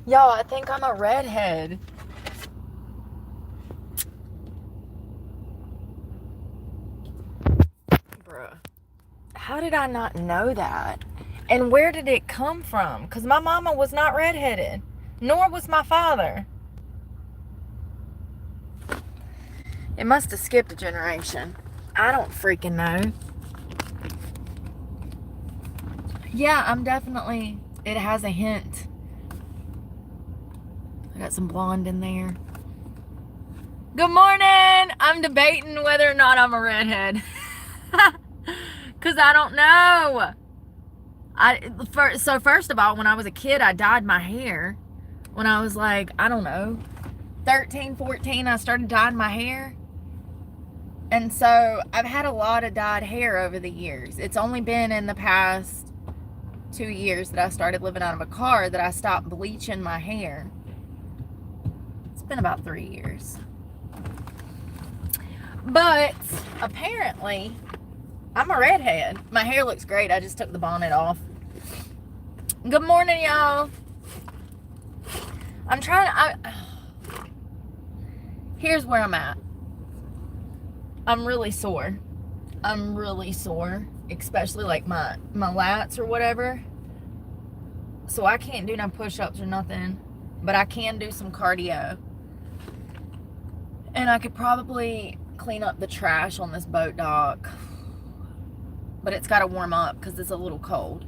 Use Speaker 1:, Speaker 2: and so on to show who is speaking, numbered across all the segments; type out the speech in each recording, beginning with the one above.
Speaker 1: Y'all, I think I'm a redhead. Bruh. How did I not know that? And where did it come from? Because my mama was not redheaded. Nor was my father. It must have skipped a generation. I don't freaking know. Yeah, I'm definitely... It has a hint. I got some blonde in there. Good morning! I'm debating whether or not I'm a redhead. Because I don't know. So first of all, when I was a kid, I dyed my hair. When I was like, I don't know, 13, 14, I started dyeing my hair. And so I've had a lot of dyed hair over the years. It's only been in the past 2 years that I started living out of a car that I stopped bleaching my hair. It's been about 3 years. But apparently, I'm a redhead. My hair looks great. I just took the bonnet off. Good morning, y'all. I'm trying to... Here's where I'm at. I'm really sore. I'm really sore, especially like my lats or whatever. So I can't do no push-ups or nothing, but I can do some cardio. And I could probably clean up the trash on this boat dock, but it's got to warm up because it's a little cold.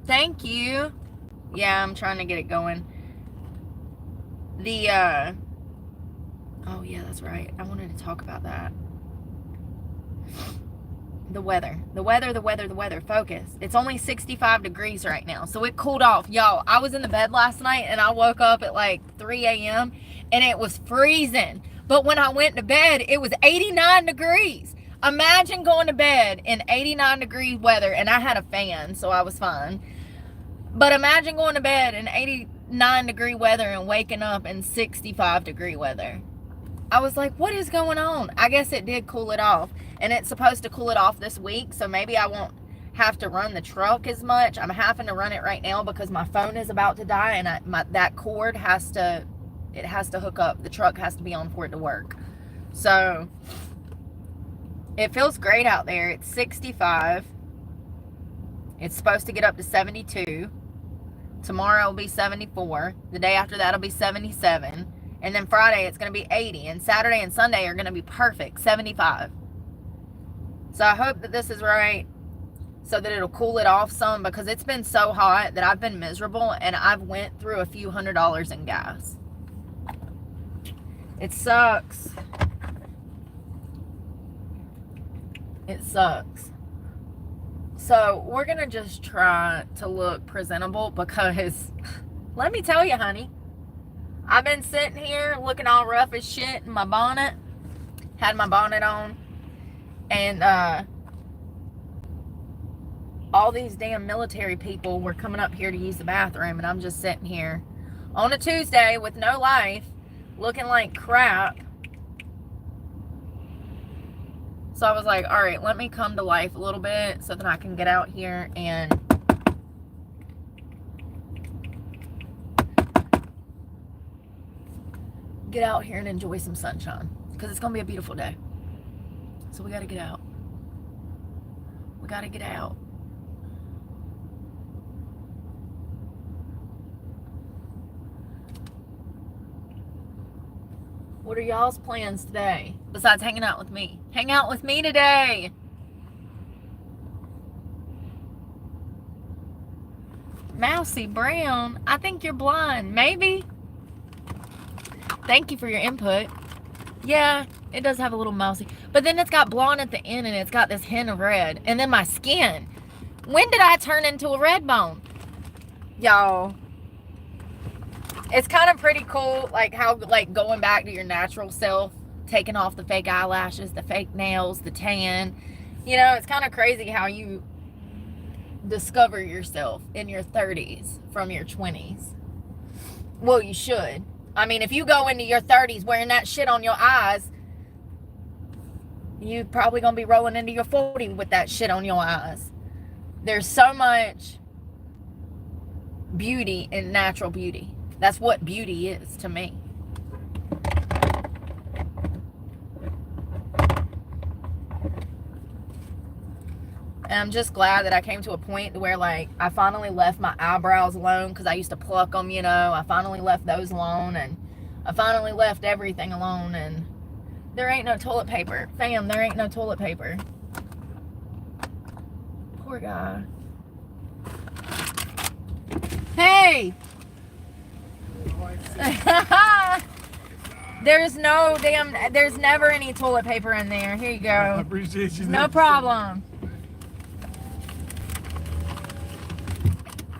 Speaker 1: Thank you. Yeah, I'm trying to get it going. Oh yeah, that's right. I wanted to talk about that. The weather. Focus. It's only 65 degrees right now, so it cooled off. Y'all, I was in the bed last night and I woke up at like 3 a.m. and it was freezing. But when I went to bed, it was 89 degrees. Imagine going to bed in 89 degree weather, and I had a fan, so I was fine. But imagine going to bed in 89 degree weather and waking up in 65 degree weather. I was like, what is going on? I guess it did cool it off. And it's supposed to cool it off this week, so maybe I won't have to run the truck as much. I'm having to run it right now because my phone is about to die, and that cord has to hook up. The truck has to be on for it to work. So it feels great out there. It's 65. It's supposed to get up to 72. Tomorrow will be 74. The day after that will be 77. And then Friday it's going to be 80. And Saturday and Sunday are going to be perfect, 75. So I hope that this is right, so that it'll cool it off some, because it's been so hot that I've been miserable, and I've went through a few $100s in gas. It sucks. It sucks. So we're going to just try to look presentable, because let me tell you, honey, I've been sitting here looking all rough as shit in my bonnet. Had my bonnet on. And all these damn military people were coming up here to use the bathroom, and I'm just sitting here on a Tuesday with no life, looking like crap. So I was like, all right, let me come to life a little bit so that I can get out here and enjoy some sunshine, because it's gonna be a beautiful day. So we gotta get out. We gotta get out. What are y'all's plans today, besides hanging out with me? Hang out with me today. Mousy Brown, I think you're blind. Maybe. Thank you for your input. Yeah, it does have a little mousy. But then it's got blonde at the end, and it's got this hint of red. And then my skin. When did I turn into a red bone? Y'all. It's kind of pretty cool, like how, like, going back to your natural self, taking off the fake eyelashes, the fake nails, the tan. You know, it's kind of crazy how you discover yourself in your 30s from your 20s. Well, you should. I mean, if you go into your 30s wearing that shit on your eyes, you probably gonna be rolling into your 40s with that shit on your eyes. There's so much beauty and natural beauty. That's what beauty is to me. And I'm just glad that I came to a point where, like, I finally left my eyebrows alone, because I used to pluck them, you know. I finally left those alone, and I finally left everything alone, and there ain't no toilet paper. Fam, there ain't no toilet paper. Poor guy. Hey! There's no damn, there's never any toilet paper in there. Here you go. I
Speaker 2: appreciate you.
Speaker 1: No problem.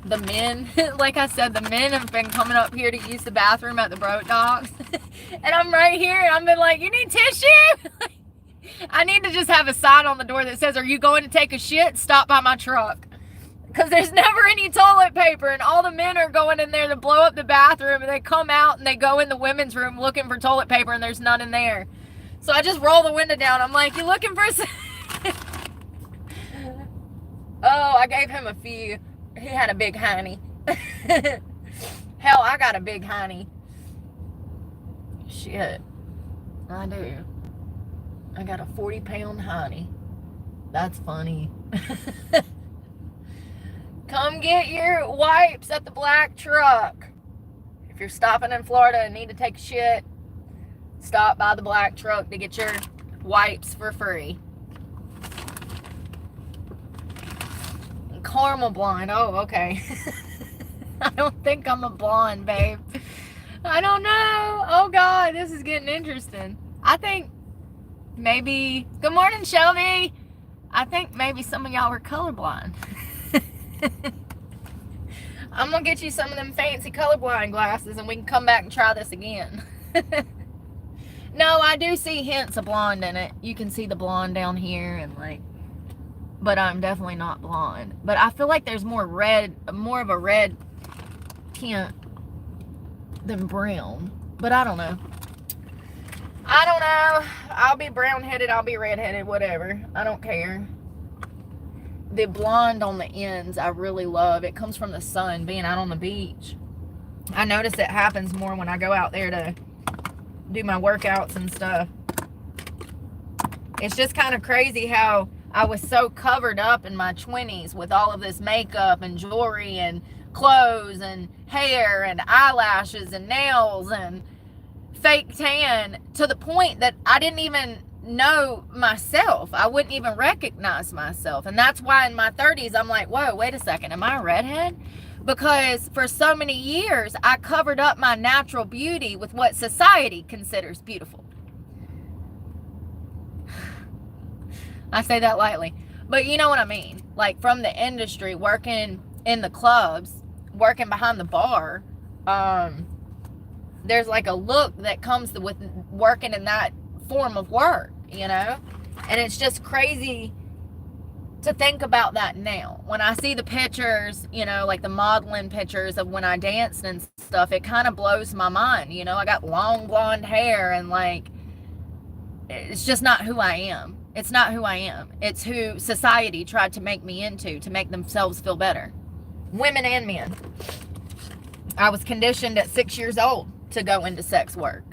Speaker 1: The men, like I said, the men have been coming up here to use the bathroom at the Brooke docks. And I'm right here, and I've been like, you need tissue? I need to just have a sign on the door that says, are you going to take a shit? Stop by my truck. Because there's never any toilet paper, and all the men are going in there to blow up the bathroom, and they come out and they go in the women's room looking for toilet paper, and there's none in there. So I just roll the window down. I'm like, you looking for Oh, I gave him a few. He had a big hiney. Hell, I got a big hiney. Shit. I do. I got a 40-pound hiney. That's funny. Come get your wipes at the black truck. If you're stopping in Florida and need to take a shit, stop by the black truck to get your wipes for free. Caramel blonde. Oh, okay. I don't think I'm a blonde, babe. I don't know. Oh, God, this is getting interesting. I think maybe... Good morning, Shelby. I think maybe some of y'all were colorblind. I'm gonna get you some of them fancy colorblind glasses and we can come back and try this again. No, I do see hints of blonde in it. You can see the blonde down here and like, but I'm definitely not blonde. But I feel like there's more red, more of a red tint than brown. But I don't know. I don't know. I'll be brown-headed, I'll be red-headed, whatever. I don't care. The blonde on the ends, I really love. It comes from the sun, being out on the beach. I notice it happens more when I go out there to do my workouts and stuff. It's just kind of crazy how I was so covered up in my 20s with all of this makeup and jewelry and clothes and hair and eyelashes and nails and fake tan, to the point that I didn't even know myself. I wouldn't even recognize myself. And that's why in my 30s I'm like, whoa, wait a second, am I a redhead? Because for so many years I covered up my natural beauty with what society considers beautiful. I say that lightly, but you know what I mean. Like, from the industry, working in the clubs, working behind the bar, there's like a look that comes with working in that form of work, you know. And it's just crazy to think about that now. When I see the pictures, you know, like the modeling pictures of when I danced and stuff, it kind of blows my mind. You know, I got long blonde hair and like, it's just not who I am. It's not who I am. It's who society tried to make me into, to make themselves feel better. Women and men. I was conditioned at 6 years old to go into sex work.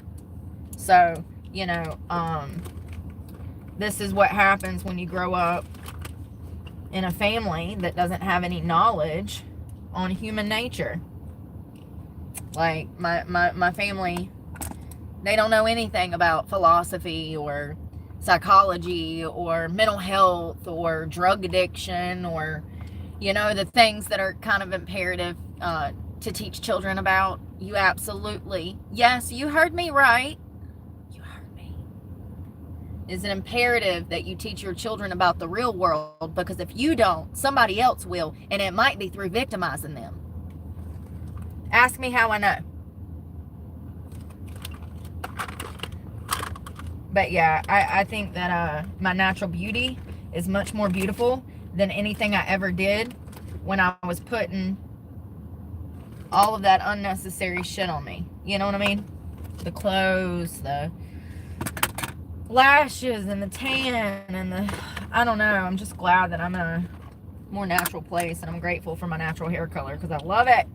Speaker 1: So, you know, this is what happens when you grow up in a family that doesn't have any knowledge on human nature. Like, my family, they don't know anything about philosophy or psychology or mental health or drug addiction or, you know, the things that are kind of imperative to teach children about. You absolutely, yes, you heard me right. You heard me. It's an imperative that you teach your children about the real world, because if you don't, somebody else will, and it might be through victimizing them. Ask me how I know. But yeah, I think that my natural beauty is much more beautiful than anything I ever did when I was putting all of that unnecessary shit on me. You know what I mean? The clothes, the lashes, and the tan, and the... I don't know. I'm just glad that I'm in a more natural place, and I'm grateful for my natural hair color because I love it.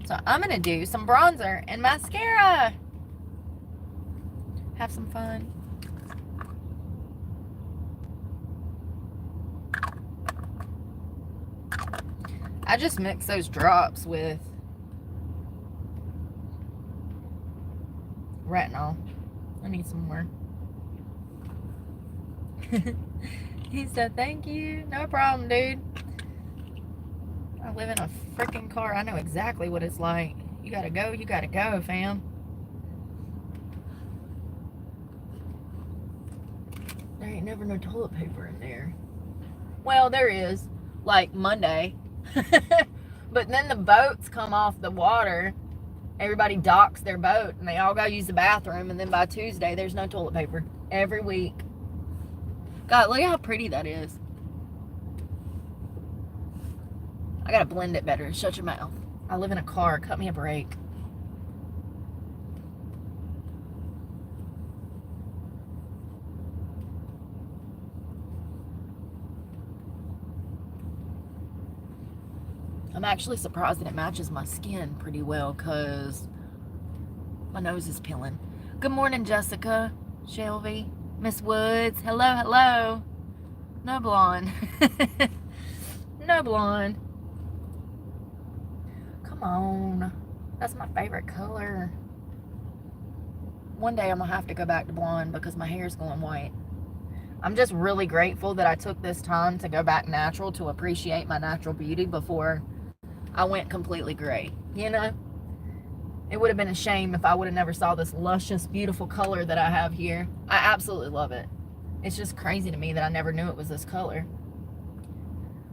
Speaker 1: So I'm going to do some bronzer and mascara. Have some fun. I just mix those drops with retinol. I need some more. He said, thank you. No problem, dude. I live in a freaking car. I know exactly what it's like. You gotta go, fam. There ain't never no toilet paper in there. Well, there is. Like Monday. But then the boats come off the water. Everybody docks their boat and they all go use the bathroom, and then by Tuesday there's no toilet paper. Every week. God, look how pretty that is. I gotta blend it better. Shut your mouth. I live in a car. Cut me a break. I'm actually surprised that it matches my skin pretty well because my nose is peeling. Good morning, Jessica, Shelby, Miss Woods. Hello, hello. No blonde. No blonde. Come on. That's my favorite color. One day I'm going to have to go back to blonde because my hair's going white. I'm just really grateful that I took this time to go back natural to appreciate my natural beauty before I went completely gray. You know? It would have been a shame if I would have never saw this luscious, beautiful color that I have here. I absolutely love it. It's just crazy to me that I never knew it was this color.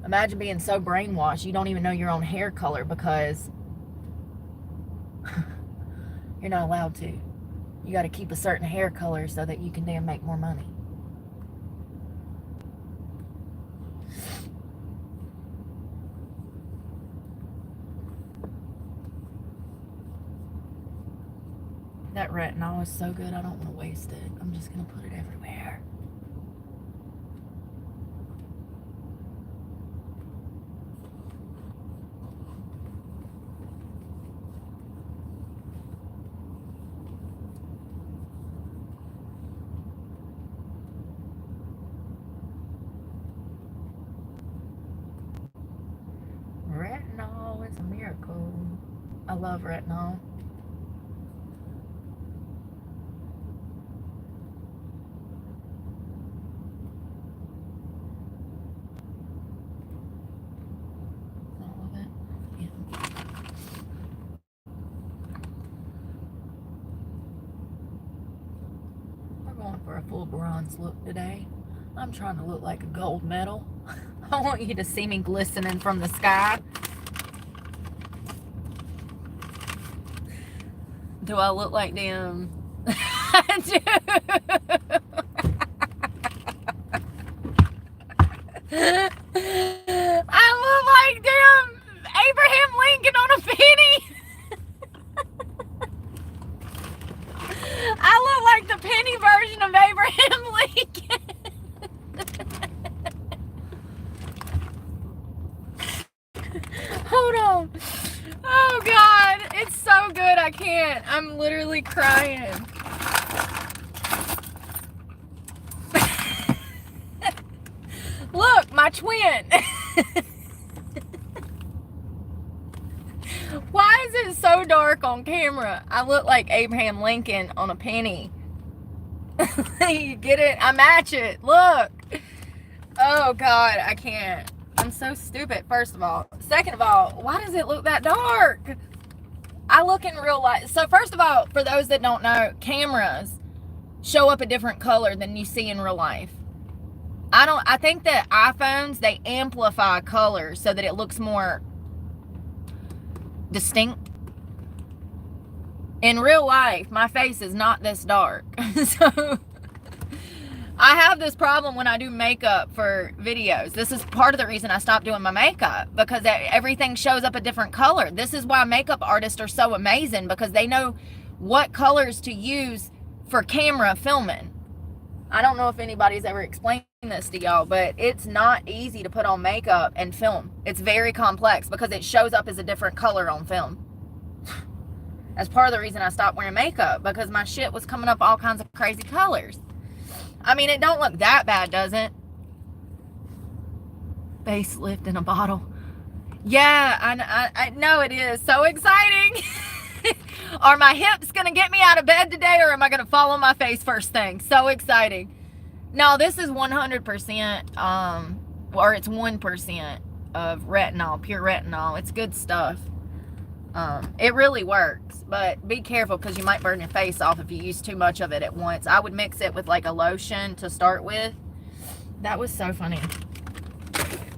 Speaker 1: Imagine being so brainwashed you don't even know your own hair color because you're not allowed to. You got to keep a certain hair color so that you can damn make more money. That retinol is so good, I don't want to waste it. I'm just going to put it everywhere. Retinol is a miracle. I love retinol. For a full bronze look today. I'm trying to look like a gold medal. I want you to see me glistening from the sky. Do I look like them? I do. I look like them Abraham Lincoln on a penny. I look like the penny version of Abraham Lincoln. Hold on. Oh, God. It's so good. I can't. I'm literally crying. Look, my twin. Why is it so dark on camera? I look like Abraham Lincoln on a penny. You get it? I match it. Look. Oh, God, I can't. I'm so stupid, first of all. Second of all, why does it look that dark? I look in real life. So, first of all, for those that don't know, cameras show up a different color than you see in real life. I think that iPhones, they amplify color so that it looks more distinct. In real life, my face is not this dark. So I have this problem when I do makeup for videos. This is part of the reason I stopped doing my makeup, because everything shows up a different color. This is why makeup artists are so amazing, because they know what colors to use for camera filming. I don't know if anybody's ever explained this to y'all, but it's not easy to put on makeup and film. It's very complex because it shows up as a different color on film. That's part of the reason I stopped wearing makeup, because my shit was coming up all kinds of crazy colors. I mean, it don't look that bad, does it? Facelift in a bottle. Yeah, I know it is. So exciting. Are my hips going to get me out of bed today, or am I going to fall on my face first thing? So exciting. No, this is 100%, or it's 1% of retinol, pure retinol. It's good stuff. It really works, but be careful because you might burn your face off if you use too much of it at once. I would mix it with like a lotion to start with. That was so funny.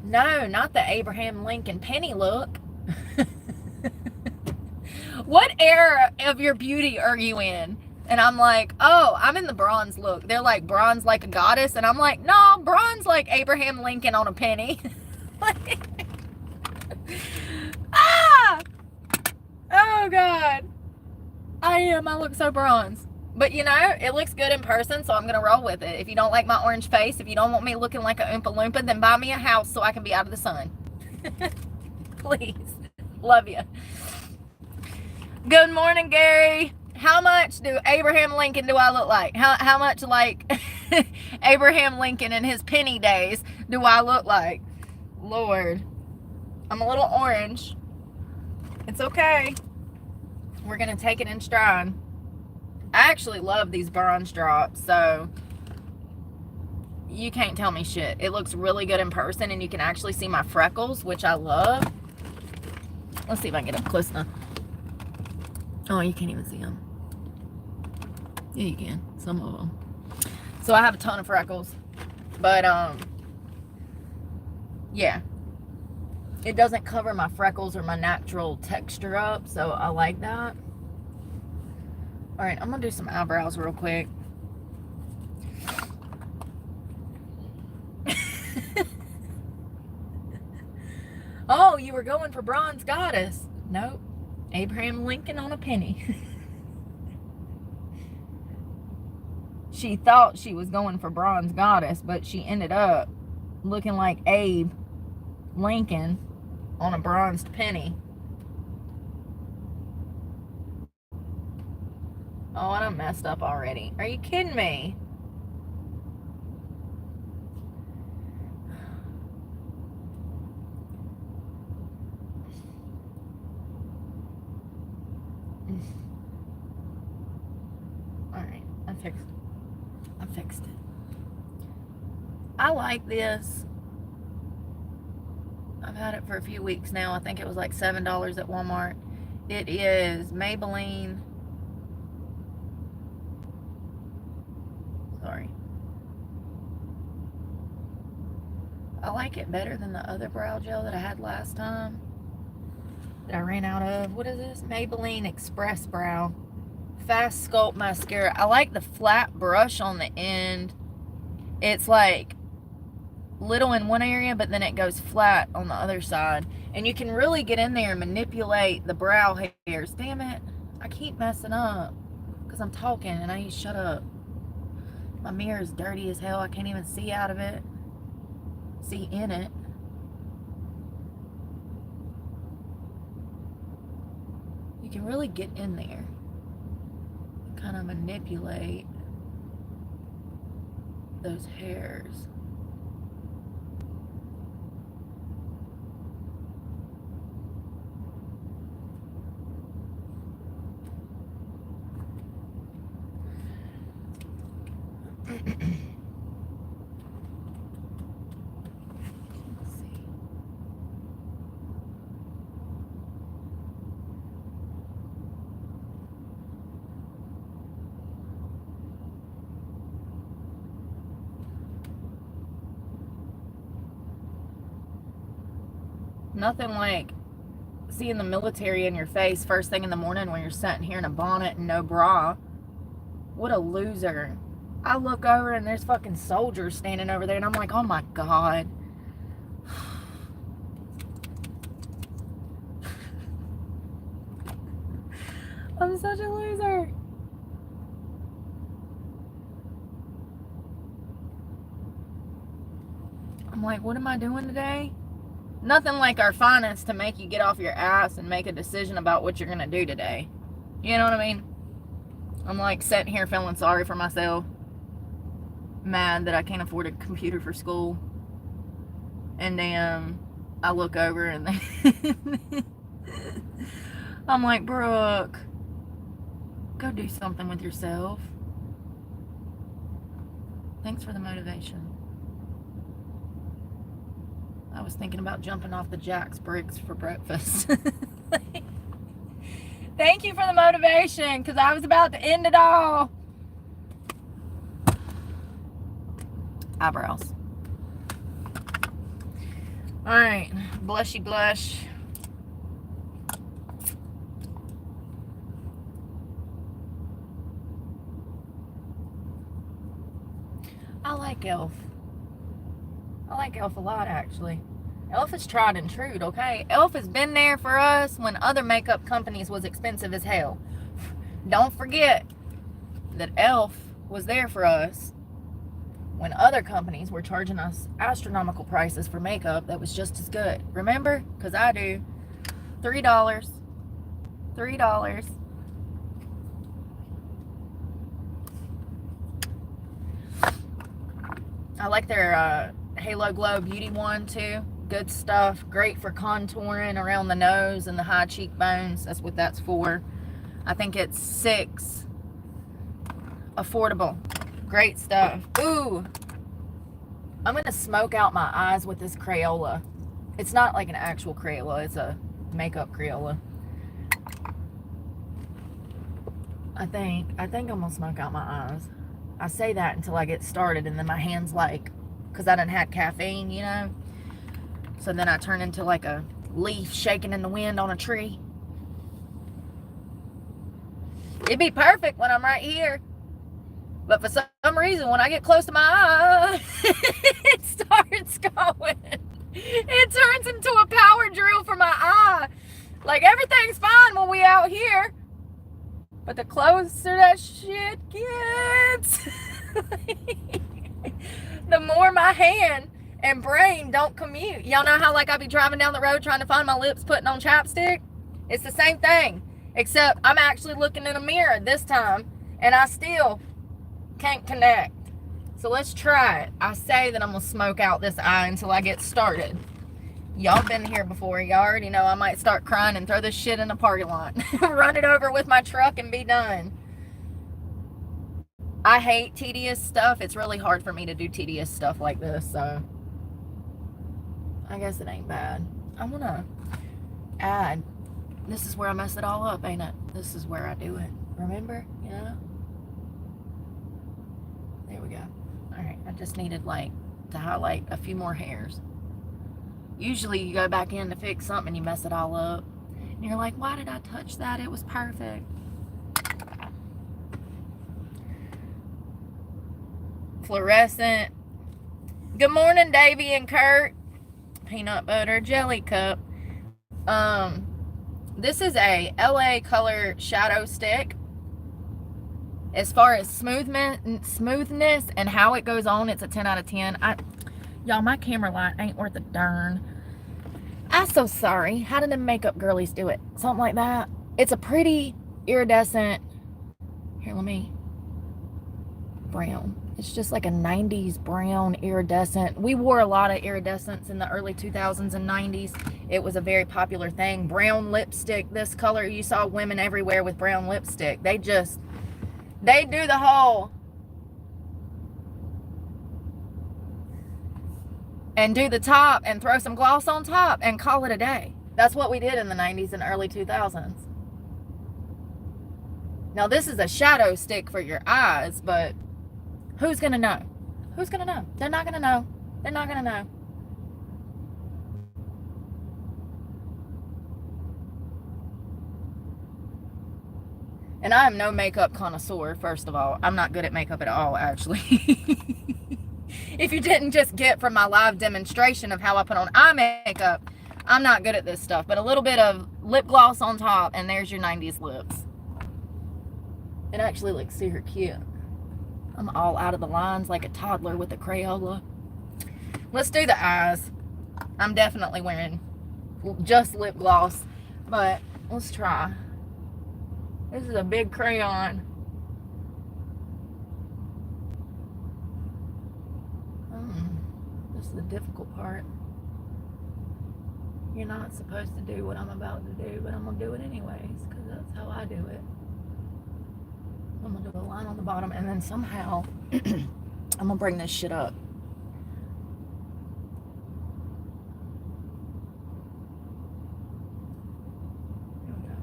Speaker 1: No, not the Abraham Lincoln penny look. What era of your beauty are you in? And I'm like, oh, I'm in the bronze look. They're like, bronze like a goddess. And I'm like, no, bronze like Abraham Lincoln on a penny. Ah! Oh, God. I look so bronze. But, you know, it looks good in person, so I'm going to roll with it. If you don't like my orange face, if you don't want me looking like a Oompa Loompa, then buy me a house so I can be out of the sun. Please. Love you. Good morning, Gary. How much do Abraham Lincoln do I look like? How much like Abraham Lincoln in his penny days do I look like? Lord. I'm a little orange. It's okay. We're going to take it in stride. I actually love these bronze drops, so you can't tell me shit. It looks really good in person, and you can actually see my freckles, which I love. Let's see if I can get up close enough. Oh, you can't even see them. Yeah, you can. Some of them. So I have a ton of freckles, but yeah. It doesn't cover my freckles or my natural texture up, so I like that. Alright, I'm going to do some eyebrows real quick. Oh, you were going for bronze goddess. Nope. Abraham Lincoln on a penny. She thought she was going for bronze goddess, but she ended up looking like Abe Lincoln on a bronzed penny. Oh, I done messed up already. Are you kidding me? Alright, I fixed it. I like this. I've had it for a few weeks now. I think it was like $7 at Walmart. It is Maybelline. Sorry. I like it better than the other brow gel that I had last time that I ran out of. What is this? Maybelline Express Brow Fast Sculpt Mascara. I like the flat brush on the end. It's like little in one area, but then it goes flat on the other side. And you can really get in there and manipulate the brow hairs. Damn it. I keep messing up because I'm talking and I need to shut up. My mirror is dirty as hell. I can't even see out of it. See in it. You can really get in there and kind of manipulate those hairs. Nothing like seeing the military in your face first thing in the morning when you're sitting here in a bonnet and no bra. What a loser. I look over and there's fucking soldiers standing over there and I'm like, oh my God. I'm such a loser. I'm like, what am I doing today? Nothing like our finest to make you get off your ass and make a decision about what you're going to do today. You know what I mean? I'm like sitting here feeling sorry for myself. Mad that I can't afford a computer for school. And then I look over and I'm like, Brooke, go do something with yourself. Thanks for the motivation. I was thinking about jumping off the Jack's bricks for breakfast. Thank you for the motivation, because I was about to end it all. Eyebrows. Alright, blushy blush. I like e.l.f. I like e.l.f. a lot, actually. e.l.f. is tried and true, okay? e.l.f. has been there for us when other makeup companies was expensive as hell. Don't forget that e.l.f. was there for us when other companies were charging us astronomical prices for makeup that was just as good. Remember? Because I do. $3. $3. I like their Halo Glow Beauty one too. Good stuff. Great for contouring around the nose and the high cheekbones. That's what that's for. I think it's $6. Affordable. Great stuff. Ooh. I'm going to smoke out my eyes with this Crayola. It's not like an actual Crayola. It's a makeup Crayola. I think I'm going to smoke out my eyes. I say that until I get started, and then my hands like, because I done had caffeine, you know? So then I turn into like a leaf shaking in the wind on a tree. It'd be perfect when I'm right here. But for some reason, when I get close to my eye, it starts going. It turns into a power drill for my eye. Like, everything's fine when we out here. But the closer that shit gets, the more my hand and brain don't commute. Y'all know how, like, I be driving down the road trying to find my lips putting on chapstick? It's the same thing. Except I'm actually looking in a mirror this time, and I still can't connect. So let's try it. I say that I'm going to smoke out this eye until I get started. Y'all been here before. Y'all already know I might start crying and throw this shit in the parking lot. Run it over with my truck and be done. I hate tedious stuff. It's really hard for me to do tedious stuff like this, so I guess it ain't bad. I want to add. This is where I mess it all up, ain't it? This is where I do it. Remember? You know? There we go. Alright, I just needed, like, to highlight a few more hairs. Usually you go back in to fix something and you mess it all up. And you're like, why did I touch that? It was perfect. Fluorescent. Good morning, Davy and Kurt. Peanut butter jelly cup. This is a LA Color shadow stick. As far as smoothness and how it goes on, it's a 10 out of 10. Y'all, my camera light ain't worth a darn. I'm so sorry. How did the makeup girlies do it? Something like that. It's a pretty iridescent. Here, let me. Brown. It's just like a 90s brown iridescent. We wore a lot of iridescents in the early 2000s and 90s. It was a very popular thing. Brown lipstick, this color. You saw women everywhere with brown lipstick. They do the whole and do the top and throw some gloss on top and call it a day. That's what we did in the 90s and early 2000s. Now this is a shadow stick for your eyes, but who's gonna know? Who's gonna know? They're not gonna know. They're not gonna know. And I am no makeup connoisseur, first of all. I'm not good at makeup at all, actually. If you didn't just get from my live demonstration of how I put on eye makeup, I'm not good at this stuff. But a little bit of lip gloss on top, and there's your 90s lips. It actually looks super cute. I'm all out of the lines like a toddler with a Crayola. Let's do the eyes. I'm definitely wearing just lip gloss. But let's try. This is a big crayon. This is the difficult part. You're not supposed to do what I'm about to do, but I'm going to do it anyways, because that's how I do it. I'm going to do a line on the bottom, and then somehow I'm going to bring this shit up. Here we go.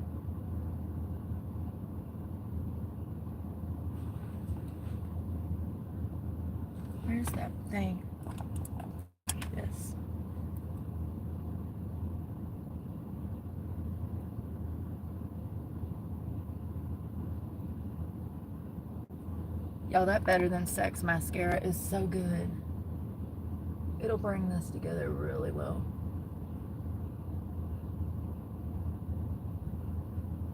Speaker 1: Where's that thing? This. Y'all, that Better Than Sex mascara is so good. It'll bring this together really well.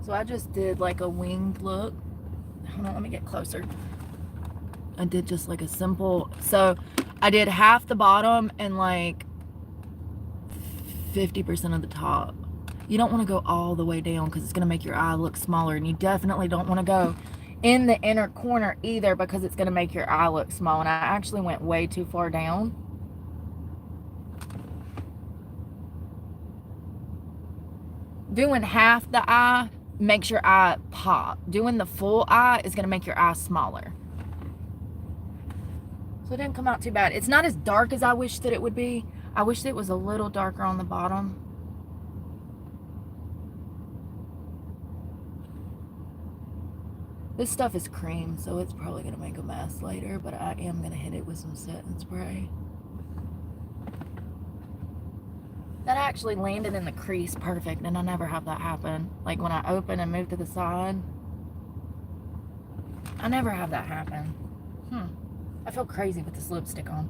Speaker 1: So I just did like a winged look. Hold on, let me get closer. I did just like a simple, so I did half the bottom and like 50% of the top. You don't want to go all the way down because it's going to make your eye look smaller, and you definitely don't want to go in the inner corner either because it's going to make your eye look small. And I actually went way too far down. Doing half the eye makes your eye pop. Doing the full eye is going to make your eye smaller. So it didn't come out too bad. It's not as dark as I wish that it would be. I wish it was a little darker on the bottom. This stuff is cream, so it's probably going to make a mess later, but I am going to hit it with some setting spray. That actually landed in the crease perfect, and I never have that happen. Like when I open and move to the side, I never have that happen. I feel crazy with this lipstick on.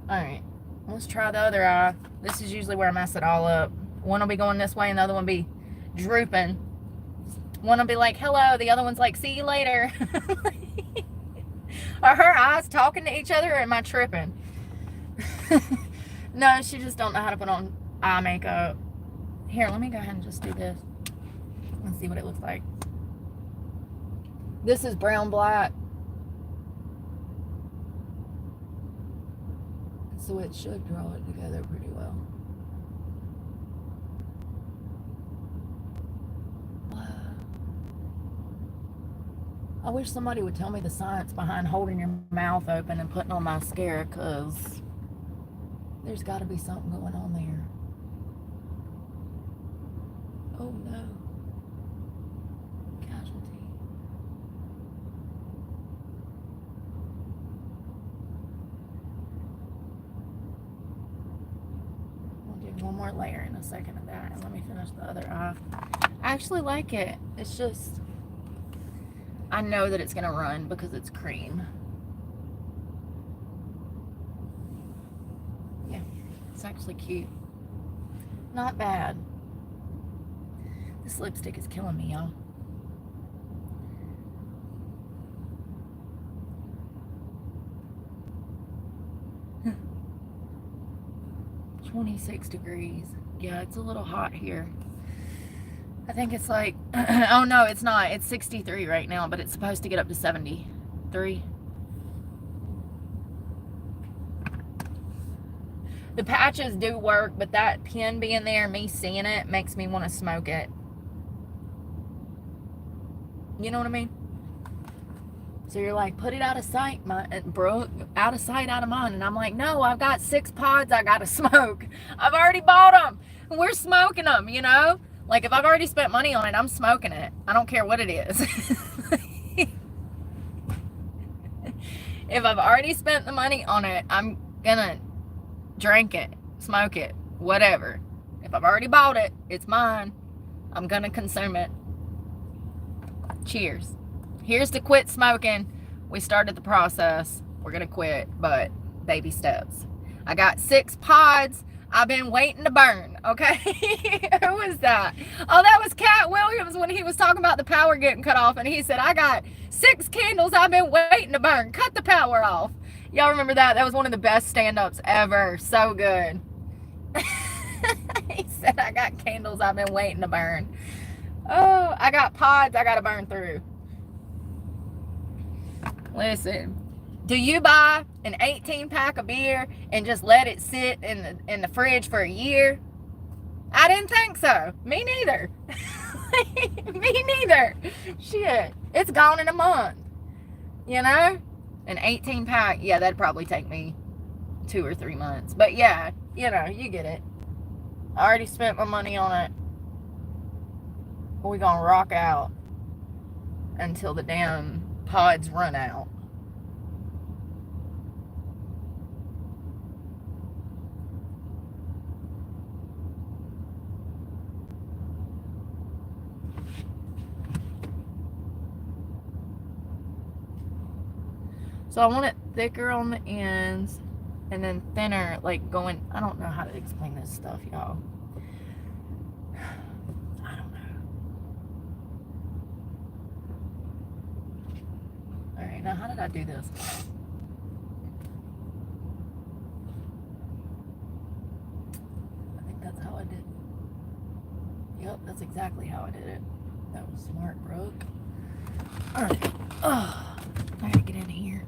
Speaker 1: Alright, let's try the other eye. This is usually where I mess it all up. One will be going this way and the other one will be drooping. One will be like, hello. The other one's like, see you later. Are her eyes talking to each other, or am I tripping? No, she just don't know how to put on eye makeup. Here, let me go ahead and just do this and see what it looks like. This is brown black. So it should draw it together pretty well. Wow. I wish somebody would tell me the science behind holding your mouth open and putting on mascara, because there's got to be something going on there. Oh no. Casualty. We'll do one more layer in a second of that, and let me finish the other eye. I actually like it. It's just, I know that it's going to run because it's cream. Yeah, it's actually cute. Not bad. This lipstick is killing me, y'all. Huh. 26 degrees. Yeah, it's a little hot here. I think it's like, oh no, it's not. It's 63 right now, but it's supposed to get up to 73. The patches do work, but that pen being there, me seeing it, makes me want to smoke it. You know what I mean? So you're like, put it out of sight, Brooke, out of sight, out of mind. And I'm like, no, I've got 6 pods I got to smoke. I've already bought them. We're smoking them, you know? Like, if I've already spent money on it, I'm smoking it. I don't care what it is. If I've already spent the money on it, I'm gonna drink it, smoke it, whatever. If I've already bought it, it's mine. I'm gonna consume it. Cheers. Here's to quit smoking. We started the process. We're gonna quit, but baby steps. I got 6 pods I've been waiting to burn, okay? Who was that? Oh, that was Cat Williams when he was talking about the power getting cut off, and he said, I got 6 candles I've been waiting to burn. Cut the power off. Y'all remember that? That was one of the best stand-ups ever. So good. He said, I got candles I've been waiting to burn. Oh, I got pods I got to burn through. Listen, do you buy an 18-pack of beer and just let it sit in the fridge for a year? I didn't think so. Me neither. Me neither. Shit, it's gone in a month. You know? An 18-pack, yeah, that'd probably take me 2 or 3 months. But yeah, you know, you get it. I already spent my money on it. We're gonna rock out until the damn pods run out. So I want it thicker on the ends and then thinner, like going, I don't know how to explain this stuff, y'all. I don't know. All right, now how did I do this? I think that's how I did. Yep, that's exactly how I did it. That was smart, Brooke. All right. Oh, I gotta get in here.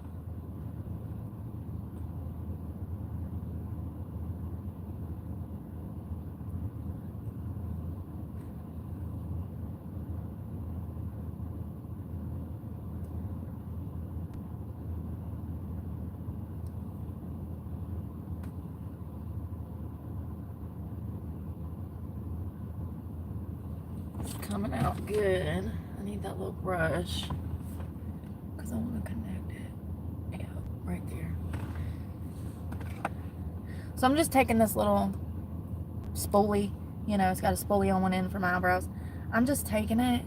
Speaker 1: Coming out good. I need that little brush because I want to connect it. Yeah, right there. So I'm just taking this little spoolie, you know, it's got a spoolie on one end for my eyebrows. I'm just taking it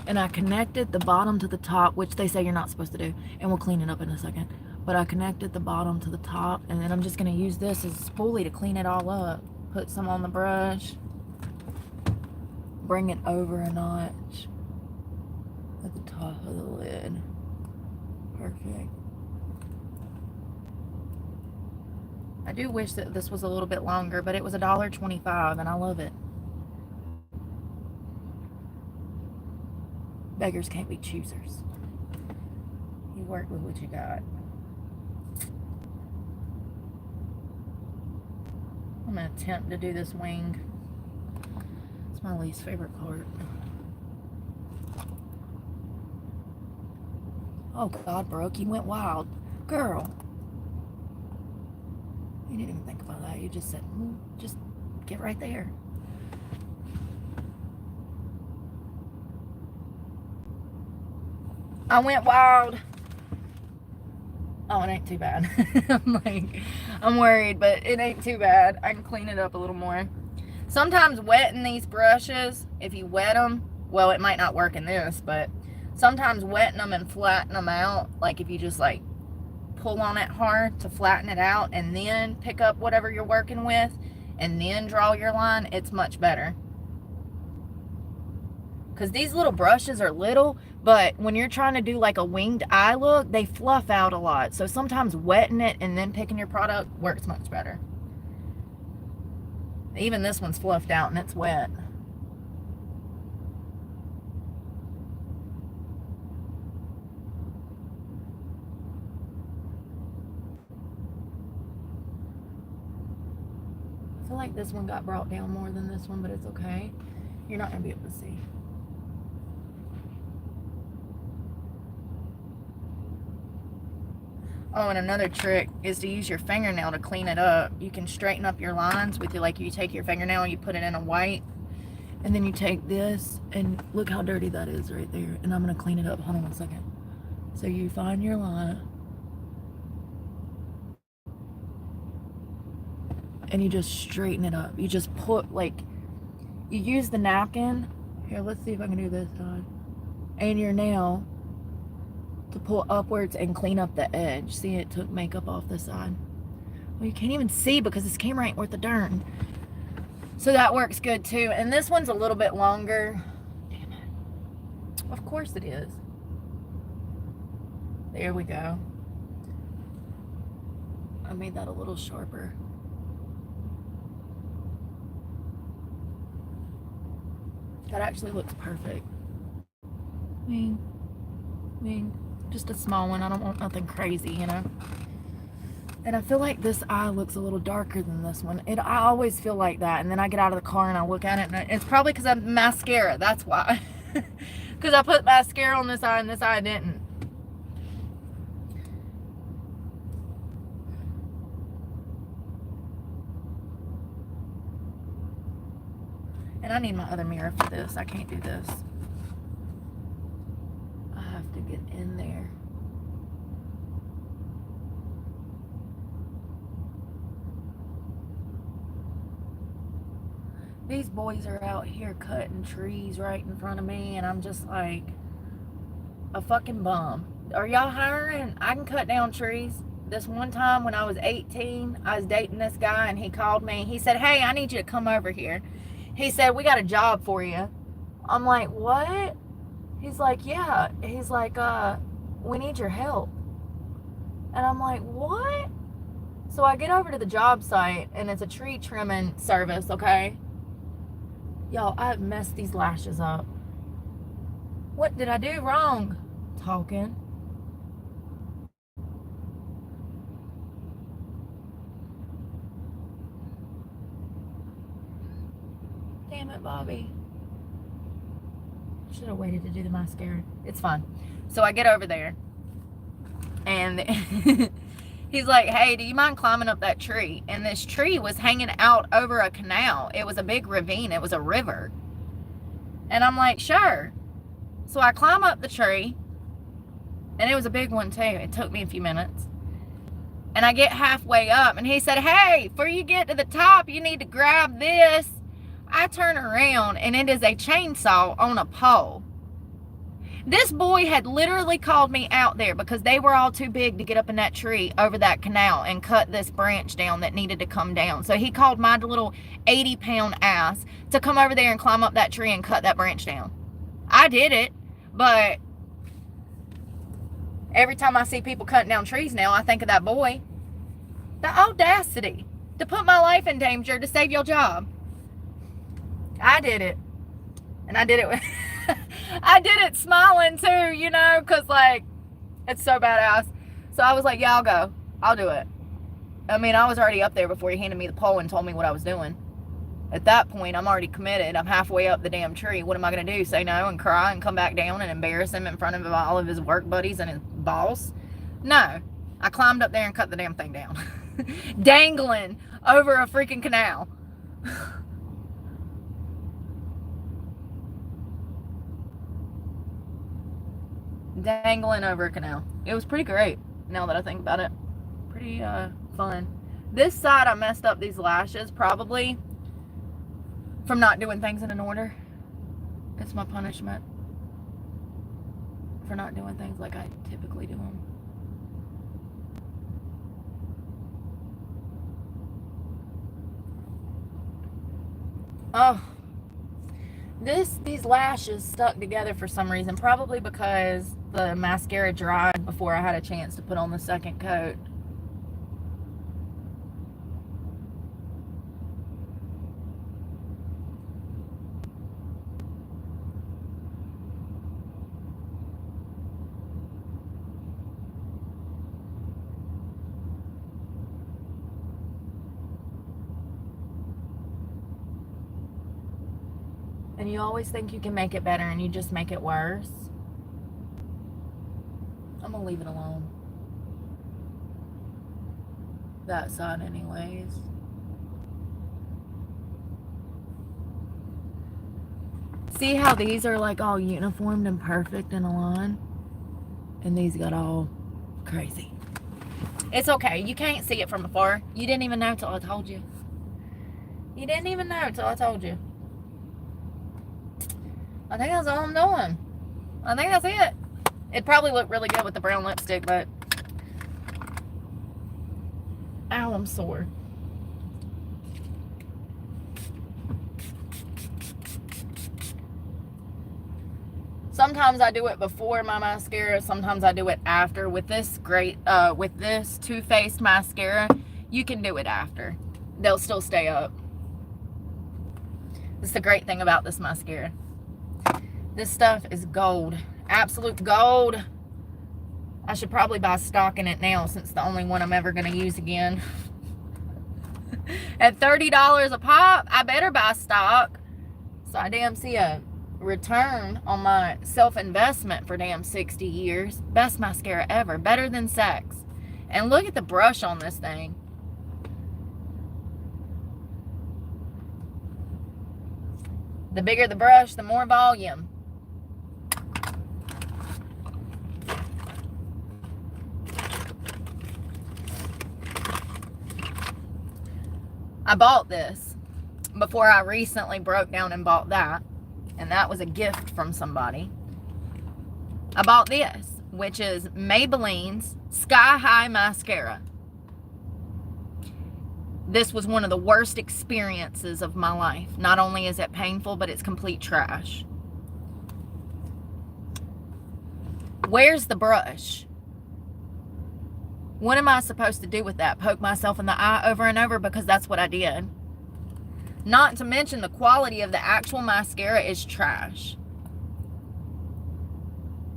Speaker 1: and I connected the bottom to the top, which they say you're not supposed to do, and we'll clean it up in a second. But I connected the bottom to the top, and then I'm just going to use this as a spoolie to clean it all up. Put some on the brush. Bring it over a notch at the top of the lid. Perfect. I do wish that this was a little bit longer, but it was $1.25 and I love it. Beggars can't be choosers. You work with what you got. I'm gonna attempt to do this wing. It's my least favorite part. Oh God, Brooke, you went wild. Girl. You didn't even think about that. You just said, just get right there. I went wild. Oh, it ain't too bad. I'm worried, but it ain't too bad. I can clean it up a little more. Sometimes wetting these brushes, if you wet them, well, it might not work in this, but sometimes wetting them and flatten them out, like if you just like pull on it hard to flatten it out and then pick up whatever you're working with and then draw your line, it's much better. Because these little brushes are little, but when you're trying to do like a winged eye look, they fluff out a lot. So sometimes wetting it and then picking your product works much better. Even this one's fluffed out and it's wet. I feel like this one got brought down more than this one, but it's okay. You're not going to be able to see. Oh, and another trick is to use your fingernail to clean it up. You can straighten up your lines with your, like you take your fingernail and you put it in a white, and then you take this and look how dirty that is right there. And I'm going to clean it up. Hold on one second. So you find your line and you just straighten it up. You just put like, you use the napkin. Here, let's see if I can do this side. And your nail to pull upwards and clean up the edge. See, it took makeup off the side. Well, you can't even see because this camera ain't worth a darn. So that works good too. And this one's a little bit longer. Damn it. Of course it is. There we go. I made that a little sharper. That actually looks perfect. Just a small one. I don't want nothing crazy, you know. And I feel like this eye looks a little darker than this one. I always feel like that. And then I get out of the car and I look at it, and it's probably because I'm mascara. That's why. Because I put mascara on this eye and this eye didn't. And I need my other mirror for this. I can't do this. I have to get in there. These boys are out here cutting trees right in front of me, and I'm just like a fucking bum. Are y'all hiring? I can cut down trees. This one time when I was 18, I was dating this guy, and he called me. He said, hey, I need you to come over here. He said, we got a job for you. I'm like, what? He's like, yeah. He's like, we need your help. And I'm like, what? So I get over to the job site, and it's a tree trimming service, okay? Y'all, I've messed these lashes up. What did I do wrong? Talking. Damn it, Bobby. Should have waited to do the mascara. It's fine. So I get over there, and he's like, hey, do you mind climbing up that tree? And this tree was hanging out over a canal. It was a big ravine. It was a river. And I'm like, sure. So I climb up the tree, and it was a big one too. It took me a few minutes. And I get halfway up, and he said, hey, before you get to the top, you need to grab this. I turn around, and it is a chainsaw on a pole. This boy had literally called me out there because they were all too big to get up in that tree over that canal and cut this branch down that needed to come down. So he called my little 80-pound ass to come over there and climb up that tree and cut that branch down. I did it, but every time I see people cutting down trees now, I think of that boy. The audacity to put my life in danger to save your job. I did it. And I did it with... I did it smiling too, you know, because, like, it's so badass. So I was like, yeah, I'll go. I'll do it. I mean, I was already up there before he handed me the pole and told me what I was doing. At that point, I'm already committed. I'm halfway up the damn tree. What am I going to do? Say no and cry and come back down and embarrass him in front of all of his work buddies and his boss? No. I climbed up there and cut the damn thing down. Dangling over a freaking canal. Dangling over a canal. It was pretty great, now that I think about it. Pretty fun. This side, I messed up these lashes, probably from not doing things in an order. It's my punishment for not doing things like I typically do them. Oh, these lashes stuck together for some reason, probably because the mascara dried before I had a chance to put on the second coat. And you always think you can make it better and you just make it worse. I'm gonna leave it alone. That side anyways. See how these are like all uniformed and perfect in a line? And these got all crazy. It's okay. You can't see it from afar. You didn't even know till I told you. You didn't even know till I told you. I think that's all I'm doing. I think that's it. It'd probably look really good with the brown lipstick, but... Ow, I'm sore. So I'm Sometimes I do it before my mascara. Sometimes I do it after. With this Too Faced mascara, you can do it after. They'll still stay up. This is the great thing about this mascara. This stuff is gold. Absolute gold. I should probably buy stock in it now, since it's the only one I'm ever going to use again. At $30 a pop, I better buy stock, so I damn see a return on my self-investment for damn 60 years. Best mascara ever. Better than sex. And look at the brush on this thing. The bigger the brush, the more volume. I bought this before I recently broke down and bought that. And that was a gift from somebody. I bought this, which is Maybelline's Sky High Mascara. This was one of the worst experiences of my life. Not only is it painful, but it's complete trash. Where's the brush? What am I supposed to do with that? Poke myself in the eye over and over? Because that's what I did. Not to mention the quality of the actual mascara is trash.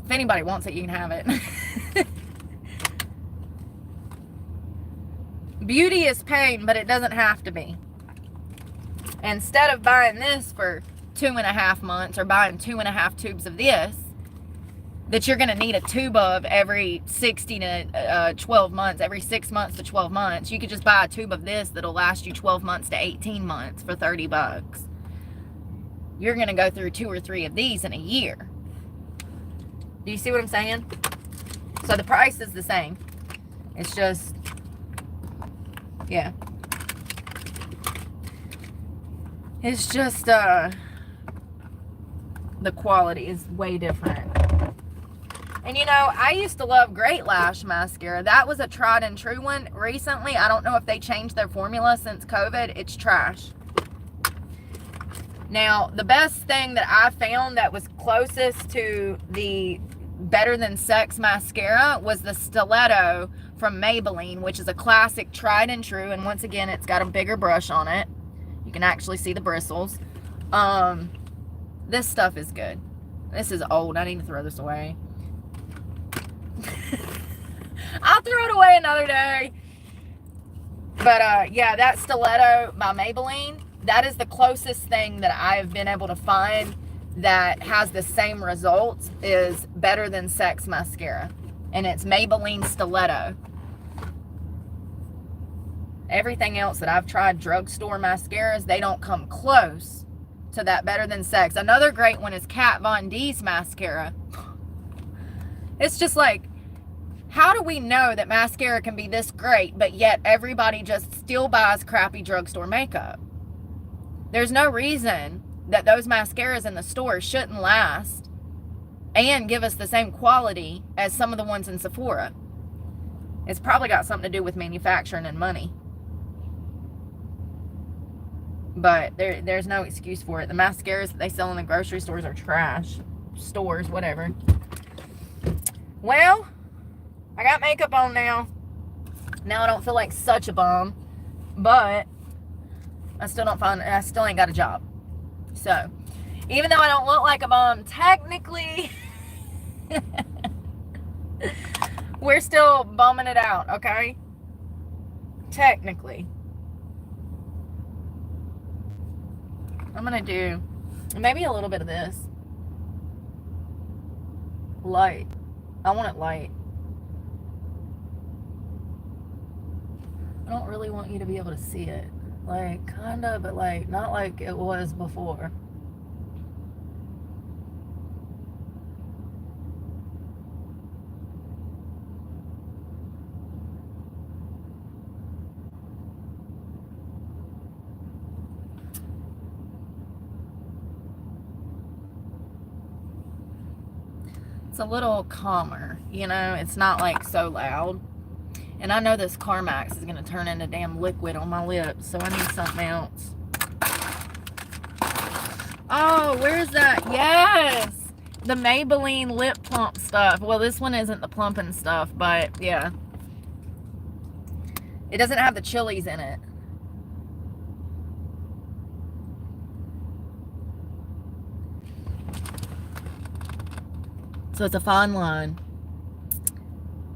Speaker 1: If anybody wants it, you can have it. Beauty is pain, but it doesn't have to be. Instead of buying this for 2.5 months or buying 2.5 tubes of this, that you're going to need a tube of every 60 to 12 months, every 6 months to 12 months. You could just buy a tube of this that'll last you 12 months to 18 months for $30. You're going to go through 2 or 3 of these in a year. Do you see what I'm saying? So the price is the same. It's just, yeah. It's just, the quality is way different. And you know, I used to love Great Lash mascara. That was a tried and true one. Recently, I don't know if they changed their formula since COVID. It's trash. Now, the best thing that I found that was closest to the Better Than Sex mascara was the Stiletto from Maybelline, which is a classic tried and true. And once again, it's got a bigger brush on it. You can actually see the bristles. This stuff is good. This is old. I need to throw this away. I'll throw it away another day. But yeah, that Stiletto by Maybelline, that is the closest thing that I have been able to find that has the same results is Better Than Sex mascara. And it's Maybelline Stiletto. Everything else that I've tried, drugstore mascaras, they don't come close to that Better Than Sex. Another great one is Kat Von D's mascara. It's just like, how do we know that mascara can be this great, but yet everybody just still buys crappy drugstore makeup? There's no reason that those mascaras in the store shouldn't last and give us the same quality as some of the ones in Sephora. It's probably got something to do with manufacturing and money. But there's no excuse for it. The mascaras that they sell in the grocery stores are trash. Stores, whatever. Well, I got makeup on now. Now I don't feel like such a bum. But I still ain't got a job. So, even though I don't look like a bum, technically, we're still bumming it out, okay? Technically. I'm going to do maybe a little bit of this. Light. I want it light. I don't really want you to be able to see it. Like, kinda, but like, not like it was before. It's a little calmer, you know, it's not like so loud. And I know this Carmax is going to turn into damn liquid on my lips, so I need something else. Oh, where's that? Yes! The Maybelline lip plump stuff. Well, this one isn't the plumping stuff, but yeah. It doesn't have the chilies in it. So it's a fine line.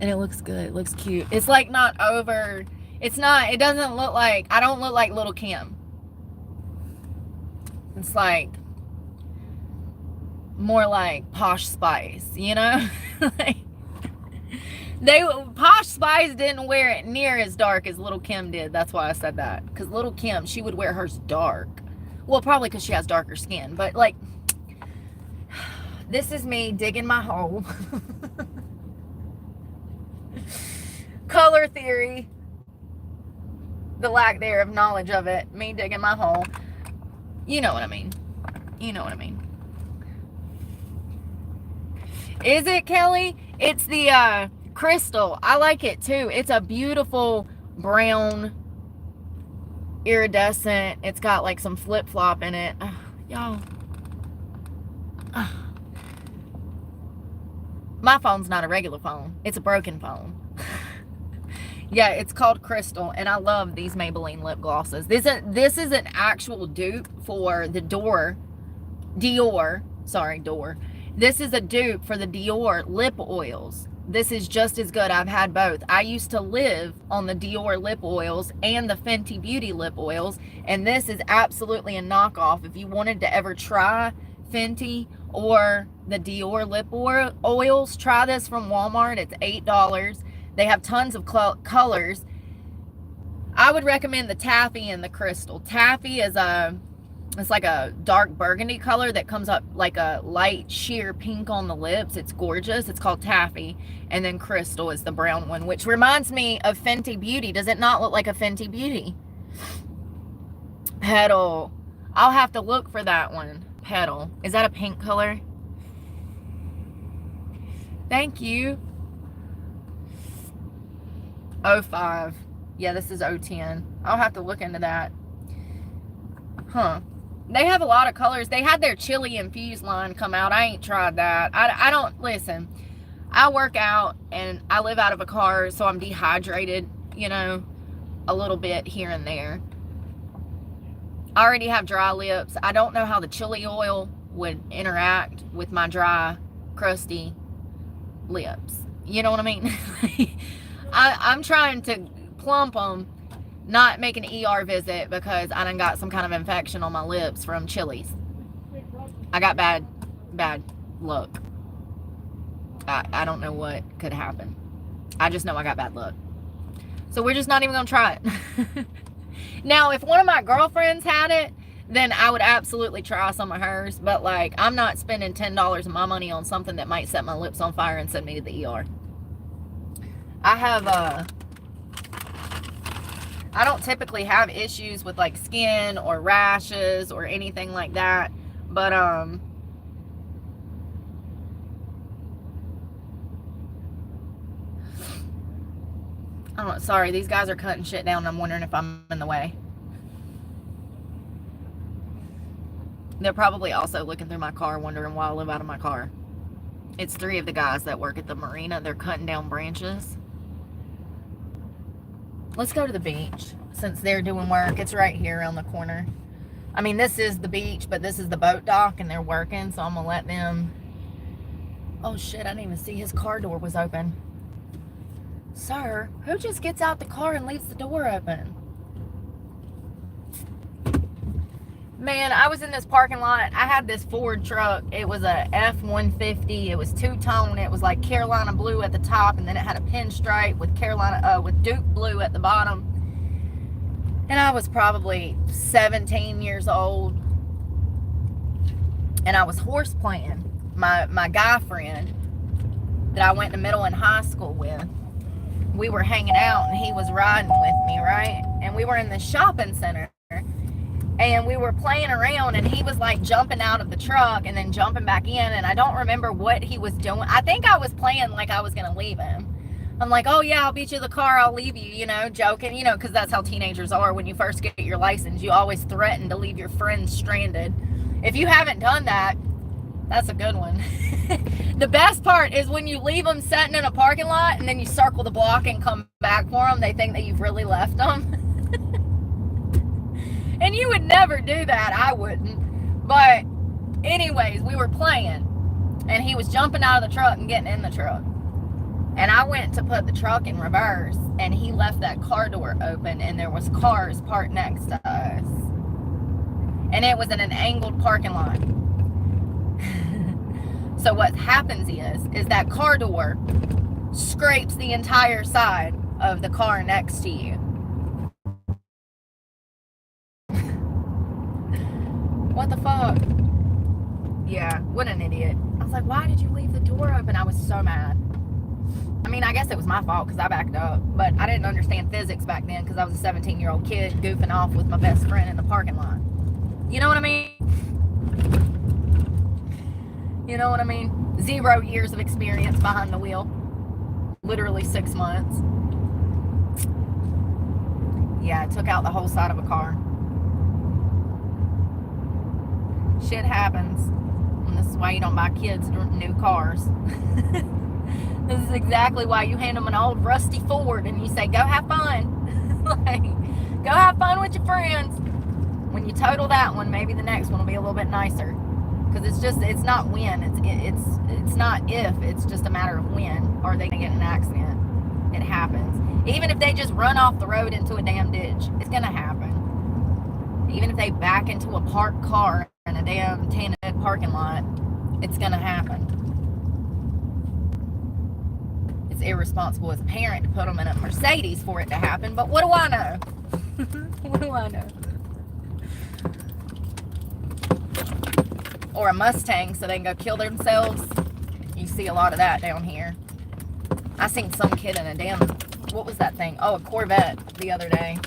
Speaker 1: And it looks good. It looks cute. It's like not over. It's not. It doesn't look like. I don't look like Little Kim. It's like more like Posh Spice, you know? Like, Posh Spice didn't wear it near as dark as Little Kim did. That's why I said that. Because Little Kim, she would wear hers dark. Well, probably because she has darker skin. But like, this is me digging my hole. Color theory. The lack there of knowledge of it. Me digging my hole. You know what I mean. You know what I mean. Is it, Kelly? It's the crystal. I like it too. It's a beautiful brown iridescent. It's got like some flip-flop in it. Y'all. My phone's not a regular phone. It's a broken phone. Yeah, it's called Crystal, and I love these Maybelline lip glosses. This is an actual dupe for the Dior. This is a dupe for the Dior lip oils. This is just as good. I've had both. I used to live on the Dior lip oils and the Fenty Beauty lip oils, and this is absolutely a knockoff. If you wanted to ever try Fenty or the Dior lip oils, try this from Walmart. It's $8. They have tons of colors. I would recommend the Taffy and the Crystal. Taffy is it's like a dark burgundy color that comes up like a light sheer pink on the lips. It's gorgeous. It's called Taffy. And then Crystal is the brown one, which reminds me of Fenty Beauty. Does it not look like a Fenty Beauty? Petal. I'll have to look for that one. Petal. Is that a pink color? Thank you. 05. Yeah, this is 010. I'll have to look into that. Huh. They have a lot of colors. They had their chili infused line come out. I ain't tried that. I don't, listen, I work out and I live out of a car, so I'm dehydrated, you know, a little bit here and there. I already have dry lips. I don't know how the chili oil would interact with my dry, crusty lips. You know what I mean? I'm trying to plump them, not make an ER visit because I done got some kind of infection on my lips from chilies. I got bad luck. I don't know what could happen. I just know I got bad luck. So we're just not even going to try it. Now, if one of my girlfriends had it, then I would absolutely try some of hers. But, like, I'm not spending $10 of my money on something that might set my lips on fire and send me to the ER. I have, I don't typically have issues with, like, skin or rashes or anything like that. But, oh, sorry, these guys are cutting shit down and I'm wondering if I'm in the way. They're probably also looking through my car wondering why I live out of my car. It's 3 of the guys that work at the marina. They're cutting down branches. Let's go to the beach since they're doing work. It's right here around the corner. I mean, this is the beach, but this is the boat dock and they're working, so I'm going to let them. Oh, shit, I didn't even see his car door was open. Sir, who just gets out the car and leaves the door open? Man, I was in this parking lot. I had this Ford truck. It was a F-150. It was two-tone. It was like Carolina blue at the top, and then it had a pinstripe with with Duke blue at the bottom. And I was probably 17 years old. And I was horse playing. My guy friend that I went to middle and high school with, we were hanging out and he was riding with me, right? And we were in the shopping center and we were playing around and he was like jumping out of the truck and then jumping back in, and I don't remember what he was doing. I think I was playing like I was gonna leave him. I'm like, oh yeah, I'll beat you the car, I'll leave you, you know, joking, you know, because that's how teenagers are. When you first get your license, you always threaten to leave your friends stranded. If you haven't done that, That's a good one. The best part is when you leave them sitting in a parking lot and then you circle the block and come back for them, they think that you've really left them. And you would never do that. I wouldn't. But anyways, we were playing and he was jumping out of the truck and getting in the truck. And I went to put the truck in reverse and he left that car door open and there was cars parked next to us. And it was in an angled parking lot. So what happens is that car door scrapes the entire side of the car next to you. What the fuck? Yeah, what an idiot. I was like, why did you leave the door open? I was so mad. I mean, I guess it was my fault because I backed up, but I didn't understand physics back then because I was a 17-year-old kid goofing off with my best friend in the parking lot. You know what I mean? You know what I mean? 0 years of experience behind the wheel. Literally 6 months. Yeah, it took out the whole side of a car. Shit happens. And this is why you don't buy kids new cars. This is exactly why you hand them an old rusty Ford and you say, go have fun. Like, go have fun with your friends. When you total that one, maybe the next one will be a little bit nicer. Because it's not when, it's not if, it's just a matter of when are they going to get in an accident. It happens. Even if they just run off the road into a damn ditch, it's going to happen. Even if they back into a parked car in a damn tenanted parking lot, it's going to happen. It's irresponsible as a parent to put them in a Mercedes for it to happen, but what do I know? What do I know? Or a Mustang so they can go kill themselves. You see a lot of that down here. I seen some kid in a damn, what was that thing? Oh, a Corvette the other day.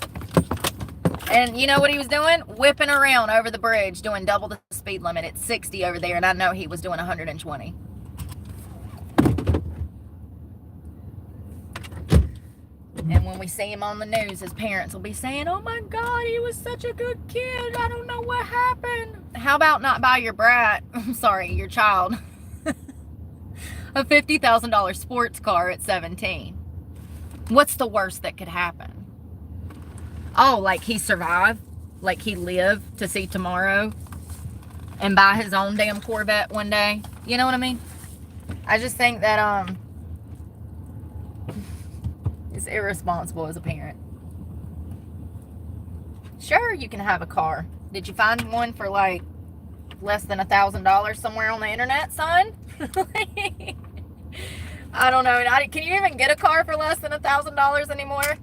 Speaker 1: And you know what he was doing? Whipping around over the bridge, doing double the speed limit at 60 over there, and I know he was doing 120. And when we see him on the news, his parents will be saying, oh my God, he was such a good kid. I don't know what happened. How about not buy your brat, I'm sorry, your child, a $50,000 sports car at 17? What's the worst that could happen? Oh, like he survived? Like he lived to see tomorrow and buy his own damn Corvette one day? You know what I mean? I just think that, it's irresponsible as a parent. Sure, you can have a car. Did you find one for like less than $1,000 somewhere on the internet, son? I don't know. Can you even get a car for less than $1,000 anymore?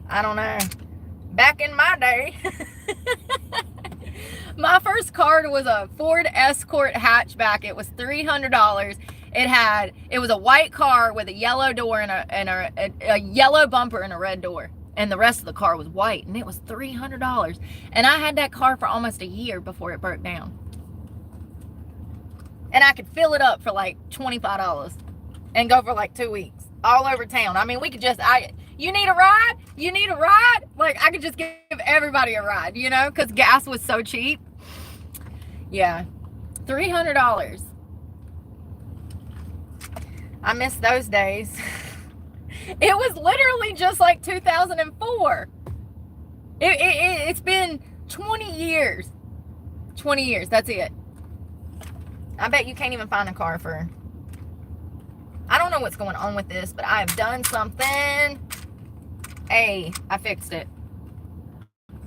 Speaker 1: I don't know. Back in my day, my first car was a Ford Escort hatchback. It was $300. It was a white car with a yellow door and a yellow bumper and a red door. And the rest of the car was white. And it was $300. And I had that car for almost a year before it broke down. And I could fill it up for like $25 and go for like 2 weeks all over town. I mean, we could just, you need a ride? You need a ride? Like, I could just give everybody a ride, you know, because gas was so cheap. Yeah. $300. I miss those days. It was literally just like 2004. It's been 20 years. 20 years, that's it. I bet you can't even find a car for... I don't know what's going on with this, but I have done something. Hey, I fixed it.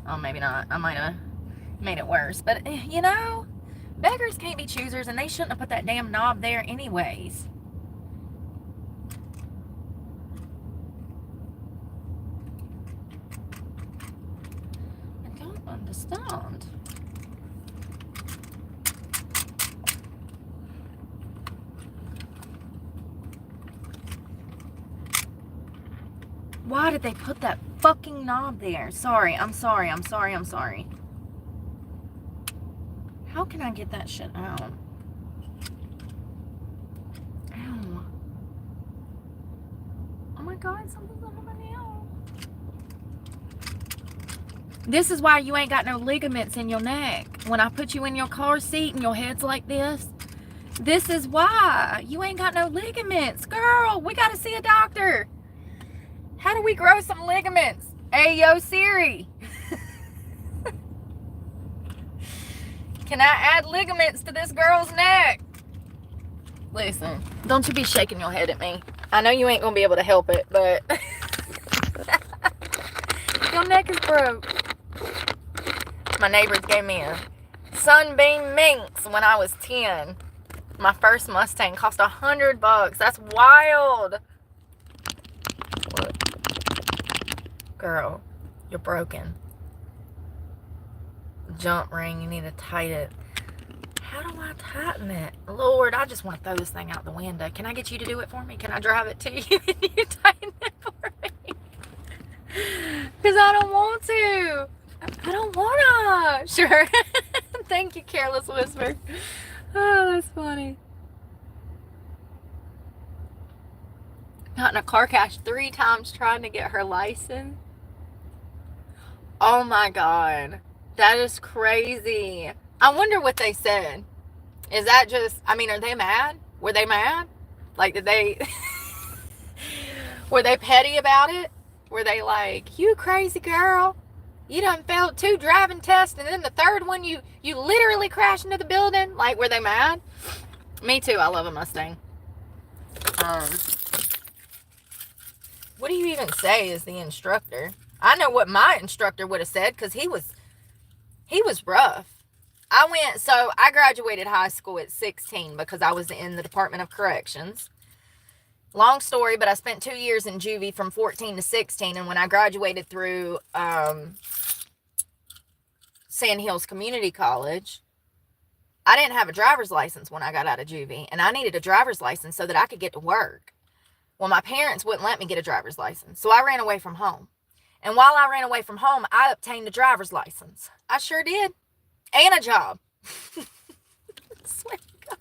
Speaker 1: Oh, maybe not. I might have made it worse. But, you know, beggars can't be choosers, and they shouldn't have put that damn knob there anyways. I don't understand. Why did they put that fucking knob there? Sorry, I'm sorry. How can I get that shit out? Ow. Oh my God, something's under my nail. This is why you ain't got no ligaments in your neck. When I put you in your car seat and your head's like this, This is why you ain't got no ligaments. Girl, we got to see a doctor. How do we grow some ligaments? Ayo, Siri. Can I add ligaments to this girl's neck? Listen, don't you be shaking your head at me. I know you ain't going to be able to help it, but your neck is broke. My neighbors gave me a Sunbeam Minx when I was 10. My first Mustang cost $100. That's wild. Look. Girl, you're broken. Jump ring, you need to tighten it. How do I tighten it? Lord, I just want to throw this thing out the window. Can I get you to do it for me? Can I drive it to you and you tighten it for me? Because I don't want to. I don't want to. Sure. Thank you, Careless Whisper. Oh, that's funny. Got in a car crash 3 times trying to get her license. Oh my God. That is crazy. I wonder what they said. Is that just, I mean, are they mad? Were they mad? Like, did they, were they petty about it? Were they like, you crazy girl? You done failed 2 driving tests, and then the 3rd one, you literally crashed into the building? Like, were they mad? Me too. I love a Mustang. What do you even say as the instructor? I know what my instructor would have said, because he was rough. I graduated high school at 16 because I was in the Department of Corrections. Long story, but I spent 2 years in juvie from 14 to 16. And when I graduated through Sand Hills Community College, I didn't have a driver's license when I got out of juvie. And I needed a driver's license so that I could get to work. Well, my parents wouldn't let me get a driver's license. So I ran away from home. And while I ran away from home, I obtained a driver's license. I sure did. And a job. Swear to God.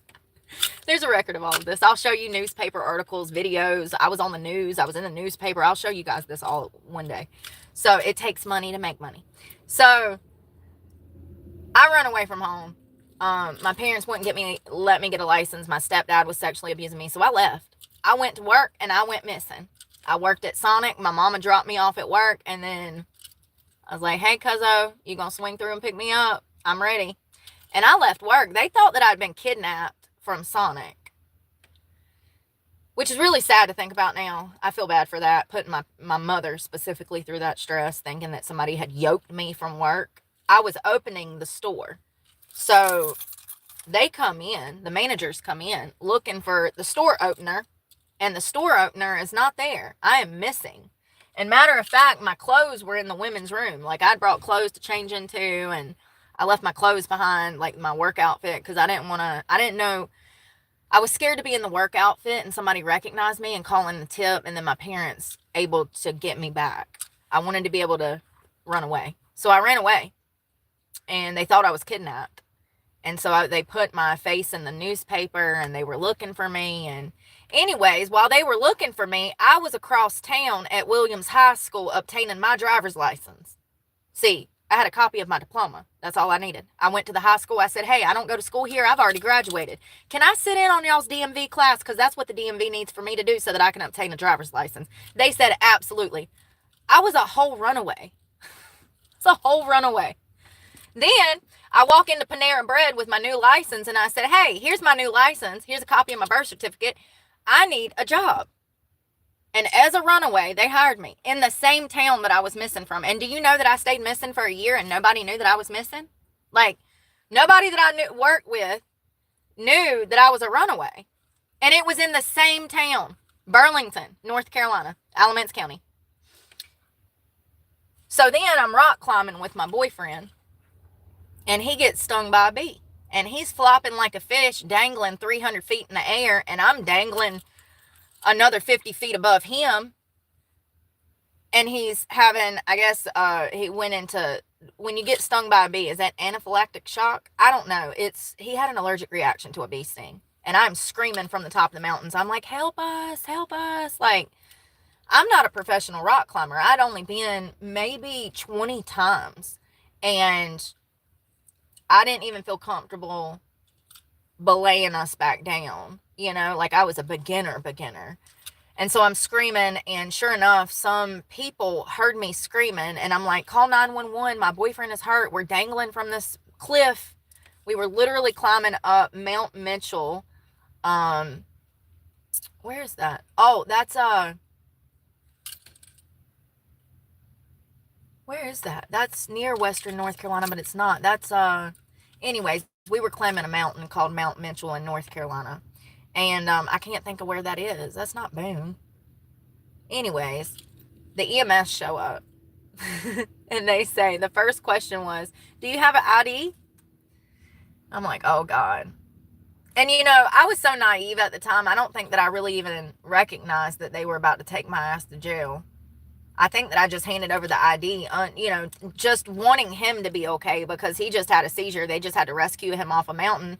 Speaker 1: There's a record of all of this. I'll show you newspaper articles, videos. I was on the news. I was in the newspaper. I'll show you guys this all one day. So it takes money to make money. So I ran away from home. My parents wouldn't let me get a license. My stepdad was sexually abusing me. So I left. I went to work and I went missing. I worked at Sonic. My mama dropped me off at work. And then I was like, hey, cuzzo, you gonna swing through and pick me up? I'm ready. And I left work. They thought that I'd been kidnapped from Sonic, which is really sad to think about now. I feel bad for that, putting my mother specifically through that stress, thinking that somebody had yoked me from work. I was opening the store. So they come in, the managers come in looking for the store opener, and the store opener is not there. I am missing. And matter of fact, my clothes were in the women's room. Like, I'd brought clothes to change into, and I left my clothes behind, like my work outfit, because I didn't know, I was scared to be in the work outfit and somebody recognized me and call in the tip, and then my parents able to get me back. I wanted to be able to run away. So I ran away, and they thought I was kidnapped. And so they put my face in the newspaper, and they were looking for me. And anyways, while they were looking for me, I was across town at Williams High School obtaining my driver's license. See, I had a copy of my diploma. That's all I needed. I went to the high school. I said, hey, I don't go to school here. I've already graduated. Can I sit in on y'all's DMV class? Because that's what the DMV needs for me to do so that I can obtain a driver's license. They said, absolutely. I was a whole runaway. It's a whole runaway. Then I walk into Panera Bread with my new license, and I said, hey, here's my new license. Here's a copy of my birth certificate. I need a job. And as a runaway, they hired me in the same town that I was missing from. And do you know that I stayed missing for a year and nobody knew that I was missing? Like, nobody that I worked with knew that I was a runaway. And it was in the same town, Burlington, North Carolina, Alamance County. So then I'm rock climbing with my boyfriend, and he gets stung by a bee. And he's flopping like a fish, dangling 300 feet in the air, and I'm dangling another 50 feet above him. And he's having, I guess, he went into, when you get stung by a bee, is that anaphylactic shock? I don't know. He had an allergic reaction to a bee sting. And I'm screaming from the top of the mountains. I'm like, help us, help us. Like, I'm not a professional rock climber. I'd only been maybe 20 times. And I didn't even feel comfortable belaying us back down, like I was a beginner. And so I'm screaming, and sure enough, some people heard me screaming, and I'm like, call 911, my boyfriend is hurt, we're dangling from this cliff. We were literally climbing up Mount Mitchell. Where is that? Oh, that's where is that? That's near Western North Carolina, but it's not. That's anyways, we were climbing a mountain called Mount Mitchell in North Carolina. And I can't think of where that is. That's not Boone. Anyways, the EMS show up. And they say, the first question was, do you have an ID? I'm like, oh God. And I was so naive at the time. I don't think that I really even recognized that they were about to take my ass to jail. I think that I just handed over the ID, just wanting him to be okay, because he just had a seizure. They just had to rescue him off a mountain.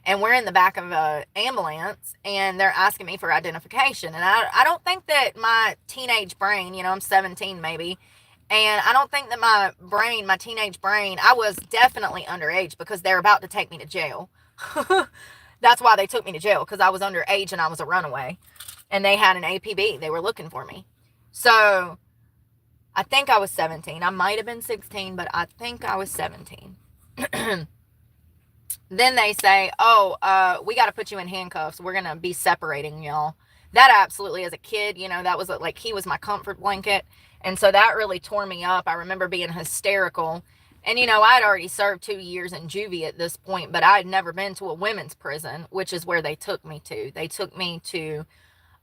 Speaker 1: And we're in the back of an ambulance, and they're asking me for identification. And I don't think that my teenage brain, I'm 17 maybe, and I don't think that my teenage brain, I was definitely underage, because they're about to take me to jail. That's why they took me to jail, because I was underage and I was a runaway. And they had an APB. They were looking for me. So I think I was 17. I might have been 16, but I think I was 17. Then they say, we got to put you in handcuffs. We're going to be separating y'all. That absolutely, as a kid, that was like, he was my comfort blanket. And so that really tore me up. I remember being hysterical. And, I'd already served 2 years in juvie at this point, but I had never been to a women's prison, which is where they took me to. They took me to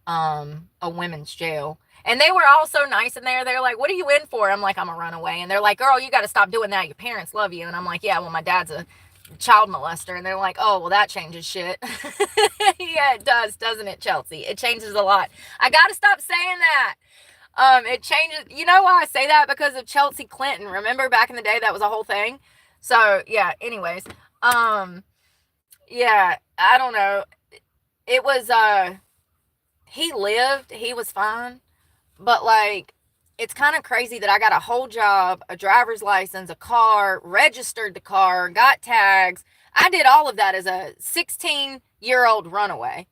Speaker 1: a women's jail. And they were all so nice in there. They're like, what are you in for? I'm like, I'm a runaway. And they're like, girl, you got to stop doing that. Your parents love you. And I'm like, yeah, well, my dad's a child molester. And they're like, oh, well, that changes shit. Yeah, it does, doesn't it, Chelsea? It changes a lot. I got to stop saying that. It changes. You know why I say that? Because of Chelsea Clinton. Remember back in the day, that was a whole thing. So yeah, anyways, yeah, I don't know. It was, he lived, he was fine. But like, it's kind of crazy that I got a whole job, a driver's license, a car, registered the car, got tags. I did all of that as a 16-year-old runaway.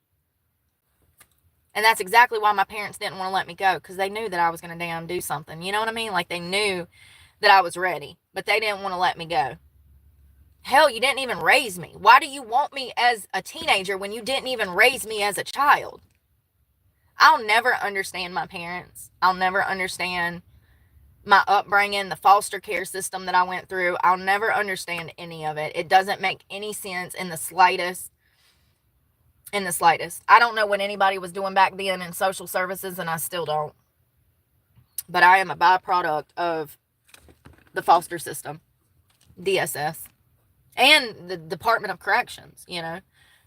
Speaker 1: And that's exactly why my parents didn't want to let me go, because they knew that I was going to damn do something. You know what I mean? Like, they knew that I was ready, but they didn't want to let me go. Hell, you didn't even raise me. Why do you want me as a teenager when you didn't even raise me as a child? I'll never understand my parents. I'll never understand my upbringing, the foster care system that I went through. I'll never understand any of it. It doesn't make any sense in the slightest. In the slightest. I don't know what anybody was doing back then in social services, and I still don't. But I am a byproduct of the foster system, DSS, and the Department of Corrections,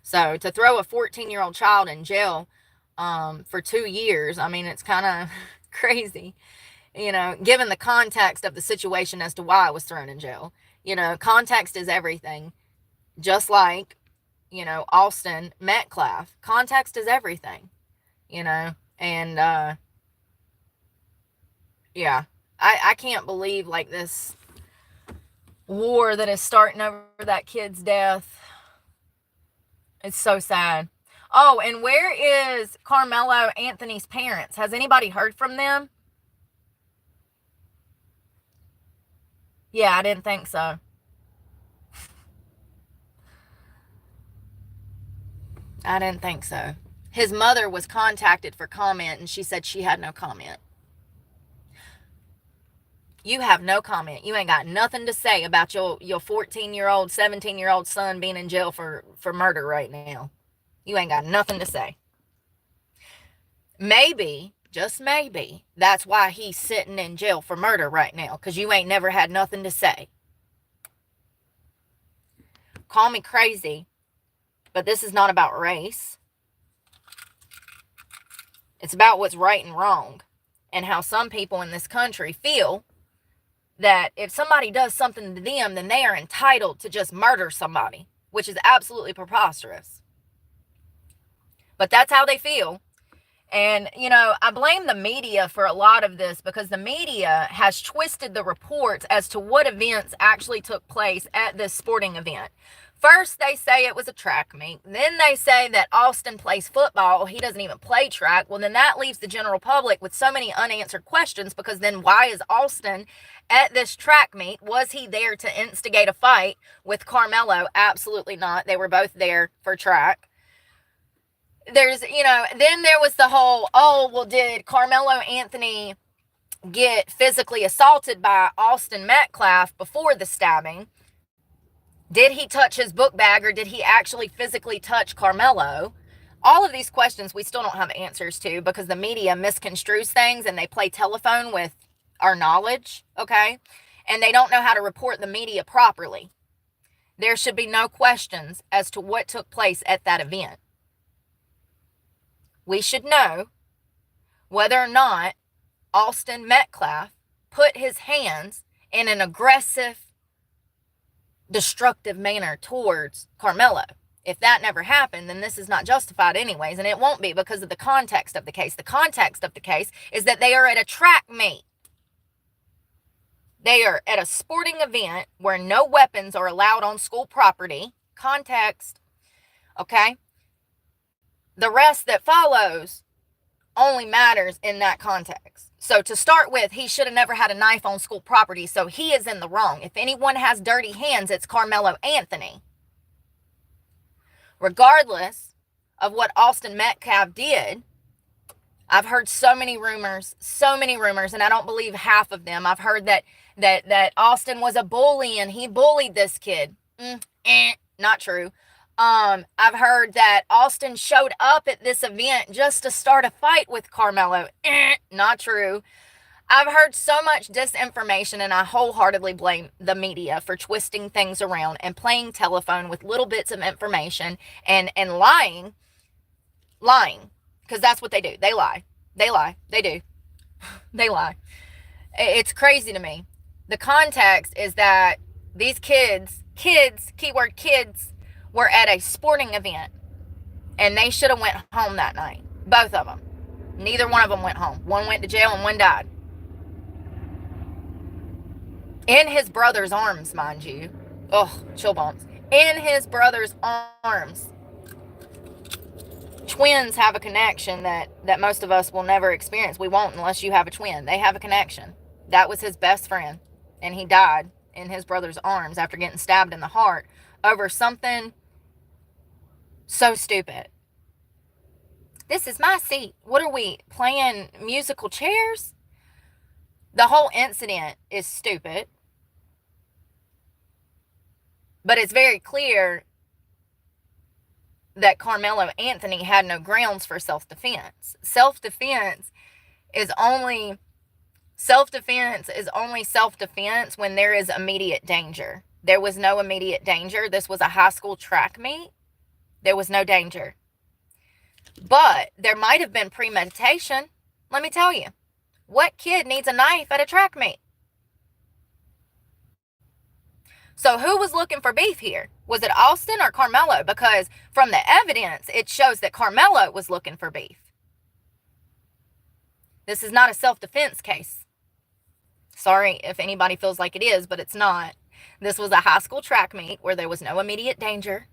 Speaker 1: So to throw a 14-year-old child in jail for 2 years, I mean, it's kind of crazy, given the context of the situation as to why I was thrown in jail. Context is everything. Just like, Austin Metcalf. Context is everything, and yeah, I can't believe like this war that is starting over that kid's death. It's so sad. Oh, and where is Carmelo Anthony's parents? Has anybody heard from them? Yeah, I didn't think so. I didn't think so. His mother was contacted for comment, and she said she had no comment. You have no comment. You ain't got nothing to say about your 14-year-old, 17-year-old son being in jail for murder right now. You ain't got nothing to say. Maybe, just maybe, that's why he's sitting in jail for murder right now, because you ain't never had nothing to say. Call me crazy, but this is not about race. It's about what's right and wrong, and how some people in this country feel that if somebody does something to them, then they are entitled to just murder somebody, which is absolutely preposterous. But that's how they feel. And, I blame the media for a lot of this, because the media has twisted the reports as to what events actually took place at this sporting event. First, they say it was a track meet. Then they say that Austin plays football. He doesn't even play track. Well, then that leaves the general public with so many unanswered questions, because then why is Austin at this track meet? Was he there to instigate a fight with Carmelo? Absolutely not. They were both there for track. There's, then there was the whole, oh, well, did Carmelo Anthony get physically assaulted by Austin Metcalf before the stabbing? Did he touch his book bag, or did he actually physically touch Carmelo? All of these questions we still don't have answers to, because the media misconstrues things and they play telephone with our knowledge, okay? And they don't know how to report the media properly. There should be no questions as to what took place at that event. We should know whether or not Austin Metcalf put his hands in an aggressive, destructive manner towards Carmelo. If that never happened, then this is not justified anyways, and it won't be because of the context of the case. The context of the case is that they are at a track meet. They are at a sporting event where no weapons are allowed on school property. Context, okay? The rest that follows only matters in that context. So to start with, he should have never had a knife on school property, so he is in the wrong. If anyone has dirty hands, it's Carmelo Anthony. Regardless of what Austin Metcalf did, I've heard so many rumors, and I don't believe half of them. I've heard that Austin was a bully and he bullied this kid. Not true. I've heard that Austin showed up at this event just to start a fight with Carmelo. Not true. I've heard so much disinformation, and I wholeheartedly blame the media for twisting things around and playing telephone with little bits of information and lying, because that's what they do. They lie. They do. They lie. It's crazy to me. The context is that these kids, keyword kids, were at a sporting event, and they should have went home that night. Both of them. Neither one of them went home. One went to jail and one died. In his brother's arms, mind you. Ugh, chill bumps. In his brother's arms. Twins have a connection that most of us will never experience. We won't unless you have a twin. They have a connection. That was his best friend, and he died in his brother's arms after getting stabbed in the heart over something so stupid. This is my seat. What are we, playing musical chairs? The whole incident is stupid. But it's very clear that Carmelo Anthony had no grounds for self-defense. Self-defense is only self-defense when there is immediate danger. There was no immediate danger. This was a high school track meet. There was no danger. But there might have been premeditation. Let me tell you. What kid needs a knife at a track meet? So who was looking for beef here? Was it Austin or Carmelo? Because from the evidence, it shows that Carmelo was looking for beef. This is not a self-defense case. Sorry if anybody feels like it is, but it's not. This was a high school track meet where there was no immediate danger.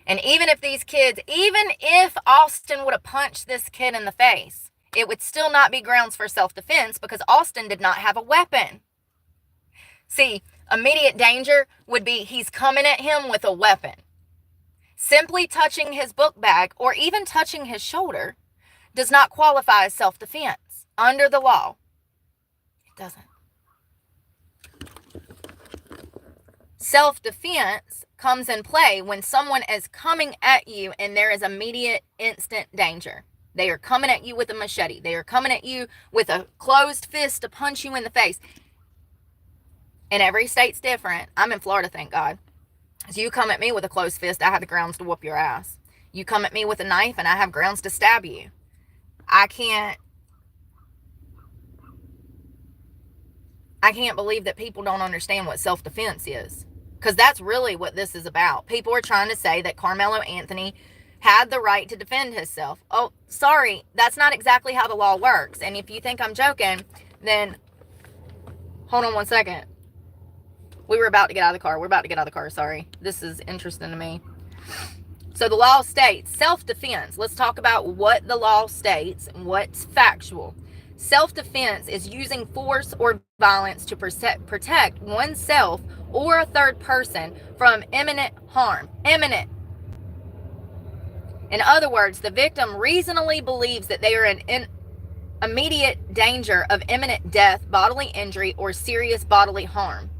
Speaker 1: And even if Austin would have punched this kid in the face, it would still not be grounds for self-defense because Austin did not have a weapon. See, immediate danger would be he's coming at him with a weapon. Simply touching his book bag or even touching his shoulder does not qualify as self-defense under the law. It doesn't. Self-defense comes in play when someone is coming at you and there is immediate instant danger. They are coming at you with a machete. They are coming at you with a closed fist to punch you in the face. And every state's different. I'm in Florida, thank God. So you come at me with a closed fist, I have the grounds to whoop your ass. You come at me with a knife and I have grounds to stab you. I can't believe that people don't understand what self-defense is. Because that's really what this is about. People are trying to say that Carmelo Anthony had the right to defend himself. Oh, sorry, that's not exactly how the law works. And if you think I'm joking, then hold on one second. We were about to get out of the car. We're about to get out of the car. Sorry. This is interesting to me. So the law states self-defense. Let's talk about what the law states and what's factual. Self-defense is using force or violence to protect oneself or a third person from imminent harm. Imminent. In other words, the victim reasonably believes that they are in immediate danger of imminent death, bodily injury, or serious bodily harm.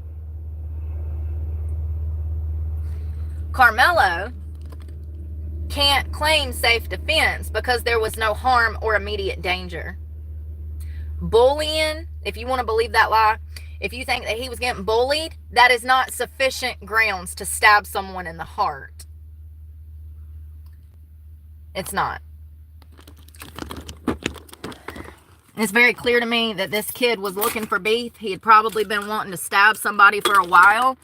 Speaker 1: Carmelo can't claim self-defense because there was no harm or immediate danger. Bullying, if you want to believe that lie, if you think that he was getting bullied, that is not sufficient grounds to stab someone in the heart. It's not. It's very clear to me that this kid was looking for beef. He had probably been wanting to stab somebody for a while,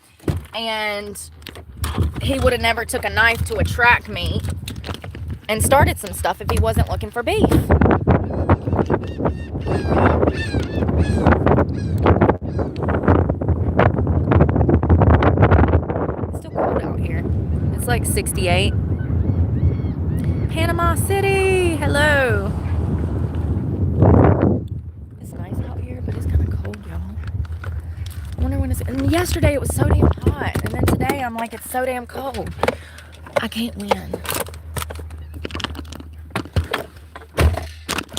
Speaker 1: and he would have never took a knife to a track meet and started some stuff if he wasn't looking for beef. It's still cold out here. It's like 68. Panama City, hello. It's nice out here, but it's kind of cold, y'all. I wonder when it's... And yesterday it was so damn hot, and then today I'm like, it's so damn cold. I can't win.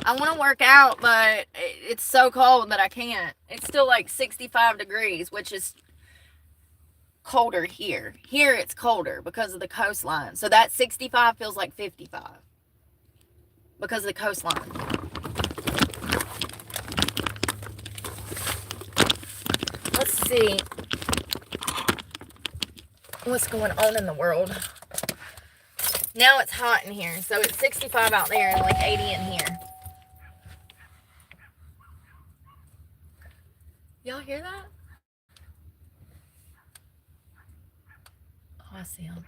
Speaker 1: I want to work out, but it's so cold that I can't. It's still like 65 degrees, which is colder here. Here it's colder because of the coastline. So that 65 feels like 55 because of the coastline. Let's see what's going on in the world. Now it's hot in here. So it's 65 out there and like 80 in here. Y'all hear that? Oh, I see them.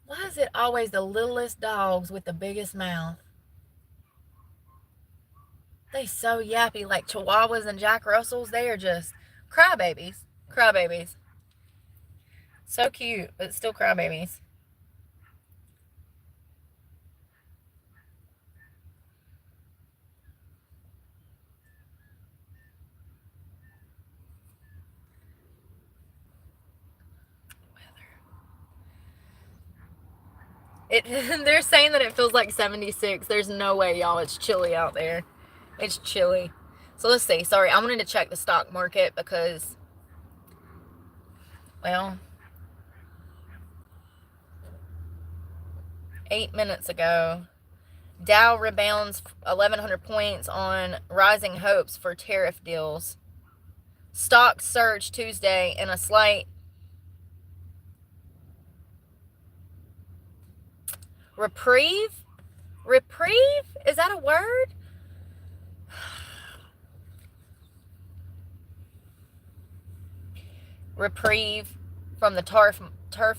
Speaker 1: Why is it always the littlest dogs with the biggest mouth? They so yappy, like Chihuahuas and Jack Russells. They are just crybabies. Crybabies. So cute, but still crybabies. They're saying that it feels like 76. There's no way, y'all. It's chilly out there. It's chilly. So let's see. Sorry, I wanted to check the stock market because, well, 8 minutes ago, Dow rebounds 1,100 points on rising hopes for tariff deals. Stocks surged Tuesday in a slight reprieve? Reprieve? Is that a word? Reprieve from the turf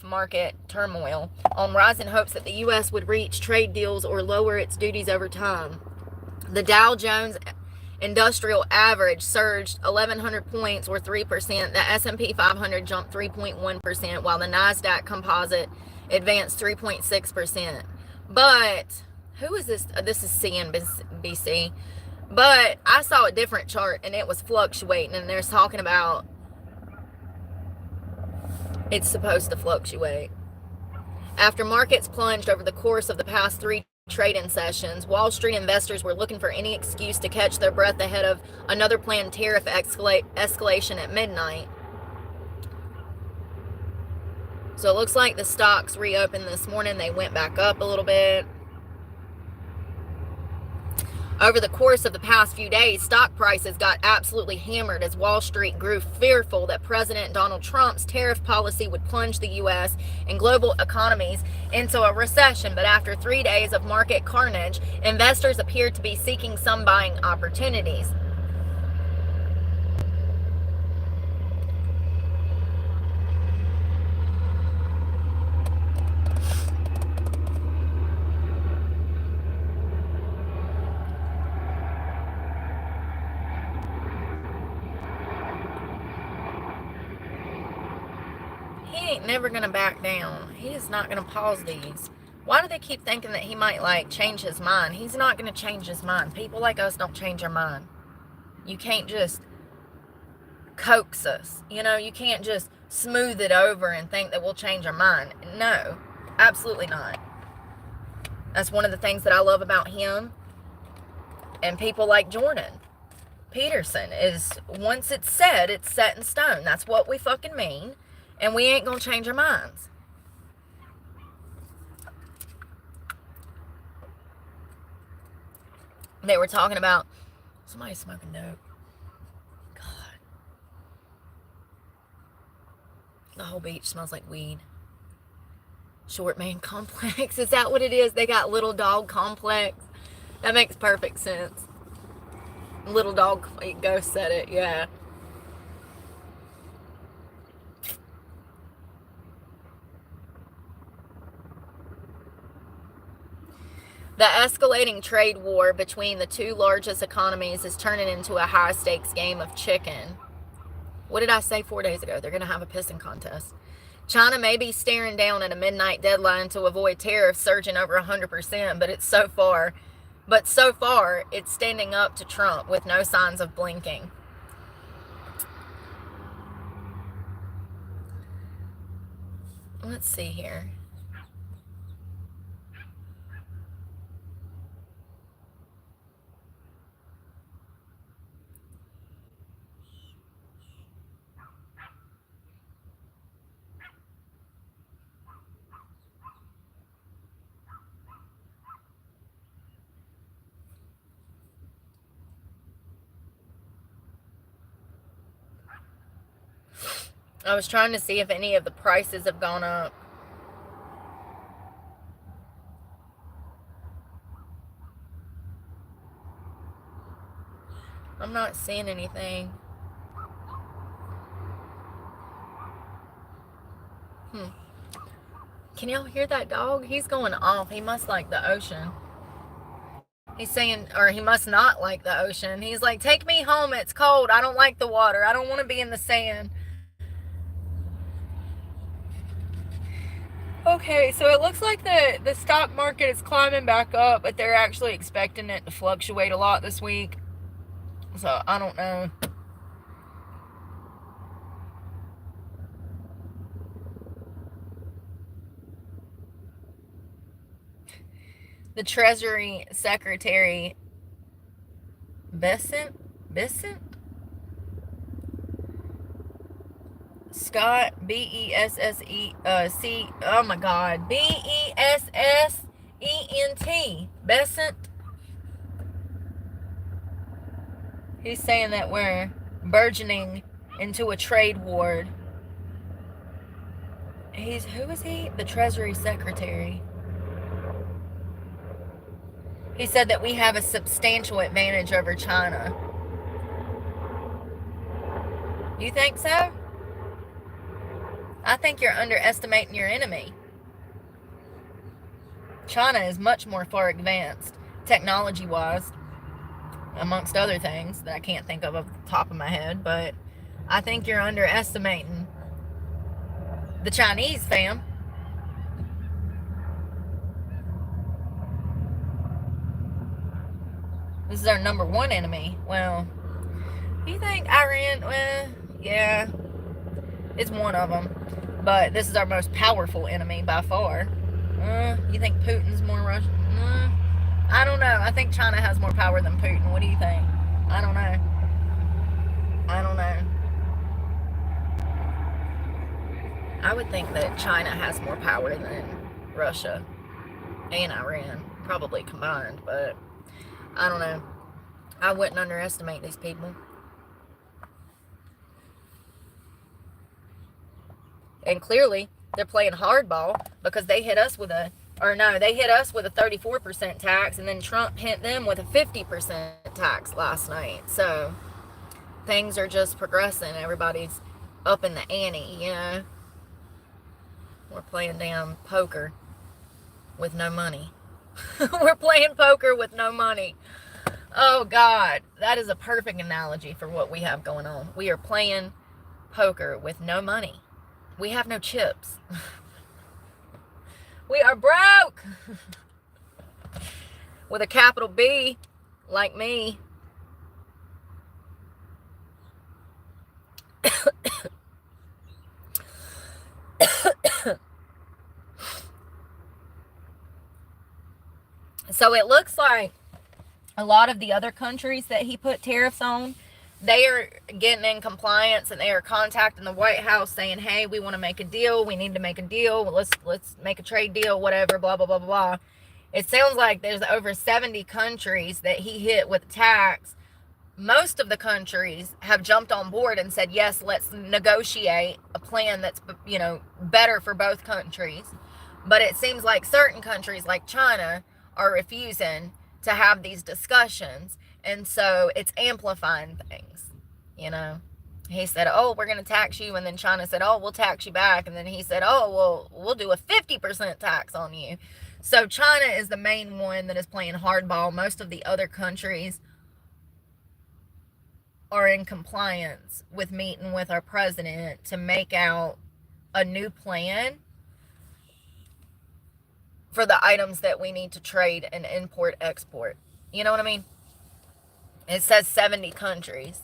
Speaker 1: market turmoil on rising hopes that the U.S. would reach trade deals or lower its duties over time. The Dow Jones Industrial Average surged 1,100 points or 3%. The S&P 500 jumped 3.1%, while the NASDAQ Composite advanced 3.6%. But who is this? This is CNBC. But I saw a different chart and it was fluctuating, and they're talking about it's supposed to fluctuate. After markets plunged over the course of the past 3 trading sessions, Wall Street investors were looking for any excuse to catch their breath ahead of another planned tariff escalation at midnight. So it looks like the stocks reopened this morning. They went back up a little bit. Over the course of the past few days, stock prices got absolutely hammered as Wall Street grew fearful that President Donald Trump's tariff policy would plunge the U.S. and global economies into a recession. But after 3 days of market carnage, investors appeared to be seeking some buying opportunities. He ain't never going to back down. He is not going to pause these. Why do they keep thinking that he might, like, change his mind? He's not going to change his mind. People like us don't change our mind. You can't just coax us. You know, you can't just smooth it over and think that we'll change our mind. No, absolutely not. That's one of the things that I love about him and people like Jordan Peterson is once it's said, it's set in stone. That's what we fucking mean. And we ain't gonna change our minds. They were talking about somebody smoking dope. God. The whole beach smells like weed. Short man complex. Is that what it is? They got little dog complex. That makes perfect sense. Little dog ghost said it, yeah. The escalating trade war between the two largest economies is turning into a high-stakes game of chicken. What did I say 4 days ago? They're going to have a pissing contest. China may be staring down at a midnight deadline to avoid tariffs surging over 100%, but so far, it's standing up to Trump with no signs of blinking. Let's see here. I was trying to see if any of the prices have gone up. I'm not seeing anything. Can y'all hear that dog? He's going off. He must like the ocean. He's saying, or he must not like the ocean. He's like, take me home. It's cold. I don't like the water. I don't want to be in the sand. Okay, so it looks like the stock market is climbing back up, but they're actually expecting it to fluctuate a lot this week. So, I don't know. The Treasury Secretary, Bessent? Scott, B-E-S-S-E-C, oh my God, B-E-S-S-E-N-T, Bessent. He's saying that we're burgeoning into a trade war. Who is he? The Treasury Secretary. He said that we have a substantial advantage over China. You think so? I think you're underestimating your enemy. China is much more far advanced, technology-wise, amongst other things that I can't think of off the top of my head, but I think you're underestimating the Chinese, fam. This is our number one enemy. Well, you think Iran, well, yeah, it's one of them. But this is our most powerful enemy by far. You think Putin's more Russian? I don't know. I think China has more power than Putin. What do you think? I don't know. I would think that China has more power than Russia and Iran, probably combined, but I don't know. I wouldn't underestimate these people. And clearly, they're playing hardball because they hit us with a 34% tax, and then Trump hit them with a 50% tax last night. So, things are just progressing. Everybody's up in the ante, you know. We're playing damn poker with no money. We're playing poker with no money. Oh, God. That is a perfect analogy for what we have going on. We are playing poker with no money. We have no chips. We are broke. With a capital B, like me. So it looks like a lot of the other countries that he put tariffs on, they are getting in compliance, and they are contacting the White House saying, hey, we want to make a deal. We need to make a deal. Let's make a trade deal, whatever, blah, blah, blah, blah. It sounds like there's over 70 countries that he hit with tax. Most of the countries have jumped on board and said, yes, let's negotiate a plan that's, better for both countries. But it seems like certain countries like China are refusing to have these discussions. And so it's amplifying things, He said, oh, we're going to tax you. And then China said, oh, we'll tax you back. And then he said, oh, well, we'll do a 50% tax on you. So China is the main one that is playing hardball. Most of the other countries are in compliance with meeting with our president to make out a new plan for the items that we need to trade and import export. You know what I mean? It says 70 countries.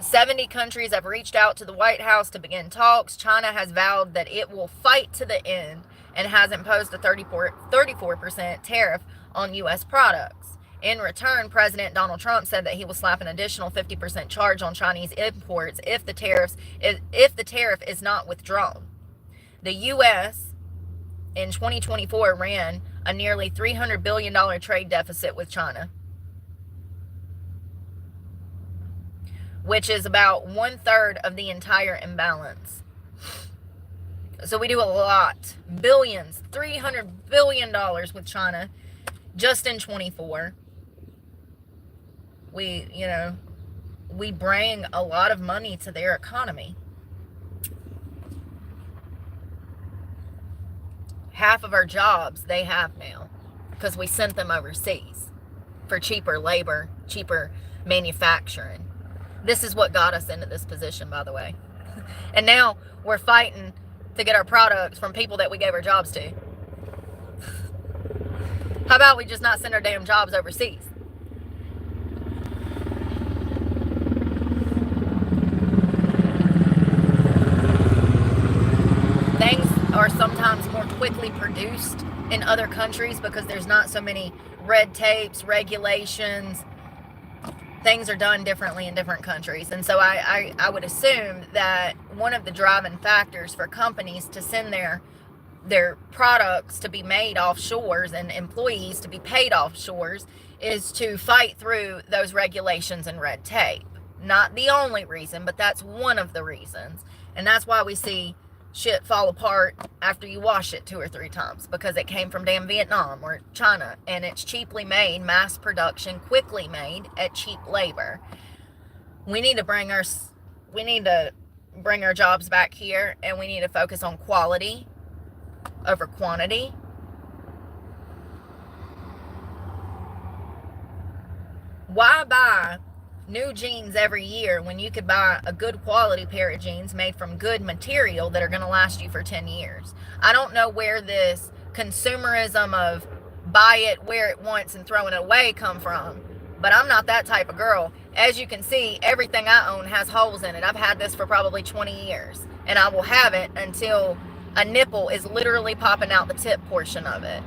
Speaker 1: 70 countries have reached out to the White House to begin talks. China has vowed that it will fight to the end and has imposed a 34% tariff on U.S. products. In return, President Donald Trump said that he will slap an additional 50% charge on Chinese imports if the tariff is not withdrawn. The U.S. in 2024 ran a nearly $300 billion trade deficit with China, which is about 1/3 of the entire imbalance. So we do a lot. Billions, $300 billion with China just in 24. We bring a lot of money to their economy. Half of our jobs they have now because we sent them overseas for cheaper labor, cheaper manufacturing. This is what got us into this position, by the way. And now we're fighting to get our products from people that we gave our jobs to. How about we just not send our damn jobs overseas? Things are sometimes more quickly produced in other countries because there's not so many red tapes, regulations. Things are done differently in different countries. And so I would assume that one of the driving factors for companies to send their products to be made offshores and employees to be paid offshores is to fight through those regulations and red tape. Not the only reason, but that's one of the reasons. And that's why we see shit fall apart after you wash it 2 or 3 times, because it came from damn Vietnam or China, and it's cheaply made, mass production, quickly made at cheap labor. We need to bring our jobs back here, and we need to focus on quality over quantity. Why buy new jeans every year when you could buy a good quality pair of jeans made from good material that are going to last you for 10 years? I don't know where this consumerism of buy it, wear it once and throwing it away come from, but I'm not that type of girl. As you can see, everything I own has holes in it. I've had this for probably 20 years, and I will have it until a nipple is literally popping out the tip portion of it.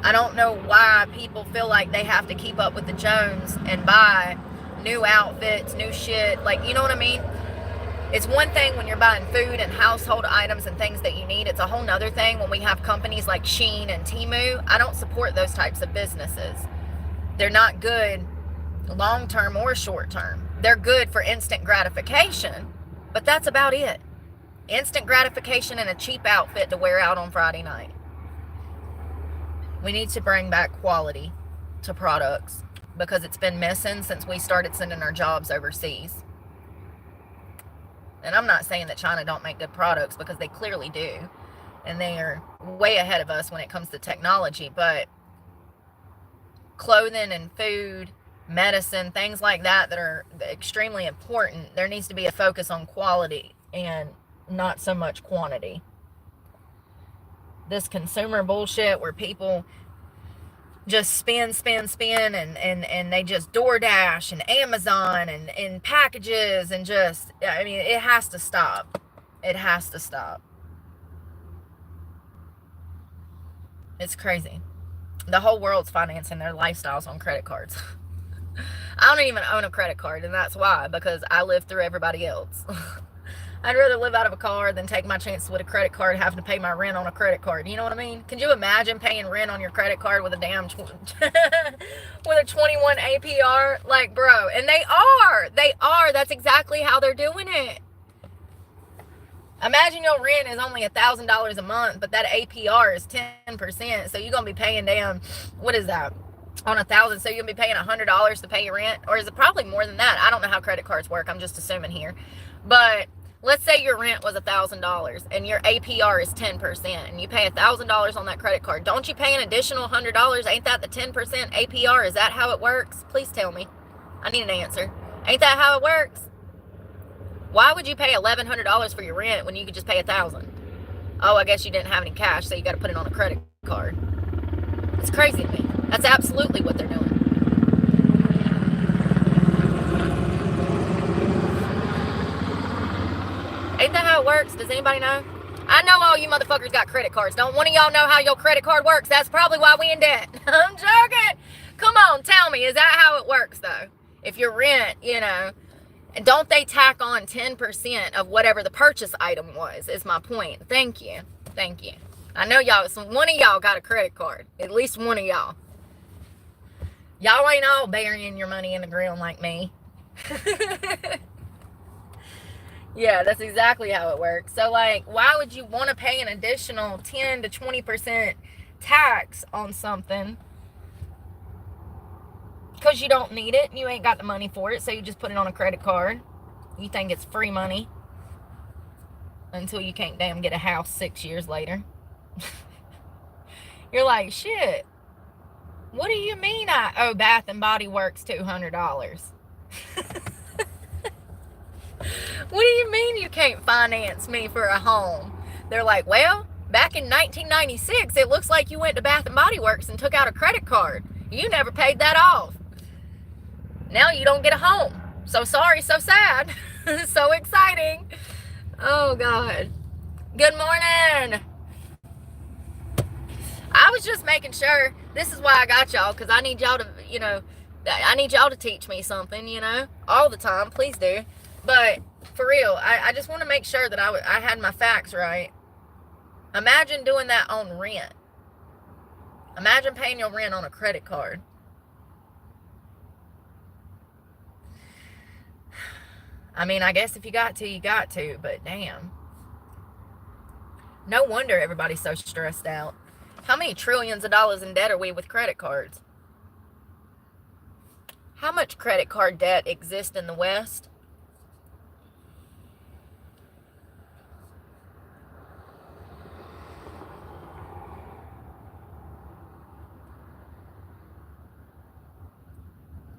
Speaker 1: I don't know why people feel like they have to keep up with the Jones and buy new outfits, new shit, like, you know what I mean? It's one thing when you're buying food and household items and things that you need. It's a whole nother thing when we have companies like Shein and Temu. I don't support those types of businesses. They're not good long-term or short-term. They're good for instant gratification, but that's about it. Instant gratification and a cheap outfit to wear out on Friday night. We need to bring back quality to products, because it's been missing since we started sending our jobs overseas. And I'm not saying that China don't make good products, because they clearly do. And they are way ahead of us when it comes to technology. But clothing and food medicine, things like that that are extremely important. There needs to be a focus on quality and not so much quantity. This consumer bullshit where people just spin, and they just DoorDash and Amazon and packages and just, I mean, it has to stop. It has to stop. It's crazy. The whole world's financing their lifestyles on credit cards. I don't even own a credit card, and that's why, because I live through everybody else. I'd rather live out of a car than take my chances with a credit card, having to pay my rent on a credit card. You know what I mean? Could you imagine paying rent on your credit card with a damn with a 21 APR? Like, bro, and they are. That's exactly how they're doing it. Imagine your rent is only $1,000 a month, but that APR is 10%. So you're gonna be paying damn, what is that? On 1,000, so you're gonna be paying $100 to pay your rent, or is it probably more than that? I don't know how credit cards work. I'm just assuming here, but let's say your rent was $1,000 and your APR is 10%, and you pay $1,000 on that credit card. Don't you pay an additional $100? Ain't that the 10% APR? Is that how it works? Please tell me. I need an answer. Ain't that how it works? Why would you pay $1,100 for your rent when you could just pay $1,000? Oh, I guess you didn't have any cash, so you got to put it on a credit card. It's crazy to me. That's absolutely what they're doing. Ain't that how it works? Does anybody know? I know all you motherfuckers got credit cards. Don't one of y'all know how your credit card works? That's probably why we in debt. I'm joking. Come on, tell me. Is that how it works, though? If your rent, don't they tack on 10% of whatever the purchase item was, is my point. Thank you. Thank you. I know y'all, one of y'all got a credit card. At least one of y'all. Y'all ain't all burying your money in the ground like me. Yeah, that's exactly how it works. So, like, why would you want to pay an additional 10 to 20% tax on something? Because you don't need it. You ain't got the money for it, so you just put it on a credit card. You think it's free money until you can't damn get a house 6 years later. You're like, shit, what do you mean I owe Bath and Body Works $200? What do you mean you can't finance me for a home? They're like, well, back in 1996, it looks like you went to Bath and Body Works and took out a credit card. You never paid that off. Now you don't get a home. So sorry, so sad. So exciting. Oh, God. Good morning. I was just making sure. This is why I got y'all, because I need y'all to, I need y'all to teach me something, all the time. Please do. But for real, I just want to make sure that I had my facts right. Imagine doing that on rent. Imagine paying your rent on a credit card. I mean, I guess if you got to, you got to, but damn. No wonder everybody's so stressed out. How many trillions of dollars in debt are we with credit cards? How much credit card debt exists in the West?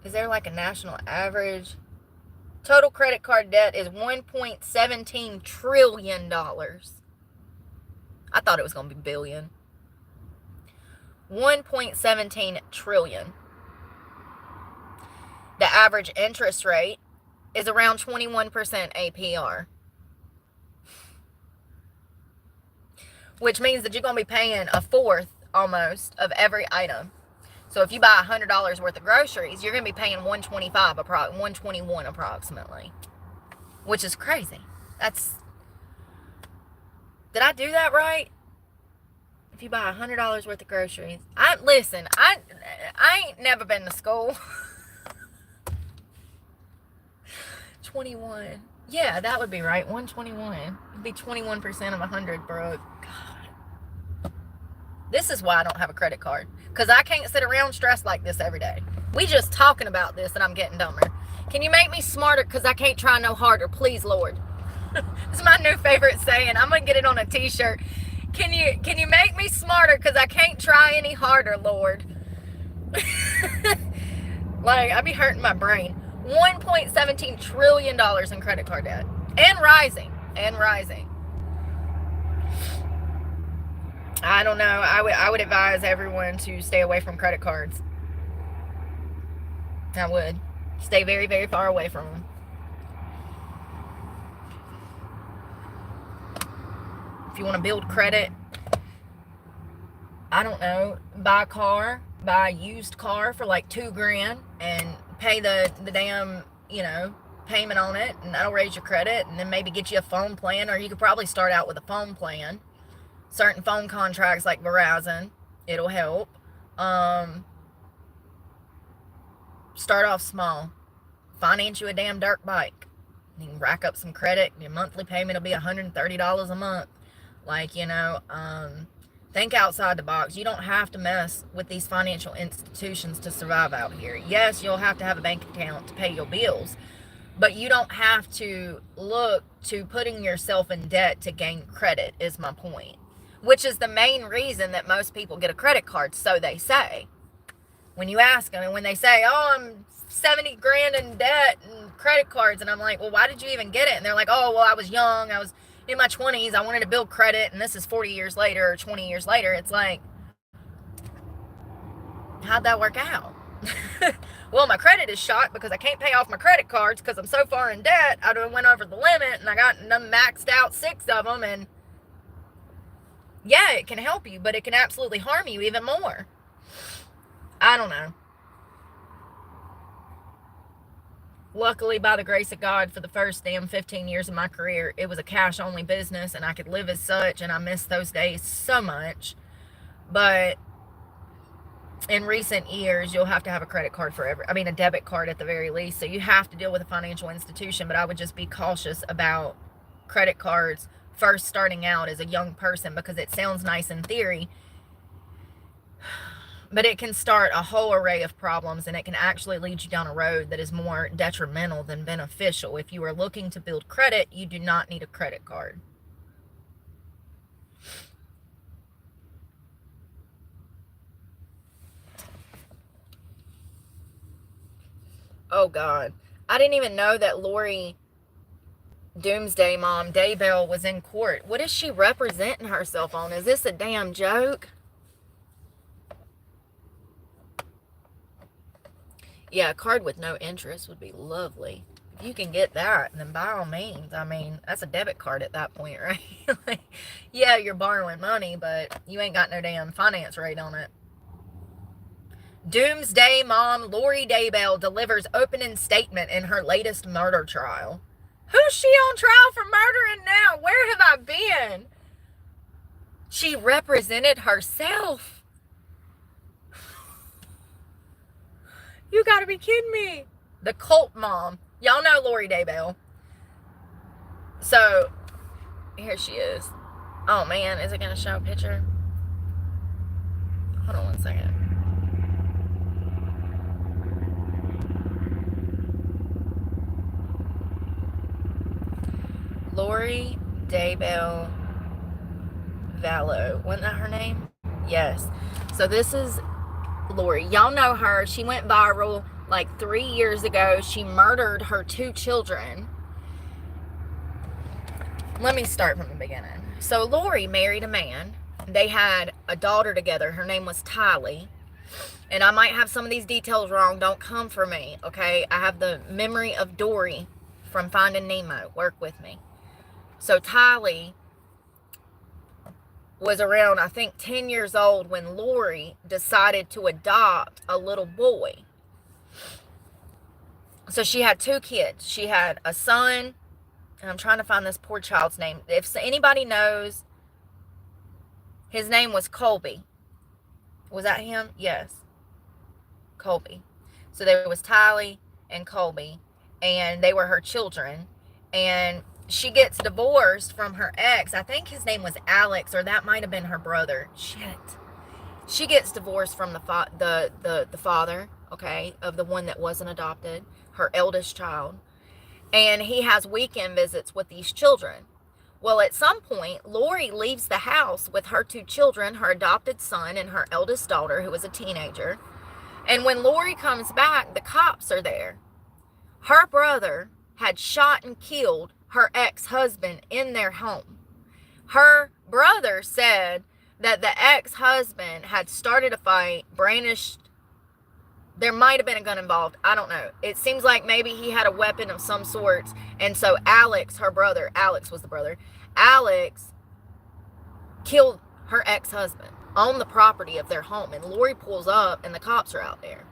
Speaker 1: Is there like a national average? Total credit card debt is $1.17 trillion. I thought it was going to be billion. 1.17 trillion. The average interest rate is around 21% APR. Which means that you're going to be paying a fourth almost of every item. So if you buy $100 worth of groceries, you're going to be paying $121 approximately. Which is crazy. Did I do that right? If you buy $100 worth of groceries. I ain't never been to school. 21. Yeah, that would be right. 121. It'd be 21% of 100, bro. God. This is why I don't have a credit card. Because I can't sit around stressed like this every day. We just talking about this and I'm getting dumber. Can you make me smarter? Because I can't try no harder. Please, Lord. This is my new favorite saying. I'm going to get it on a t-shirt. Can you make me smarter? Because I can't try any harder, Lord. Like, I'd be hurting my brain. $1.17 trillion in credit card debt. And rising. And rising. I don't know. I would advise everyone to stay away from credit cards. I would. Stay very, very far away from them. If you want to build credit, I don't know, buy a used car for like $2,000 and pay the damn, payment on it, and that'll raise your credit, and then maybe get you a phone plan, or you could probably start out with a phone plan. Certain phone contracts like Verizon, it'll help. Start off small. Finance you a damn dirt bike. You can rack up some credit. Your monthly payment will be $130 a month. Like, think outside the box. You don't have to mess with these financial institutions to survive out here. Yes, you'll have to have a bank account to pay your bills, but you don't have to look to putting yourself in debt to gain credit, is my point. Which is the main reason that most people get a credit card, so they say. When you ask them, and when they say, oh, I'm 70 grand in debt and credit cards, and I'm like, well, why did you even get it? And they're like, oh, well, I was young, I was in my 20s, I wanted to build credit, and this is 40 years later or 20 years later. It's like, how'd that work out? Well, my credit is shot because I can't pay off my credit cards because I'm so far in debt. I went over the limit, and I got them maxed out 6 of them, and yeah, it can help you, but it can absolutely harm you even more. I don't know. Luckily, by the grace of God, for the first damn 15 years of my career, it was a cash-only business, and I could live as such, and I miss those days so much. But in recent years, you'll have to have a credit card a debit card at the very least, so you have to deal with a financial institution, but I would just be cautious about credit cards first starting out as a young person, because it sounds nice in theory, but it can start a whole array of problems, and it can actually lead you down a road that is more detrimental than beneficial. If you are looking to build credit, you do not need a credit card. Oh God, I didn't even know that Lori Doomsday Mom Daybell was in court. What is she representing herself on? Is this a damn joke? Yeah, a card with no interest would be lovely. If you can get that, then by all means. I mean, that's a debit card at that point, right? Like, yeah, you're borrowing money, but you ain't got no damn finance rate on it. Doomsday Mom Lori Daybell delivers opening statement in her latest murder trial. Who's she on trial for murdering now? Where have I been? She represented herself. You gotta be kidding me. The cult mom. Y'all know Lori Daybell. So, here she is. Oh man, is it gonna show a picture? Hold on one second. Lori Daybell Vallow. Wasn't that her name? Yes. So this is Lori. Y'all know her. She went viral like 3 years ago. She murdered her 2 children. Let me start from the beginning. So Lori married a man. They had a daughter together. Her name was Tylee. And I might have some of these details wrong. Don't come for me, okay? I have the memory of Dory from Finding Nemo. Work with me. So Tylee was around, I think, 10 years old when Lori decided to adopt a little boy. So she had 2 kids. She had a son, and I'm trying to find this poor child's name. If anybody knows, his name was Colby. Was that him? Yes. Colby. So there was Tylee and Colby, and they were her children. And she gets divorced from her ex. I think his name was Alex, or that might have been her brother. Shit. She gets divorced from the father, okay, of the one that wasn't adopted, her eldest child. And he has weekend visits with these children. Well, at some point, Lori leaves the house with her 2 children, her adopted son and her eldest daughter, who was a teenager. And when Lori comes back, the cops are there. Her brother had shot and killed her ex-husband in their home. Her brother said that the ex-husband had started a fight, brandished, there might have been a gun involved, I don't know. It seems like maybe he had a weapon of some sorts, and so Alex, her brother, Alex was the brother, Alex killed her ex-husband on the property of their home, and Lori pulls up and the cops are out there.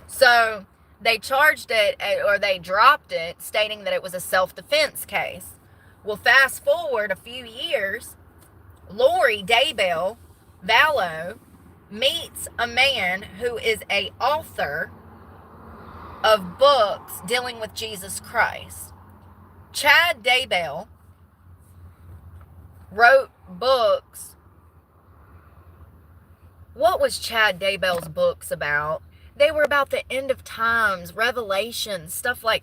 Speaker 1: So they charged it, or they dropped it, stating that it was a self-defense case. Well, fast forward a few years, Lori Daybell Vallow meets a man who is an author of books dealing with Jesus Christ. Chad Daybell wrote books. What was Chad Daybell's books about? They were about the end of times, Revelation, stuff like.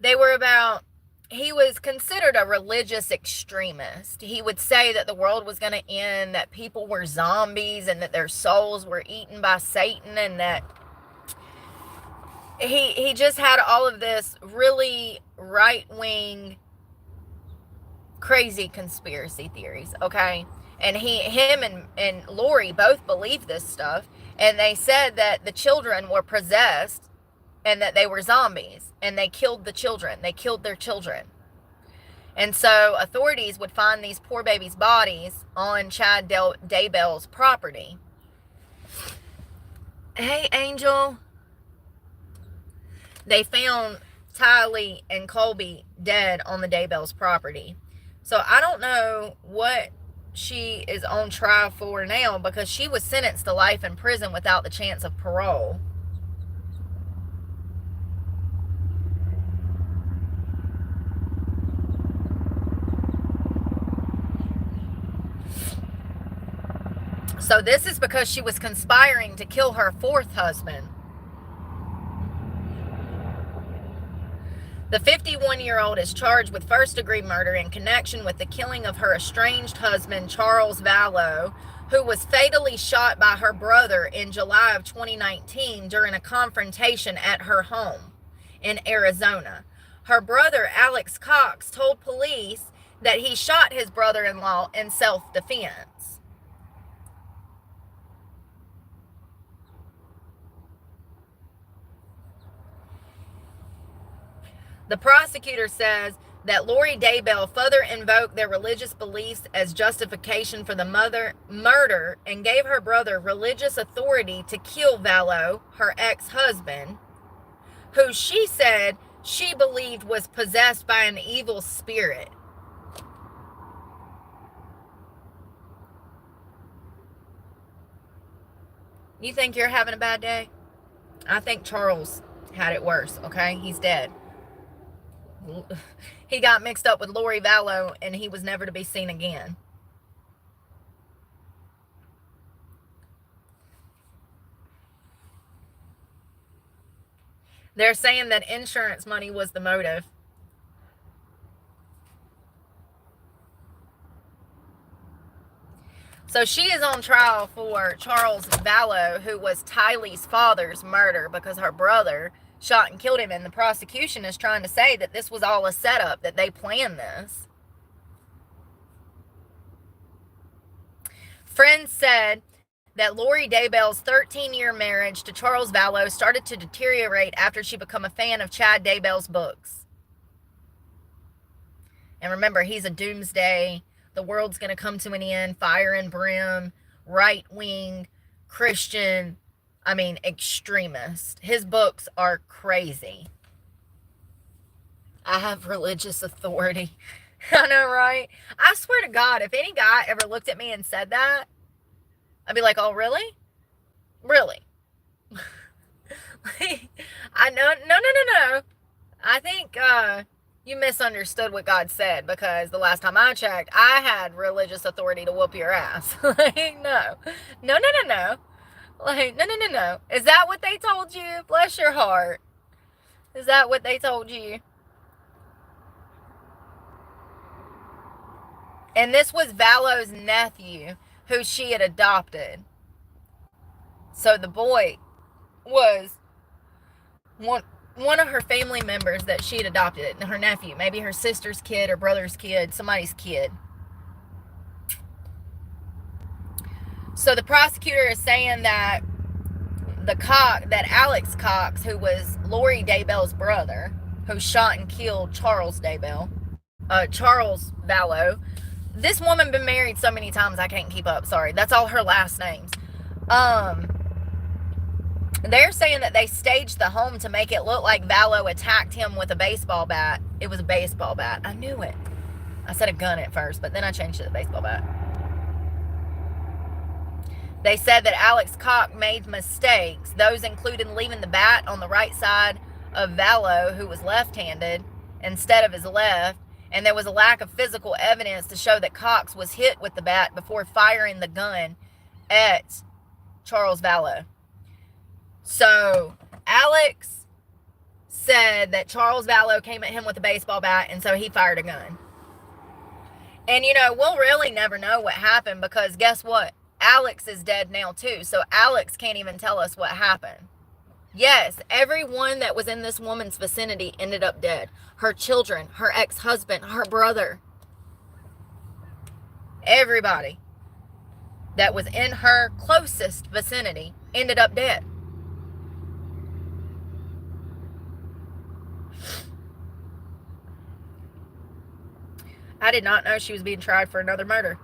Speaker 1: They were about, he was considered a religious extremist. He would say that the world was going to end, that people were zombies, and that their souls were eaten by Satan, and that he just had all of this really right-wing, crazy conspiracy theories, okay? And him and Lori both believed this stuff, and they said that the children were possessed and that they were zombies, and they killed the children. They killed their children. And so authorities would find these poor babies' bodies on Chad Daybell's property. Hey, Angel. They found Tylee and Colby dead on the Daybell's property. So I don't know what she is on trial for now, because she was sentenced to life in prison without the chance of parole. So this is because she was conspiring to kill her fourth husband. The 51-year-old is charged with first-degree murder in connection with the killing of her estranged husband, Charles Vallow, who was fatally shot by her brother in July of 2019 during a confrontation at her home in Arizona. Her brother, Alex Cox, told police that he shot his brother-in-law in self-defense. The prosecutor says that Lori Daybell further invoked their religious beliefs as justification for the murder and gave her brother religious authority to kill Vallow, her ex-husband, who she said she believed was possessed by an evil spirit. You think you're having a bad day? I think Charles had it worse, okay? He's dead. He got mixed up with Lori Vallow, and he was never to be seen again. They're saying that insurance money was the motive. So she is on trial for Charles Vallow, who was Tylee's father's murder, because her brother shot and killed him, and the prosecution is trying to say that this was all a setup, that they planned this. Friends said that Lori Daybell's 13-year marriage to Charles Vallow started to deteriorate after she became a fan of Chad Daybell's books. And remember, he's a doomsday, the world's going to come to an end, fire and brim, right-wing, Christian, extremist. His books are crazy. I have religious authority. I know, right? I swear to God, if any guy ever looked at me and said that, I'd be like, oh, really? Really? I know, no. I think you misunderstood what God said, because the last time I checked, I had religious authority to whoop your ass. No. No. Is that what they told you? Bless your heart. Is that what they told you? And this was Valo's nephew, who she had adopted. So the boy was one of her family members that she had adopted, her nephew, maybe her sister's kid or brother's kid, somebody's kid. So the prosecutor is saying that Alex Cox, who was Lori Daybell's brother, who shot and killed Charles Valo. This woman been married so many times I can't keep up. Sorry, that's all her last names. They're saying that they staged the home to make it look like Valo attacked him with a baseball bat. It was a baseball bat. I knew it. I said a gun at first, but then I changed it to a baseball bat. They said that Alex Cox made mistakes. Those included leaving the bat on the right side of Valo, who was left-handed, instead of his left. And there was a lack of physical evidence to show that Cox was hit with the bat before firing the gun at Charles Valo. So Alex said that Charles Valo came at him with a baseball bat, and so he fired a gun. And, we'll really never know what happened, because guess what? Alex is dead now too, so Alex can't even tell us what happened. Yes, everyone that was in this woman's vicinity ended up dead. Her children, her ex-husband, her brother. Everybody that was in her closest vicinity ended up dead. I did not know she was being tried for another murder.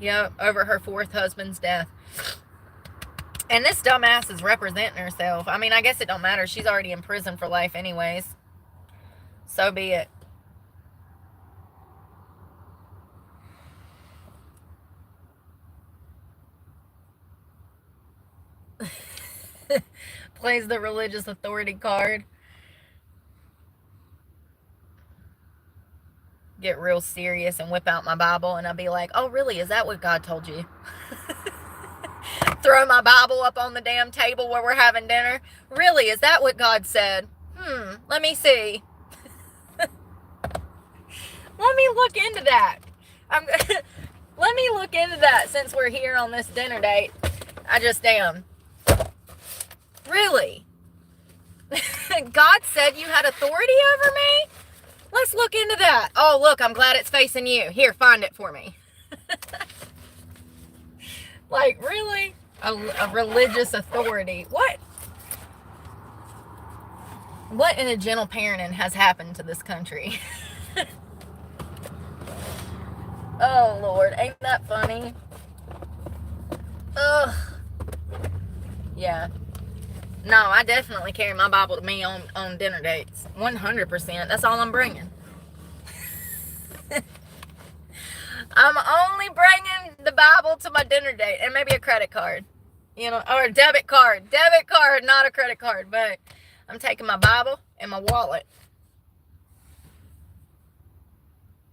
Speaker 1: Yep, over her fourth husband's death. And this dumbass is representing herself. I mean, I guess it don't matter. She's already in prison for life anyways. So be it. Plays the religious authority card. Get real serious and whip out my Bible, and I'll be like, oh, really? Is that what God told you? Throw my Bible up on the damn table where we're having dinner. Really? Is that what God said? Let me see. Let me look into that. Let me look into that since we're here on this dinner date. I just am. Really? God said you had authority over me? Let's look into that. Oh, look, I'm glad it's facing you. Here, find it for me. Like, really? A religious authority. What in a gentle parenting has happened to this country? Oh, Lord. Ain't that funny? Ugh. Yeah. No, I definitely carry my Bible to me on dinner dates. 100%. That's all I'm bringing. I'm only bringing the Bible to my dinner date, and maybe a credit card, or a debit card. Debit card, not a credit card, but I'm taking my Bible and my wallet.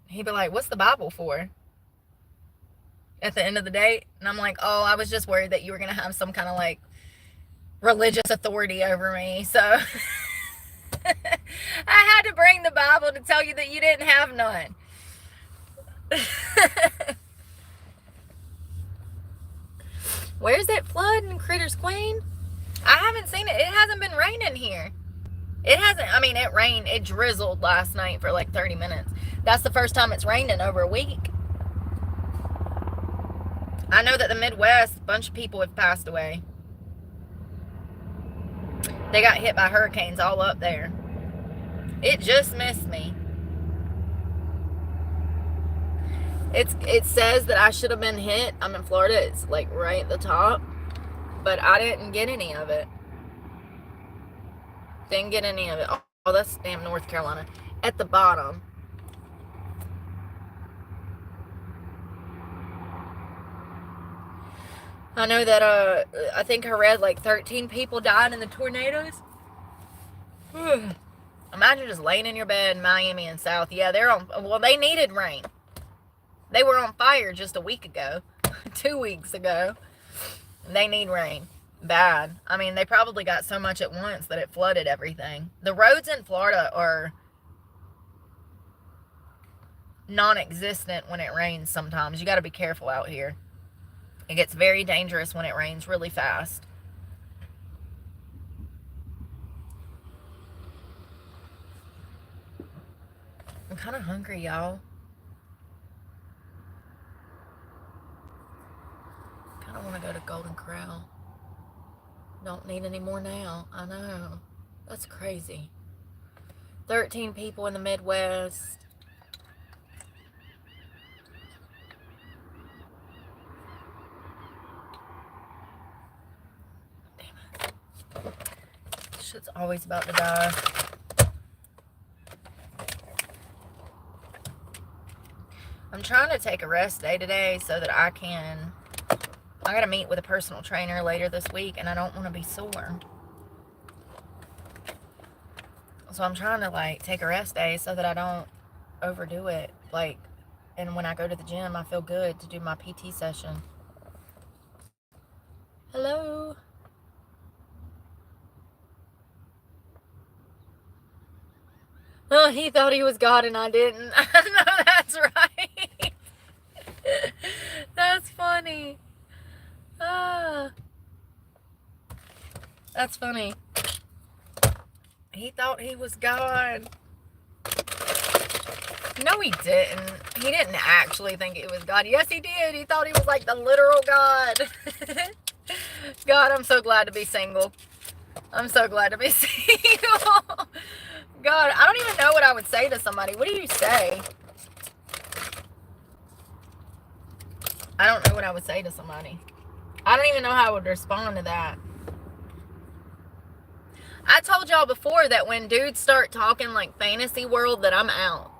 Speaker 1: He'd be like, what's the Bible for? At the end of the date. And I'm like, oh, I was just worried that you were going to have some kind of like religious authority over me. So I had to bring the Bible to tell you that you didn't have none. Where's that flood in Critter's Queen? I haven't seen it. It hasn't been raining here. It hasn't. I mean, it rained. It drizzled last night for like 30 minutes. That's the first time it's rained in over a week. I know that the Midwest, a bunch of people have passed away. They got hit by hurricanes all up there. It just missed me. It says that I should have been hit. I'm in Florida. It's like right at the top. But I didn't get any of it. Didn't get any of it. Oh, that's damn North Carolina. At the bottom. I know that, I think I read like 13 people died in the tornadoes. Imagine just laying in your bed in Miami and South. Yeah, they needed rain. They were on fire just a week ago. 2 weeks ago. They need rain. Bad. I mean, they probably got so much at once that it flooded everything. The roads in Florida are non-existent when it rains sometimes. You got to be careful out here. It gets very dangerous when it rains really fast. I'm kind of hungry, y'all. Kind of want to go to Golden Corral. Don't need any more now. I know. That's crazy. 13 people in the Midwest. Damn it. Shit's always about to die. I'm trying to take a rest day today so that I gotta meet with a personal trainer later this week, and I don't want to be sore. So I'm trying to, like, take a rest day so that I don't overdo it. Like, and when I go to the gym, I feel good to do my PT session. Hello? Oh, he thought he was God and I didn't. No, that's right. That's funny. Ah. That's funny. He thought he was God. No, he didn't. He didn't actually think it was God. Yes, he did. He thought he was like the literal God. God, I'm so glad to be single. I'm so glad to be single. God, I don't even know what I would say to somebody. What do you say? I don't know what I would say to somebody. I don't even know how I would respond to that. I told y'all before that when dudes start talking like fantasy world, that I'm out.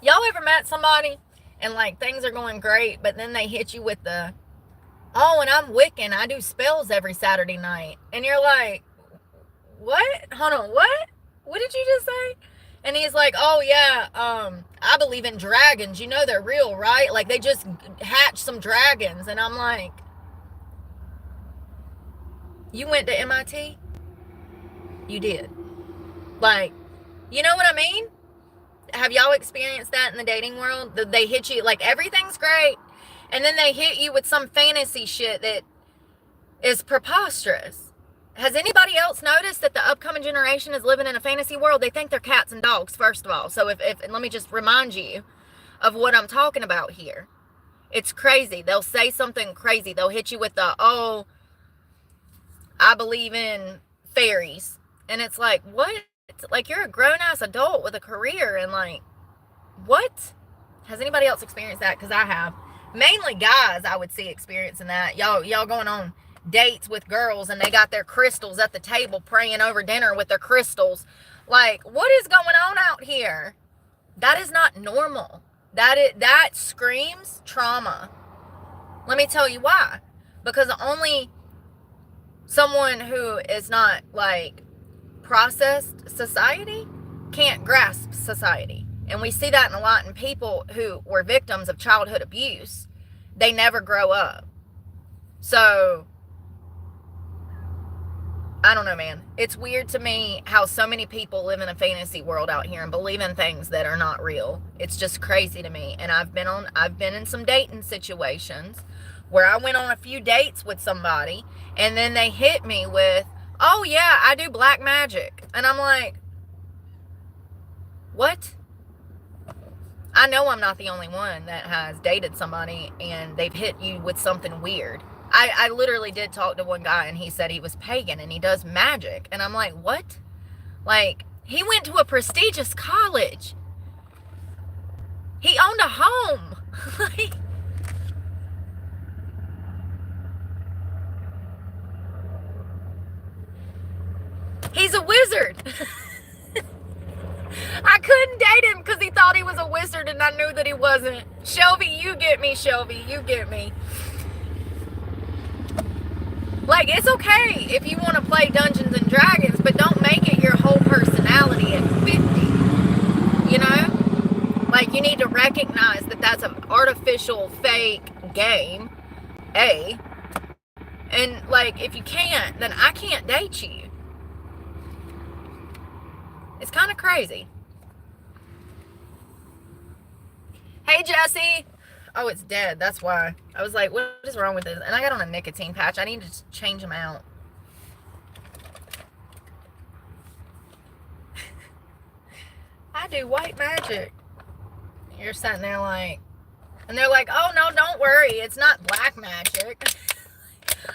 Speaker 1: Y'all ever met somebody and like things are going great, but then they hit you with the, oh, and I'm Wiccan, I do spells every Saturday night. And you're like, what? Hold on, what? What did you just say? And he's like, oh yeah, I believe in dragons. You know they're real, right? Like they just hatched some dragons. And I'm like, you went to MIT? You did. Like, you know what I mean? Have y'all experienced that in the dating world? They hit you, like everything's great, and then they hit you with some fantasy shit that is preposterous. Has anybody else noticed that the upcoming generation is living in a fantasy world? They think they're cats and dogs, first of all. So if let me just remind you of what I'm talking about here. It's crazy. They'll say something crazy. They'll hit you with the, oh, I believe in fairies. And it's like, what? Like, you're a grown-ass adult with a career, and like, what? Has anybody else experienced that? Because I have. Mainly guys, I would see experiencing that. Y'all going on dates with girls, and they got their crystals at the table praying over dinner with their crystals. Like, what is going on out here? That is not normal. That screams trauma. Let me tell you why. Because only someone who is not, like, processed society can't grasp society. And we see that in a lot in people who were victims of childhood abuse. They never grow up. So, I don't know, man. It's weird to me how so many people live in a fantasy world out here and believe in things that are not real. It's just crazy to me. And I've been in some dating situations where I went on a few dates with somebody, and then they hit me with, oh yeah, I do black magic. And I'm like, what? I know I'm not the only one that has dated somebody and they've hit you with something weird. I literally did talk to one guy, and he said he was pagan and he does magic. And I'm like, what? Like, he went to a prestigious college. He owned a home. Like, he's a wizard. I couldn't date him because he thought he was a wizard, and I knew that he wasn't. Shelby, you get me, Shelby. You get me. Like, it's okay if you want to play Dungeons and Dragons, but don't make it your whole personality at 50. You know? Like, you need to recognize that that's an artificial, fake game. A. And, like, if you can't, then I can't date you. It's kind of crazy. Hey, Jesse. Oh, it's dead. That's why. I was like, what is wrong with this? And I got on a nicotine patch. I need to change them out. I do white magic. You're sitting there like, and they're like, oh, no, don't worry. It's not black magic.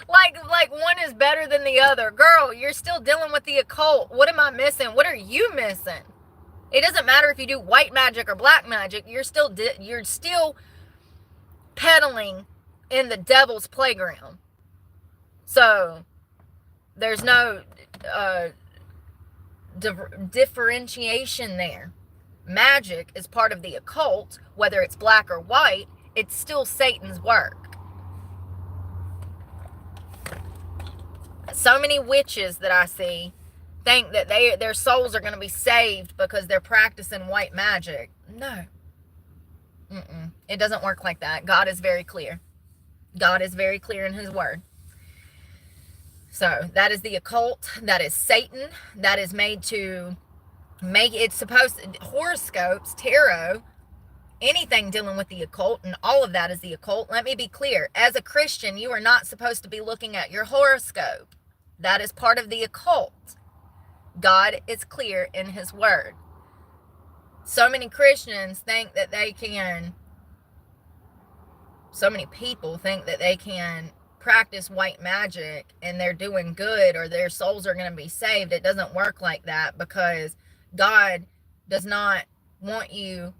Speaker 1: like one is better than the other. Girl, you're still dealing with the occult. What am I missing? What are you missing? It doesn't matter if you do white magic or black magic. You're still peddling in the devil's playground. So there's no differentiation there. Magic is part of the occult, whether it's black or white. It's still Satan's work. So many witches that I see think that their souls are going to be saved because they're practicing white magic. No. It doesn't work like that. God is very clear. God is very clear in his word. So that is the occult. That is Satan. That is made to make it supposed horoscopes, tarot, anything dealing with the occult, and all of that is the occult. Let me be clear. As a Christian, you are not supposed to be looking at your horoscope. That is part of the occult. God is clear in his word. So many Christians think that they can, so many people think that they can practice white magic and they're doing good or their souls are going to be saved. It doesn't work like that, because God does not want you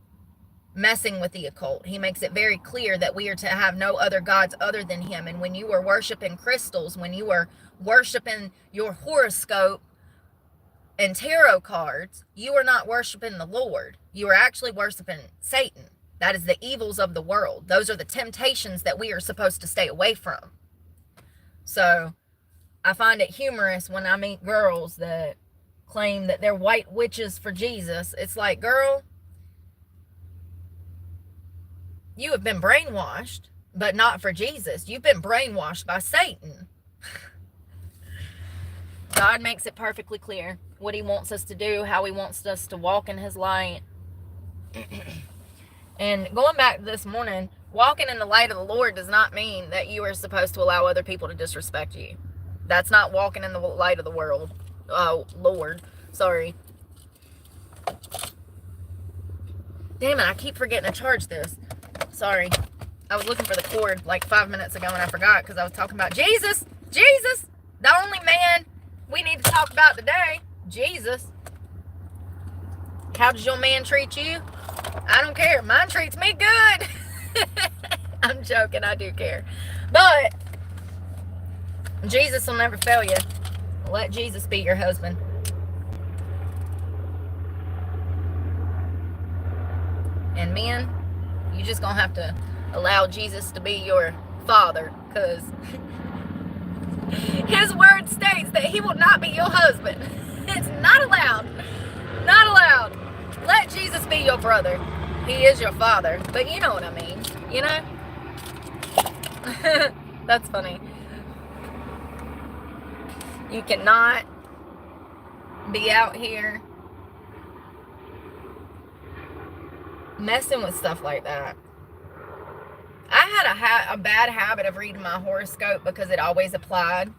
Speaker 1: messing with the occult. He makes it very clear that we are to have no other gods other than him. And when you are worshiping crystals, when you are worshiping your horoscope and tarot cards, you are not worshiping the Lord. You are actually worshiping Satan. That is the evils of the world. Those are the temptations that we are supposed to stay away from. So I find it humorous when I meet girls that claim that they're white witches for Jesus. It's like, girl, you have been brainwashed, but not for Jesus. You've been brainwashed by Satan. God makes it perfectly clear what he wants us to do, how he wants us to walk in his light. And going back this morning, walking in the light of the Lord does not mean that you are supposed to allow other people to disrespect you. That's not walking in the light of the world. Lord. Sorry. Damn it, I keep forgetting to charge this. Sorry. I was looking for the cord like 5 minutes ago and I forgot because I was talking about Jesus. Jesus, the only man we need to talk about today. Jesus. How does your man treat you? I don't care. Mine treats me good. I'm joking. I do care. But Jesus will never fail you. Let Jesus be your husband. And men, you just gonna have to allow Jesus to be your father, because his word states that he will not be your husband. It's not allowed. Not allowed. Let Jesus be your brother. He is your father. But you know what I mean. You know? That's funny. You cannot be out here messing with stuff like that. I had a bad habit of reading my horoscope because it always applied.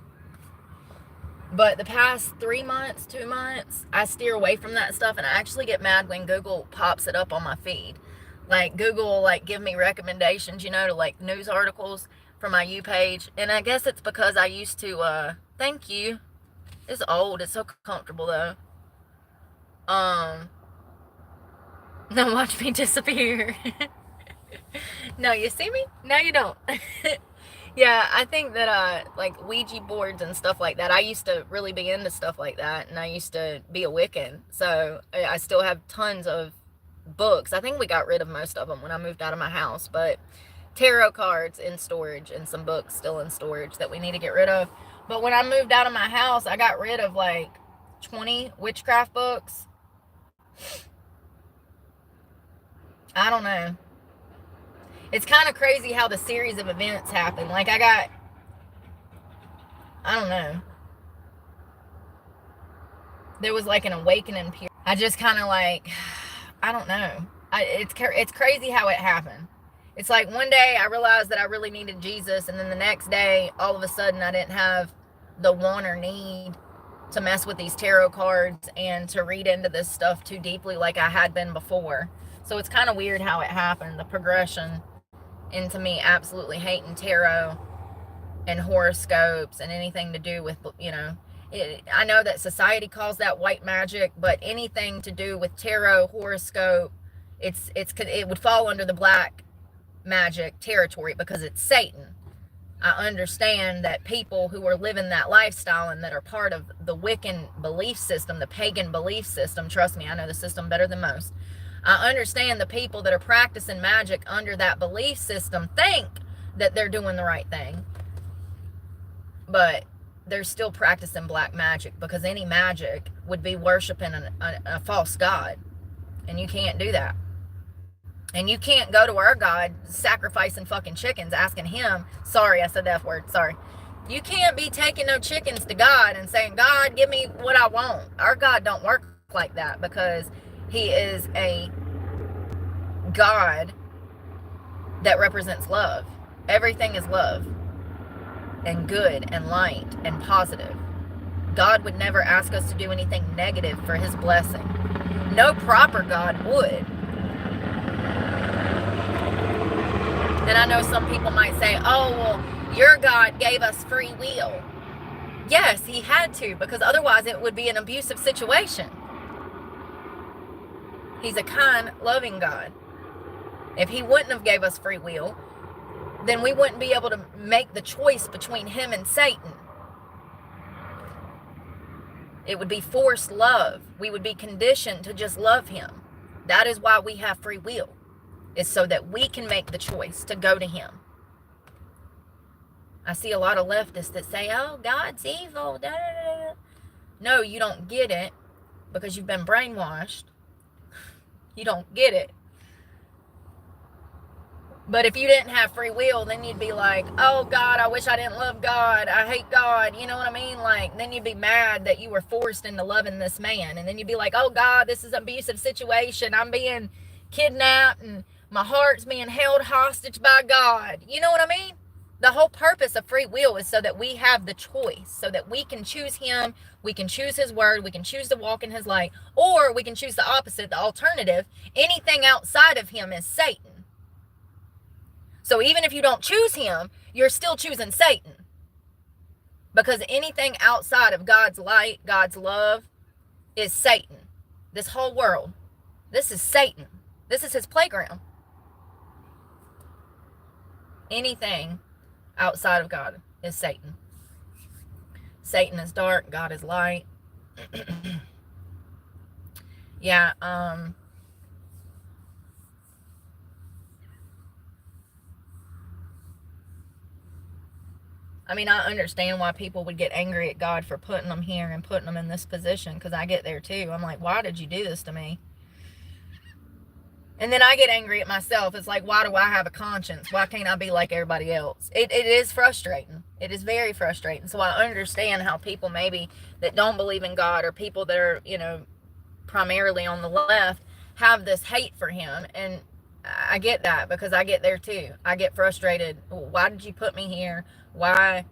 Speaker 1: But the past 3 months, 2 months, I steer away from that stuff, and I actually get mad when Google pops it up on my feed. Like, Google will, like, give me recommendations, you know, to, like, news articles for my You page. And I guess it's because I used to, thank you. It's old. It's so comfortable, though. Now watch me disappear. No, you see me? No, you don't. Yeah, I think that, like, Ouija boards and stuff like that, I used to really be into stuff like that, and I used to be a Wiccan, so I still have tons of books. I think we got rid of most of them when I moved out of my house, but tarot cards in storage and some books still in storage that we need to get rid of. But when I moved out of my house, I got rid of, like, 20 witchcraft books. I don't know. It's kind of crazy how the series of events happen. Like, I don't know. There was like an awakening period. I just kind of like, I don't know. It's crazy how it happened. It's like one day I realized that I really needed Jesus, and then the next day, all of a sudden, I didn't have the want or need to mess with these tarot cards and to read into this stuff too deeply like I had been before. So it's kind of weird how it happened, the progression into me absolutely hating tarot and horoscopes and anything to do with, I know that society calls that white magic, but anything to do with tarot, horoscope, it would fall under the black magic territory because it's Satan. I understand that people who are living that lifestyle and that are part of the Wiccan belief system, the pagan belief system, trust me, I know the system better than most. I understand the people that are practicing magic under that belief system think that they're doing the right thing, but they're still practicing black magic, because any magic would be worshiping a false god, and you can't do that. And you can't go to our God sacrificing fucking chickens, asking him, sorry, I said that word, sorry. You can't be taking no chickens to God and saying, God, give me what I want. Our God don't work like that, because he is a God that represents love. Everything is love and good and light and positive. God would never ask us to do anything negative for his blessing. No proper God would. And I know some people might say, oh, well, your God gave us free will. Yes, he had to, because otherwise it would be an abusive situation. He's a kind, loving God. If he wouldn't have gave us free will, then we wouldn't be able to make the choice between him and Satan. It would be forced love. We would be conditioned to just love him. That is why we have free will. Is so that we can make the choice to go to him. I see a lot of leftists that say, oh, God's evil. Da, da, da. No, you don't get it, because you've been brainwashed. You don't get it. But if you didn't have free will, then you'd be like, oh, God, I wish I didn't love God. I hate God. You know what I mean? Like, then you'd be mad that you were forced into loving this man. And then you'd be like, oh, God, this is an abusive situation. I'm being kidnapped and my heart's being held hostage by God. You know what I mean? The whole purpose of free will is so that we have the choice, so that we can choose him, we can choose his word, we can choose to walk in his light, or we can choose the opposite, the alternative. Anything outside of him is Satan. So even if you don't choose him, you're still choosing Satan. Because anything outside of God's light, God's love, is Satan. This whole world, this is Satan. This is his playground. Anything outside of God is Satan. Satan is dark, God is light. Yeah, I mean, I understand why people would get angry at God for putting them here and putting them in this position, because I get there too. I'm like, why did you do this to me? And then I get angry at myself. It's like, why do I have a conscience? Why can't I be like everybody else? It is frustrating. It is very frustrating. So I understand how people maybe that don't believe in God, or people that are, primarily on the left, have this hate for him. And I get that, because I get there too. I get frustrated. Why did you put me here? Why?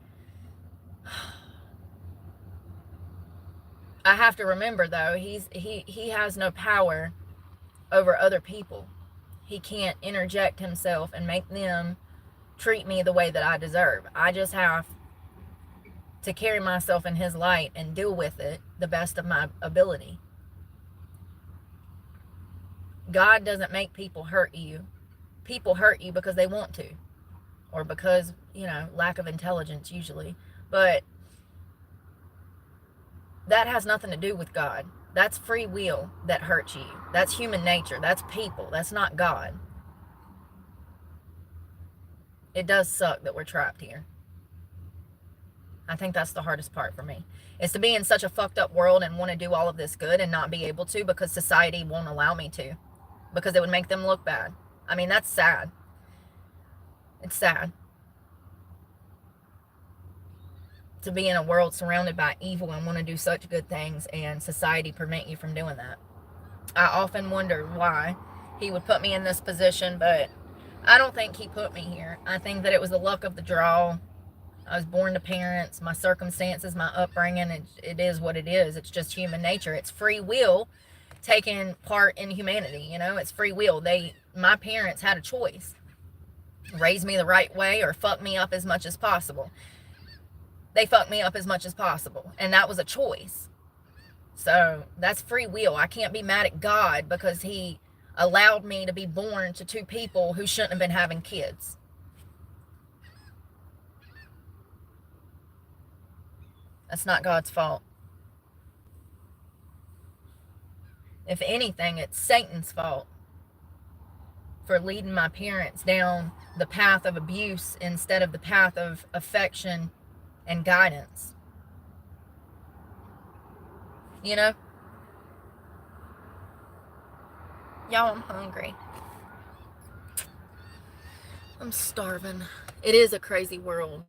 Speaker 1: I have to remember, though, he has no power over other people. He can't interject himself and make them treat me the way that I deserve. I just have to carry myself in his light and deal with it the best of my ability. God doesn't make people hurt you. People hurt you because they want to, or because, lack of intelligence usually. But that has nothing to do with God. That's free will that hurts you. That's human nature. That's people. That's not God. It does suck that we're trapped here. I think that's the hardest part for me, is to be in such a fucked up world and want to do all of this good and not be able to, because society won't allow me to, because it would make them look bad. I mean, that's sad. It's sad to be in a world surrounded by evil and want to do such good things, and society prevent you from doing that. I often wonder why he would put me in this position, but I don't think he put me here. I think that it was the luck of the draw. I was born to parents, my circumstances, my upbringing, it is what it is. It's just human nature. It's free will taking part in humanity, you know? It's free will. My parents had a choice. Raise me the right way or fuck me up as much as possible. They fucked me up as much as possible, and that was a choice. So that's free will. I can't be mad at God because he allowed me to be born to two people who shouldn't have been having kids. That's not God's fault. If anything, it's Satan's fault for leading my parents down the path of abuse instead of the path of affection and guidance. You know? Y'all, I'm hungry. I'm starving. It is a crazy world.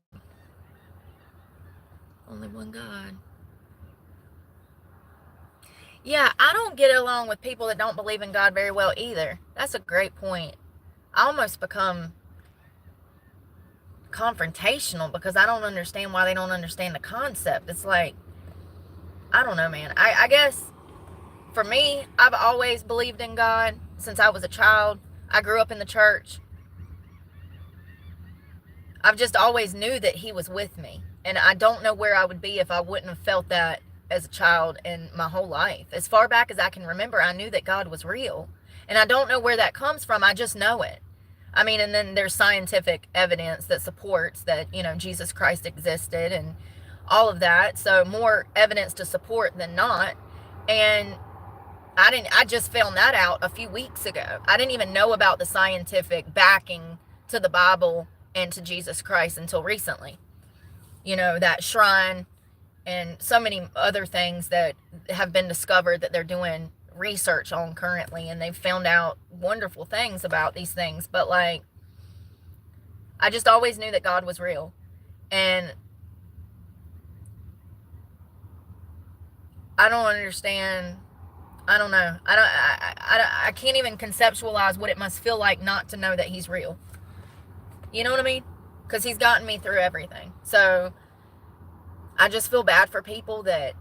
Speaker 1: Only one God. Yeah, I don't get along with people that don't believe in God very well either. That's a great point. I almost become confrontational because I don't understand why they don't understand the concept. It's like, I don't know, man. I guess for me, I've always believed in God since I was a child. I grew up in the church. I've just always knew that he was with me. And I don't know where I would be if I wouldn't have felt that as a child and my whole life. As far back as I can remember, I knew that God was real. And I don't know where that comes from. I just know it. I mean, and then there's scientific evidence that supports that, you know, Jesus Christ existed and all of that. So more evidence to support than not. And I just found that out a few weeks ago. I didn't even know about the scientific backing to the Bible and to Jesus Christ until recently. You know, that shrine and so many other things that have been discovered that they're doing research on currently, and they've found out wonderful things about these things. But like, I just always knew that God was real. And I don't understand. I don't know. I can't even conceptualize what it must feel like not to know that he's real. You know what I mean? Because he's gotten me through everything. So I just feel bad for people that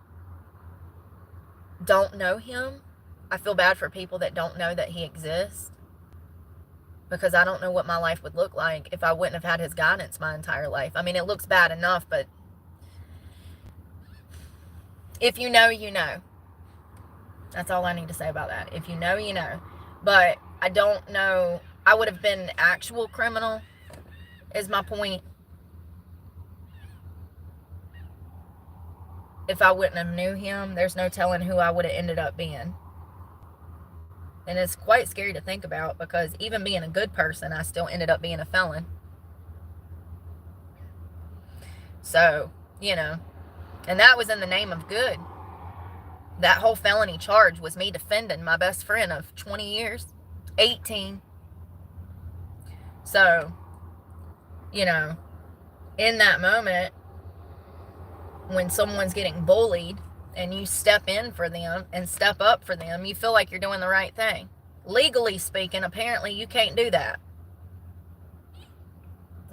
Speaker 1: don't know him. I feel bad for people that don't know that he exists. Because I don't know what my life would look like if I wouldn't have had his guidance my entire life. I mean, it looks bad enough, but if you know, you know. That's all I need to say about that. If you know, you know. But I don't know. I would have been an actual criminal, is my point, if I wouldn't have knew him. There's no telling who I would have ended up being. And it's quite scary to think about, because even being a good person, I still ended up being a felon. So, you know, and that was in the name of good. That whole felony charge was me defending my best friend of 20 years, 18. So, you know, in that moment, when someone's getting bullied and you step in for them and step up for them, you feel like you're doing the right thing. Legally speaking, apparently you can't do that.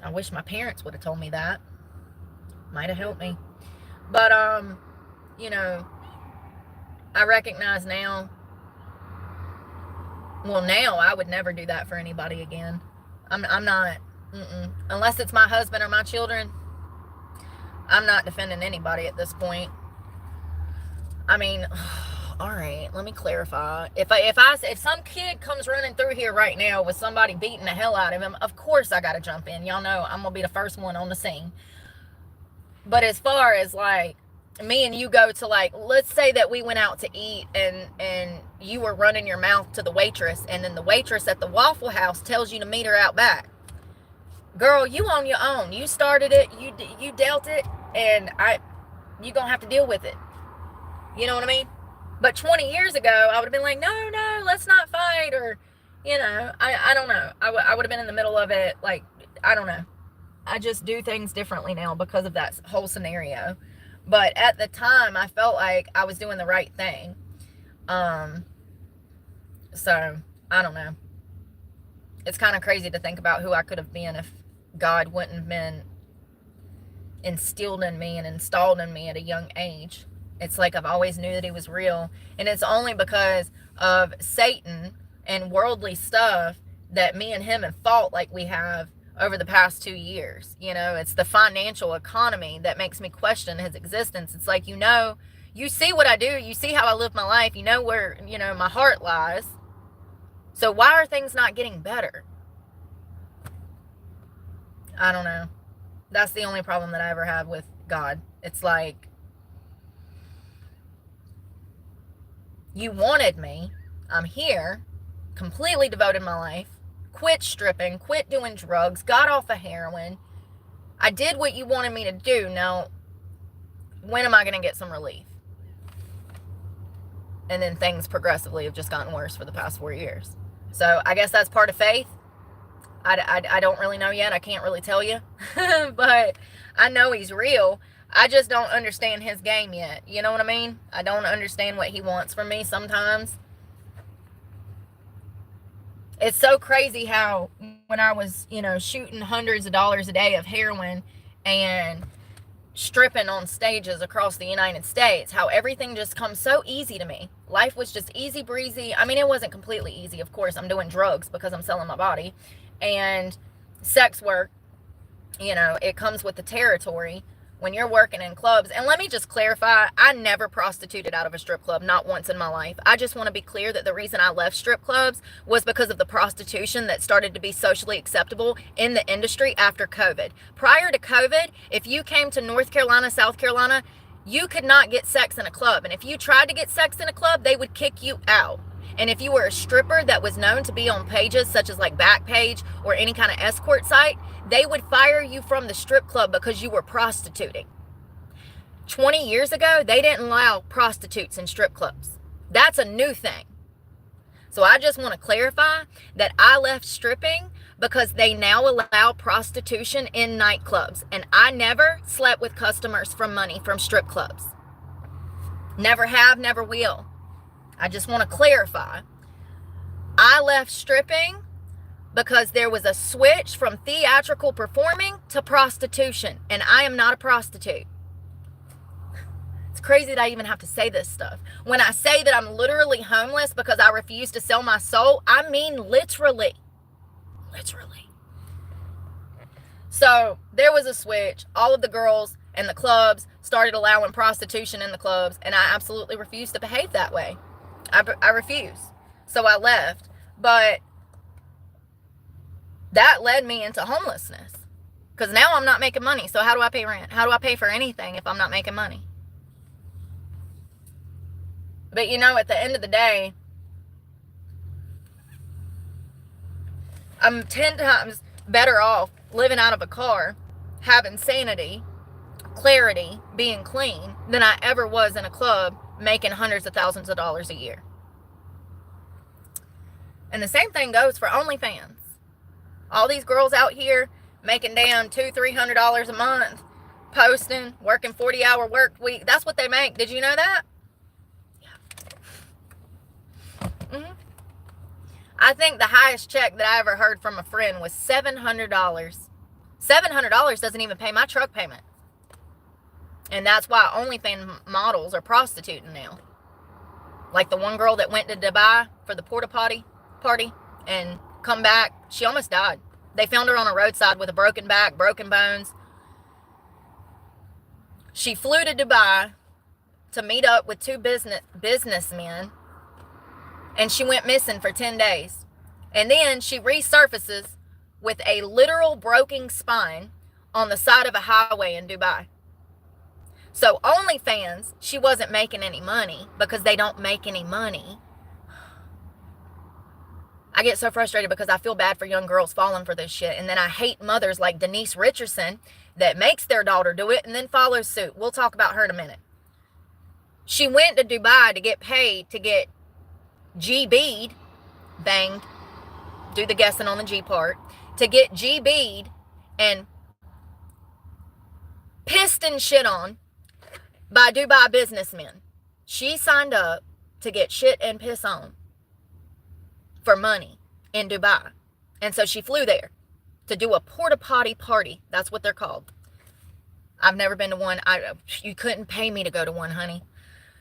Speaker 1: I wish my parents would have told me that. Might have helped me. But, you know, I recognize now, well, now I would never do that for anybody again. I'm not, unless it's my husband or my children, I'm not defending anybody at this point. I mean, all right, let me clarify. If some kid comes running through here right now with somebody beating the hell out of him, of course I got to jump in. Y'all know I'm going to be the first one on the scene. But as far as like, me and you go to, like, let's say that we went out to eat and you were running your mouth to the waitress, and then the waitress at the Waffle House tells you to meet her out back. Girl, you on your own. You started it. You dealt it, and you gonna have to deal with it. You know what I mean? But 20 years ago, I would have been like, no, let's not fight, or, you know, I don't know. I would have been in the middle of it, like, I don't know. I just do things differently now because of that whole scenario. But at the time, I felt like I was doing the right thing. So, I don't know. It's kind of crazy to think about who I could have been if God wouldn't have been instilled in me and installed in me at a young age. It's like I've always knew that he was real. And it's only because of Satan and worldly stuff that me and him have fought like we have over the past 2 years. You know, it's the financial economy that makes me question his existence. It's like, you see what I do. You see how I live my life. You know where, my heart lies. So why are things not getting better? I don't know. That's the only problem that I ever have with God. It's like, you wanted me. I'm here. Completely devoted my life. Quit stripping. Quit doing drugs. Got off of heroin. I did what you wanted me to do. Now, when am I going to get some relief? And then things progressively have just gotten worse for the past 4 years. So I guess that's part of faith. I don't really know yet. I can't really tell you. But I know he's real. I just don't understand his game yet. You know what I mean? I don't understand what he wants from me sometimes. It's so crazy how when I was, shooting hundreds of dollars a day of heroin and stripping on stages across the United States, how everything just comes so easy to me. Life was just easy breezy. I mean, it wasn't completely easy. Of course, I'm doing drugs because I'm selling my body. And sex work, it comes with the territory when you're working in clubs. And let me just clarify, I never prostituted out of a strip club, not once in my life. I just want to be clear that the reason I left strip clubs was because of the prostitution that started to be socially acceptable in the industry after COVID. Prior to COVID, if you came to North Carolina, South Carolina, you could not get sex in a club. And if you tried to get sex in a club, they would kick you out. And if you were a stripper that was known to be on pages such as like Backpage or any kind of escort site, they would fire you from the strip club because you were prostituting. 20 years ago, they didn't allow prostitutes in strip clubs. That's a new thing. So I just want to clarify that I left stripping because they now allow prostitution in nightclubs. And I never slept with customers for money from strip clubs. Never have, never will. I just want to clarify. I left stripping because there was a switch from theatrical performing to prostitution, and I am not a prostitute. It's crazy that I even have to say this stuff. When I say that I'm literally homeless because I refuse to sell my soul, I mean literally. Literally. So there was a switch. All of the girls and the clubs started allowing prostitution in the clubs, and I absolutely refused to behave that way. I refuse. So I left. But that led me into homelessness. Because now I'm not making money. So how do I pay rent? How do I pay for anything if I'm not making money? But at the end of the day, I'm 10 times better off living out of a car, having sanity, clarity, being clean, than I ever was in a club making hundreds of thousands of dollars a year. And the same thing goes for OnlyFans. All these girls out here making down $200-$300 a month, posting, working 40-hour work week. That's what they make. Did you know that? Yeah. I think the highest check that I ever heard from a friend was $700. $700 doesn't even pay my truck payment. And that's why OnlyFans models are prostituting now. Like the one girl that went to Dubai for the porta potty party and come back, she almost died. They found her on a roadside with a broken back, broken bones. She flew to Dubai to meet up with two businessmen, and she went missing for 10 days. And then she resurfaces with a literal broken spine on the side of a highway in Dubai. So OnlyFans, she wasn't making any money because they don't make any money. I get so frustrated because I feel bad for young girls falling for this shit. And then I hate mothers like Denise Richardson that makes their daughter do it and then follows suit. We'll talk about her in a minute. She went to Dubai to get paid to get GB'd, banged, do the guessing on the G part, to get GB'd and pissed and shit on by Dubai businessmen. She signed up to get shit and piss on for money in Dubai. And so she flew there to do a porta potty party. That's what they're called. I've never been to one. You couldn't pay me to go to one, honey.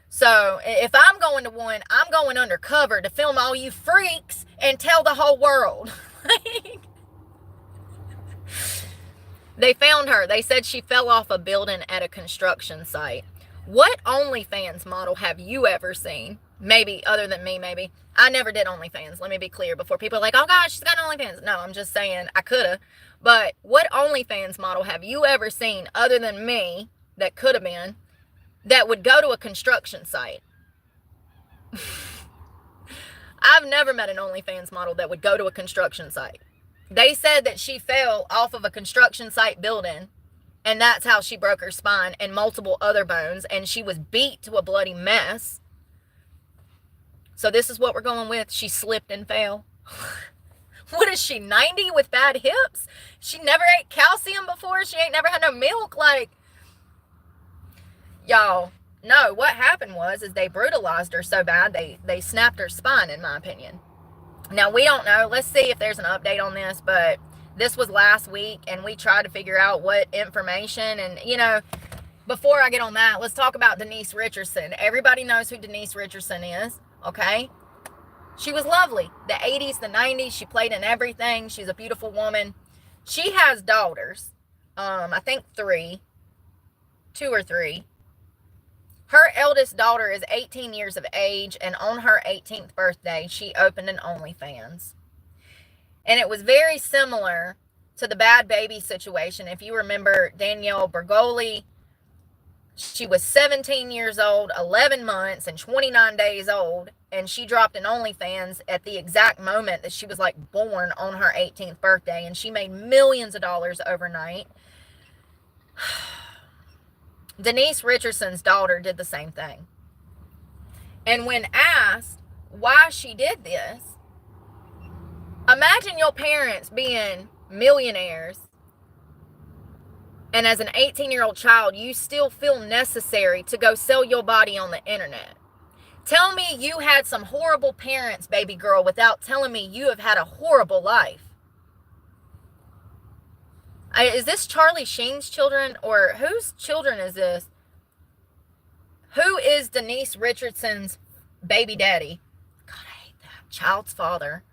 Speaker 1: So if I'm going to one, I'm going undercover to film all you freaks and tell the whole world. They found her. They said she fell off a building at a construction site. What OnlyFans model have you ever seen? Maybe, other than me, maybe. I never did OnlyFans. Let me be clear before people are like, oh gosh, she's got OnlyFans. No, I'm just saying I could have. But what OnlyFans model have you ever seen other than me that could have been that would go to a construction site? I've never met an OnlyFans model that would go to a construction site. They said that she fell off of a construction site building, and that's how she broke her spine and multiple other bones, and she was beat to a bloody mess. So this is what we're going with. She slipped and fell. What is she, 90 with bad hips? She never ate calcium before. She ain't never had no milk. Like, y'all, no, what happened is they brutalized her so bad, they snapped her spine, in my opinion. Now, we don't know. Let's see if there's an update on this, but this was last week, and we tried to figure out what information, and, you know, before I get on that, let's talk about Denise Richardson. Everybody knows who Denise Richardson is, okay? She was lovely. The 80s, the 90s, she played in everything. She's a beautiful woman. She has daughters, I think 2 or 3. Her eldest daughter is 18 years of age, and on her 18th birthday, she opened an OnlyFans. And it was very similar to the Bad Baby situation. If you remember Danielle Bergoli, she was 17 years old, 11 months, and 29 days old, and she dropped an OnlyFans at the exact moment that she was, like, born on her 18th birthday, and she made millions of dollars overnight. Denise Richardson's daughter did the same thing. And when asked why she did this, imagine your parents being millionaires, and as an 18-year-old child, you still feel necessary to go sell your body on the internet. Tell me you had some horrible parents, baby girl, without telling me you have had a horrible life. Is this Charlie Sheen's children, or whose children is this? Who is Denise Richardson's baby daddy? God, I hate that. Child's father.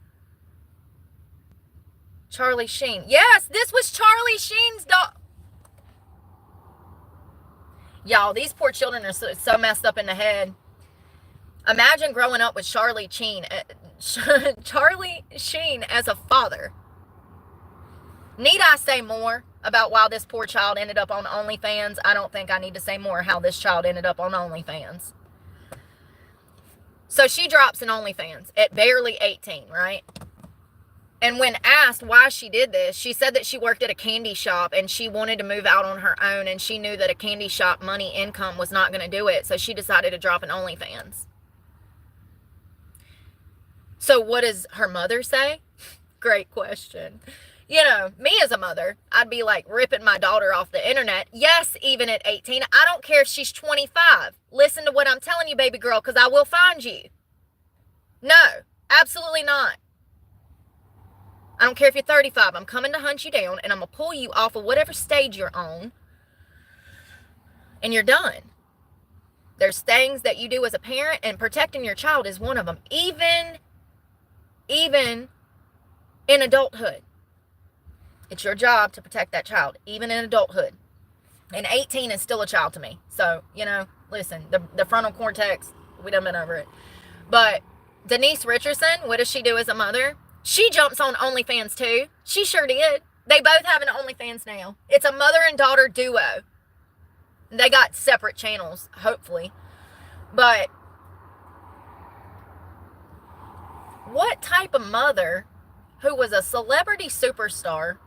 Speaker 1: Charlie Sheen. Yes, this was Charlie Sheen's daughter. Y'all, these poor children are so messed up in the head. Imagine growing up with Charlie Sheen as a father. Need I say more about why this poor child ended up on OnlyFans? I don't think I need to say more how this child ended up on OnlyFans. So she drops an OnlyFans at barely 18, right? And when asked why she did this, she said that she worked at a candy shop and she wanted to move out on her own, and she knew that a candy shop money income was not going to do it, so she decided to drop an OnlyFans. So what does her mother say? Great question. You know, me as a mother, I'd be like ripping my daughter off the internet. Yes, even at 18. I don't care if she's 25. Listen to what I'm telling you, baby girl, because I will find you. No, absolutely not. I don't care if you're 35. I'm coming to hunt you down, and I'm going to pull you off of whatever stage you're on, and you're done. There's things that you do as a parent, and protecting your child is one of them. Even in adulthood. It's your job to protect that child, even in adulthood. And 18 is still a child to me. So, you know, listen, the frontal cortex, we done been over it. But Denise Richardson, what does she do as a mother? She jumps on OnlyFans too. She sure did. They both have an OnlyFans now. It's a mother and daughter duo. They got separate channels, hopefully. But what type of mother who was a celebrity superstar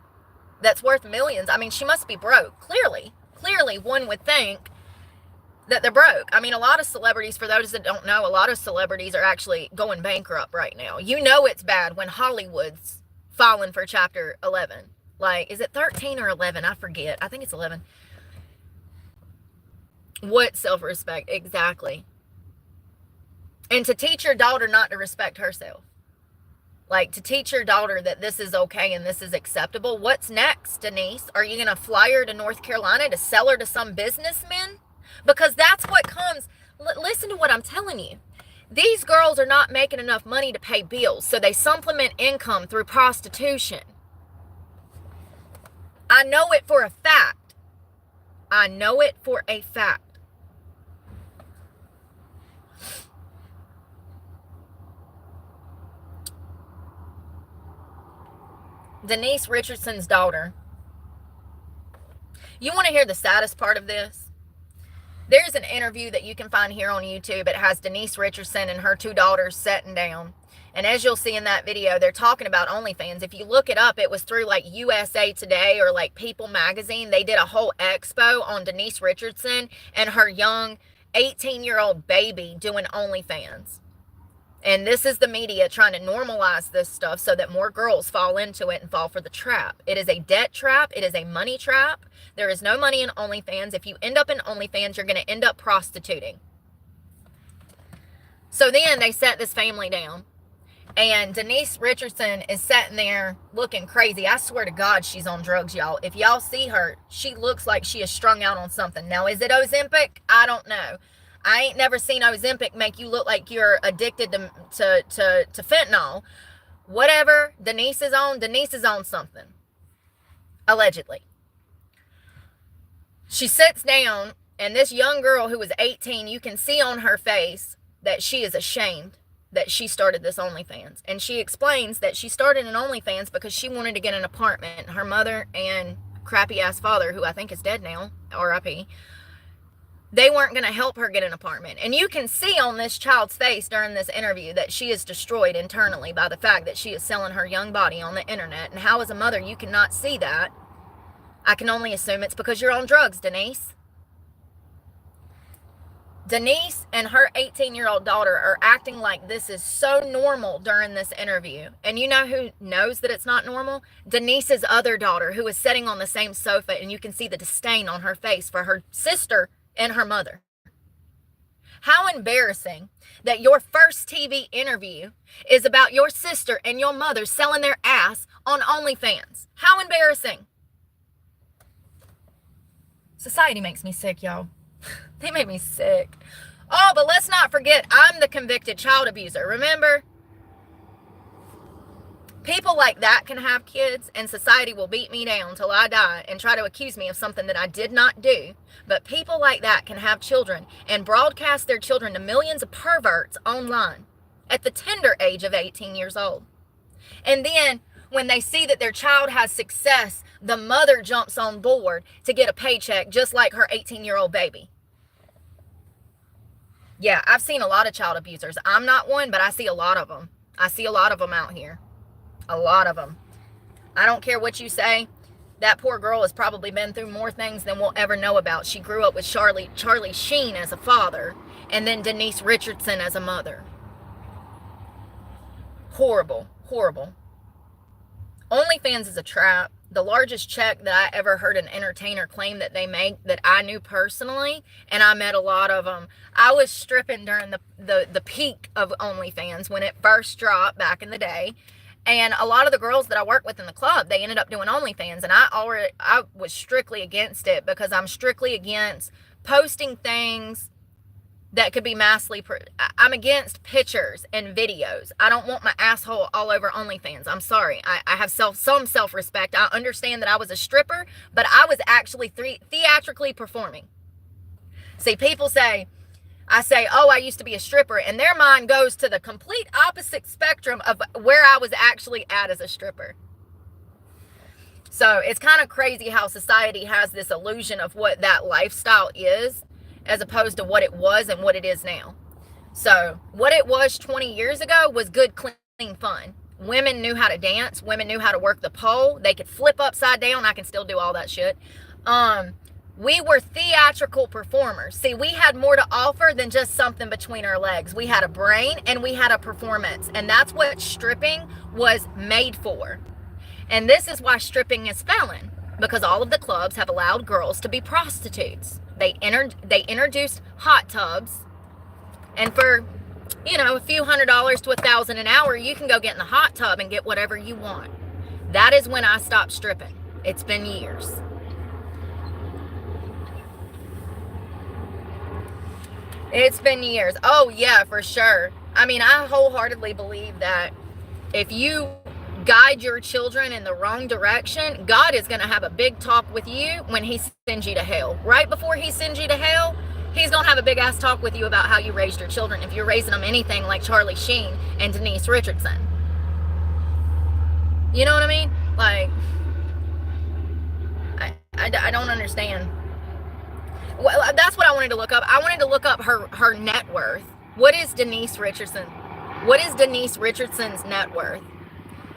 Speaker 1: that's worth millions? I mean, she must be broke. Clearly, one would think that they're broke. I mean, a lot of celebrities, for those that don't know, a lot of celebrities are actually going bankrupt right now. You know it's bad when Hollywood's filing for Chapter 11. Like, is it 13 or 11? I forget. I think it's 11. What self-respect? Exactly. And to teach your daughter not to respect herself. Like, to teach your daughter that this is okay and this is acceptable. What's next, Denise? Are you going to fly her to North Carolina to sell her to some businessman? Because that's what comes. Listen to what I'm telling you. These girls are not making enough money to pay bills, so they supplement income through prostitution. I know it for a fact. I know it for a fact. Denise Richardson's daughter. You want to hear the saddest part of this? There's an interview that you can find here on YouTube. It has Denise Richardson and her two daughters sitting down. And as you'll see in that video, they're talking about OnlyFans. If you look it up, it was through like USA Today or like People Magazine. They did a whole expo on Denise Richardson and her young 18-year-old baby doing OnlyFans. And this is the media trying to normalize this stuff so that more girls fall into it and fall for the trap. It is a debt trap. It is a money trap. There is no money in OnlyFans. If you end up in OnlyFans, you're going to end up prostituting. So then they set this family down. And Denise Richardson is sitting there looking crazy. I swear to God, she's on drugs, y'all. If y'all see her, she looks like she is strung out on something. Now, is it Ozempic? I don't know. I ain't never seen Ozempic make you look like you're addicted to fentanyl. Whatever Denise is on something. Allegedly. She sits down, and this young girl who was 18, you can see on her face that she is ashamed that she started this OnlyFans. And she explains that she started an OnlyFans because she wanted to get an apartment. Her mother and crappy-ass father, who I think is dead now, R.I.P., they weren't going to help her get an apartment. And you can see on this child's face during this interview that she is destroyed internally by the fact that she is selling her young body on the internet. And how as a mother you cannot see that? I can only assume it's because you're on drugs, Denise. Denise and her 18-year-old daughter are acting like this is so normal during this interview. And you know who knows that it's not normal? Denise's other daughter, who is sitting on the same sofa, and you can see the disdain on her face for her sister and her mother. How embarrassing that your first TV interview is about your sister and your mother selling their ass on OnlyFans. How embarrassing. Society makes me sick, y'all. They make me sick. Oh, but let's not forget, I'm the convicted child abuser. Remember? People like that can have kids, and society will beat me down till I die and try to accuse me of something that I did not do. But people like that can have children and broadcast their children to millions of perverts online at the tender age of 18 years old. And then when they see that their child has success, the mother jumps on board to get a paycheck just like her 18-year-old baby. Yeah, I've seen a lot of child abusers. I'm not one, but I see a lot of them. I see a lot of them out here. A lot of them. I don't care what you say. That poor girl has probably been through more things than we'll ever know about. She grew up with Charlie Sheen as a father, and then Denise Richardson as a mother. Horrible. Horrible. OnlyFans is a trap. The largest check that I ever heard an entertainer claim that they make, that I knew personally, and I met a lot of them. I was stripping during the peak of OnlyFans when it first dropped back in the day. And a lot of the girls that I work with in the club, they ended up doing OnlyFans. And I was strictly against it because I'm strictly against posting things that could be massively. I'm against pictures and videos. I don't want my asshole all over OnlyFans. I'm sorry. I have some self-respect. I understand that I was a stripper, but I was actually theatrically performing. See, people say, I say, oh, I used to be a stripper, and their mind goes to the complete opposite spectrum of where I was actually at as a stripper. So it's kind of crazy how society has this illusion of what that lifestyle is as opposed to what it was and what it is now. So what it was 20 years ago was good, clean fun. Women knew how to dance. Women knew how to work the pole. They could flip upside down. I can still do all that shit. We were theatrical performers. See, we had more to offer than just something between our legs. We had a brain and we had a performance. And that's what stripping was made for. And this is why stripping is failing. Because all of the clubs have allowed girls to be prostitutes. They introduced hot tubs. And for, you know, a few $100s to $1,000 an hour, you can go get in the hot tub and get whatever you want. That is when I stopped stripping. It's been years. It's been years. Oh, yeah, for sure. I mean, I wholeheartedly believe that if you guide your children in the wrong direction, God is going to have a big talk with you when he sends you to hell. Right before he sends you to hell, he's going to have a big ass talk with you about how you raised your children, if you're raising them anything like Charlie Sheen and Denise Richardson. You know what I mean? Like, I don't understand. Well, that's what I wanted to look up. I wanted to look up her net worth. What is Denise Richardson? What is Denise Richardson's net worth?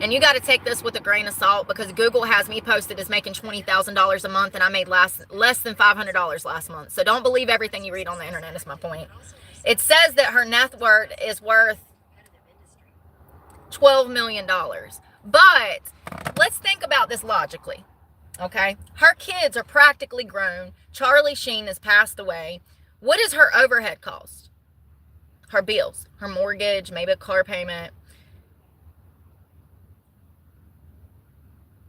Speaker 1: And you got to take this with a grain of salt, because Google has me posted as making $20,000 a month, and I made less than $500 last month. So don't believe everything you read on the internet is my point. It says that her net worth is worth $12 million. But let's think about this logically, okay? Her kids are practically grown. Charlie Sheen has passed away. What is her overhead cost? Her bills, her mortgage, maybe a car payment.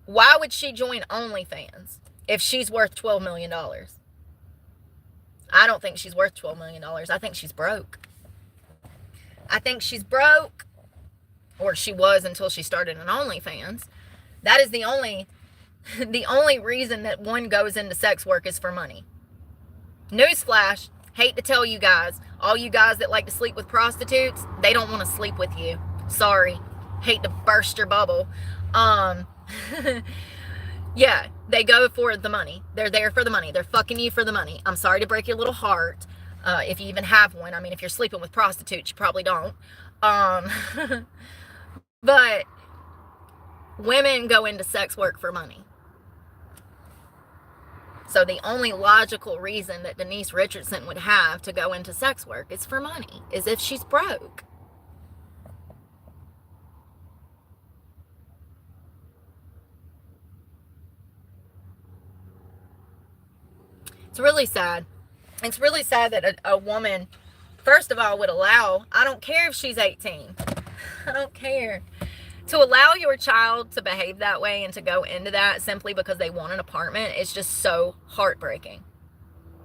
Speaker 1: Why would she join OnlyFans if she's worth $12 million? I don't think she's worth $12 million. I think she's broke. I think she's broke. Or she was until she started an OnlyFans. That is the only reason that one goes into sex work is for money. Newsflash, hate to tell you guys, all you guys that like to sleep with prostitutes, they don't want to sleep with you. Sorry. Hate to burst your bubble. Yeah, they go for the money. They're there for the money. They're fucking you for the money. I'm sorry to break your little heart. If you even have one. I mean, if you're sleeping with prostitutes, you probably don't. But women go into sex work for money. So the only logical reason that Denise Richardson would have to go into sex work is for money, is if she's broke. It's really sad. It's really sad that a woman, first of all, would allow, I don't care if she's 18. I don't care. To allow your child to behave that way and to go into that simply because they want an apartment is just so heartbreaking.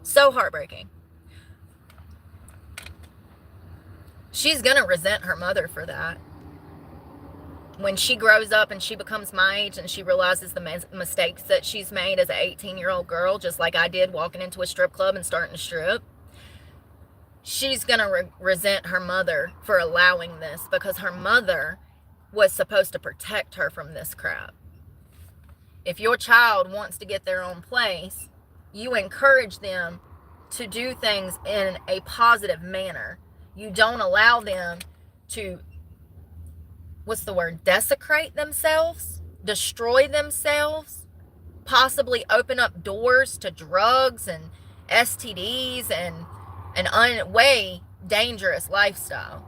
Speaker 1: So heartbreaking. She's going to resent her mother for that. When she grows up and she becomes my age and she realizes the mistakes that she's made as an 18-year-old girl, just like I did walking into a strip club and starting to strip, she's going to resent her mother for allowing this, because her mother was supposed to protect her from this crap. If your child wants to get their own place, you encourage them to do things in a positive manner. You don't allow them to, desecrate themselves, destroy themselves, possibly open up doors to drugs and STDs and an way dangerous lifestyle.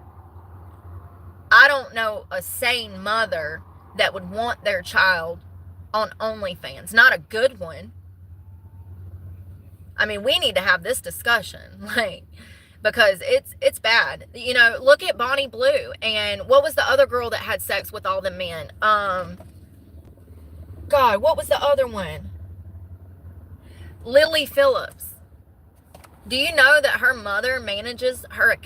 Speaker 1: I don't know a sane mother that would want their child on OnlyFans. Not a good one. I mean, we need to have this discussion, because it's bad. You know, look at Bonnie Blue, and what was the other girl that had sex with all the men? God, what was the other one? Lily Phillips. Do you know that her mother manages her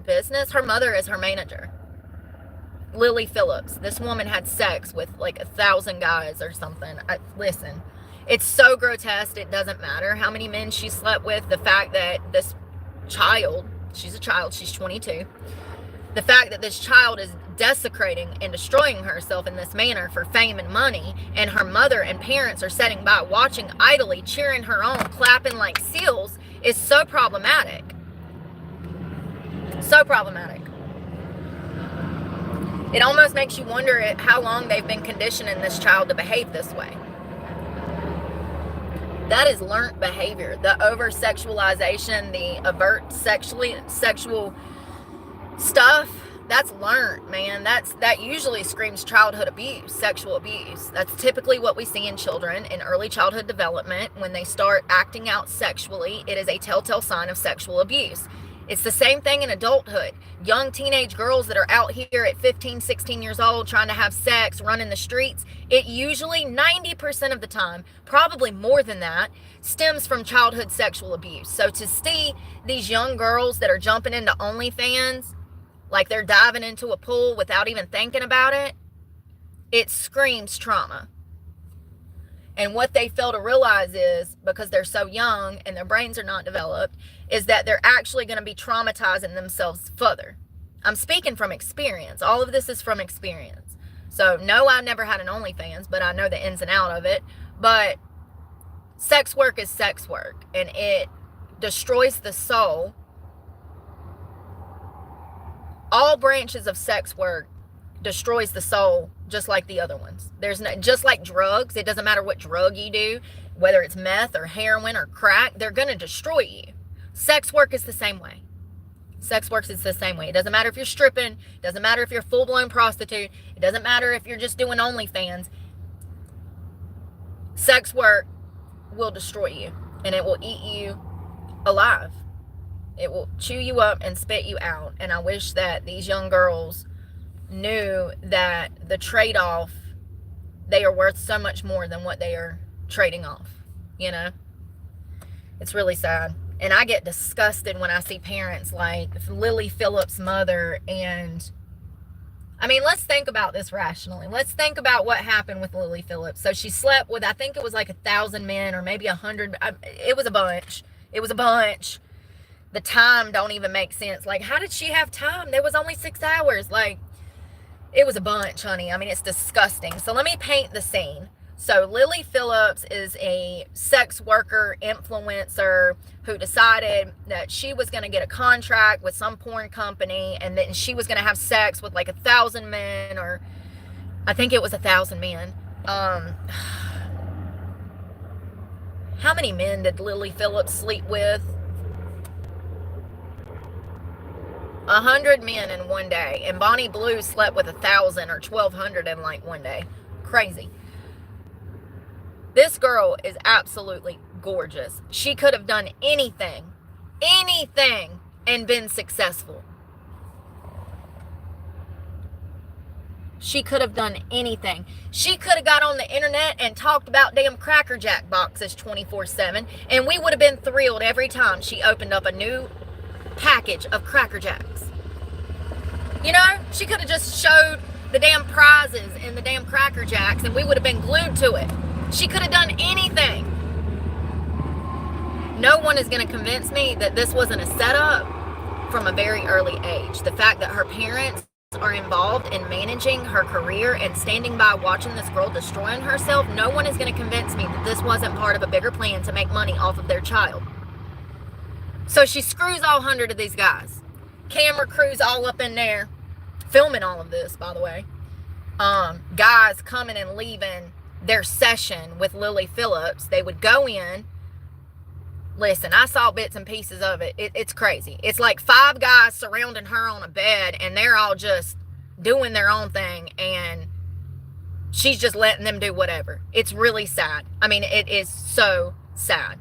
Speaker 1: business? Her mother is her manager. Lily Phillips. This woman had sex with 1,000 guys or something. Listen, it's so grotesque. It doesn't matter how many men she slept with. The fact that this child, she's a child, she's 22. The fact that this child is desecrating and destroying herself in this manner for fame and money, and her mother and parents are sitting by watching idly, cheering her on, clapping like seals, is so problematic. So problematic. It almost makes you wonder how long they've been conditioning this child to behave this way. That is learned behavior. The over-sexualization, the overt sexual stuff, that's learned, man. That usually screams childhood abuse, sexual abuse. That's typically what we see in children in early childhood development. When they start acting out sexually, it is a telltale sign of sexual abuse. It's the same thing in adulthood. Young teenage girls that are out here at 15, 16 years old trying to have sex, running the streets, it usually 90% of the time, probably more than that, stems from childhood sexual abuse. So to see these young girls that are jumping into OnlyFans like they're diving into a pool without even thinking about it, it screams trauma. And what they fail to realize is, because they're so young and their brains are not developed, is that they're actually going to be traumatizing themselves further. I'm speaking from experience. All of this is from experience. So, no, I never had an OnlyFans, but I know the ins and out of it. But sex work is sex work, and it destroys the soul. All branches of sex work destroys the soul, just like the other ones. There's no, just like drugs, it doesn't matter what drug you do, whether it's meth or heroin or crack, they're going to destroy you. Sex work is the same way. Sex work is the same way. It doesn't matter if you're stripping, it doesn't matter if you're a full-blown prostitute, it doesn't matter if you're just doing OnlyFans. Sex work will destroy you, and it will eat you alive. It will chew you up and spit you out. And I wish that these young girls knew that the trade-off, they are worth so much more than what they are trading off. You know, it's really sad. And I get disgusted when I see parents like Lily Phillips' mother. And I mean, let's think about this rationally. Let's think about what happened with Lily Phillips. So she slept with, I think it was like 1,000 men or maybe 100. It was a bunch. It was a bunch. The time don't even make sense. Like, how did she have time? There was only 6 hours. Like, it was a bunch, honey. I mean, it's disgusting. So let me paint the scene. So Lily Phillips is a sex worker, influencer who decided that she was going to get a contract with some porn company, and then she was going to have sex with like 1,000 men, or I think it was 1,000 men. How many men did Lily Phillips sleep with? 100 men in one day. And Bonnie Blue slept with 1,000 or 1,200 in like one day. Crazy. This girl is absolutely gorgeous. She could have done anything, and been successful. She could have done anything. She could have got on the internet and talked about damn Cracker Jack boxes 24/7, and we would have been thrilled every time she opened up a new package of Cracker Jacks. You know, she could have just showed the damn prizes in the damn Cracker Jacks, and we would have been glued to it. She could have done anything. No one is going to convince me that this wasn't a setup from a very early age. The fact that her parents are involved in managing her career and standing by watching this girl destroying herself, no one is going to convince me that this wasn't part of a bigger plan to make money off of their child. So she screws all 100 of these guys. Camera crews all up in there, filming all of this, by the way. Guys coming and leaving their session with Lily Phillips. They would go in. Listen, I saw bits and pieces of it. It's crazy. It's like 5 guys surrounding her on a bed, and they're all just doing their own thing, and she's just letting them do whatever. It's really sad. I mean, it is so sad.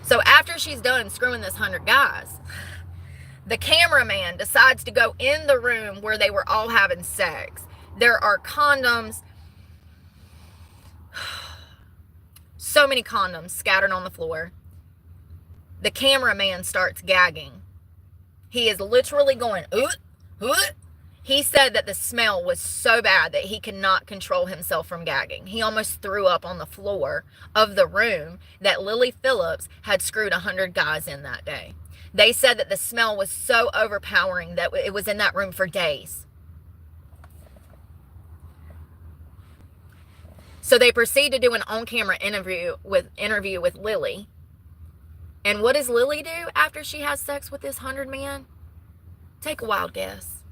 Speaker 1: So after she's done screwing this 100 guys, the cameraman decides to go in the room where they were all having sex. There are condoms. So many condoms scattered on the floor. The cameraman starts gagging. He is literally going, He said that the smell was so bad that he could not control himself from gagging. He almost threw up on the floor of the room that Lily Phillips had screwed 100 guys in that day. They said that the smell was so overpowering that it was in that room for days. So they proceed to do an on-camera interview with Lily. And what does Lily do after she has sex with this 100 men? Take a wild guess.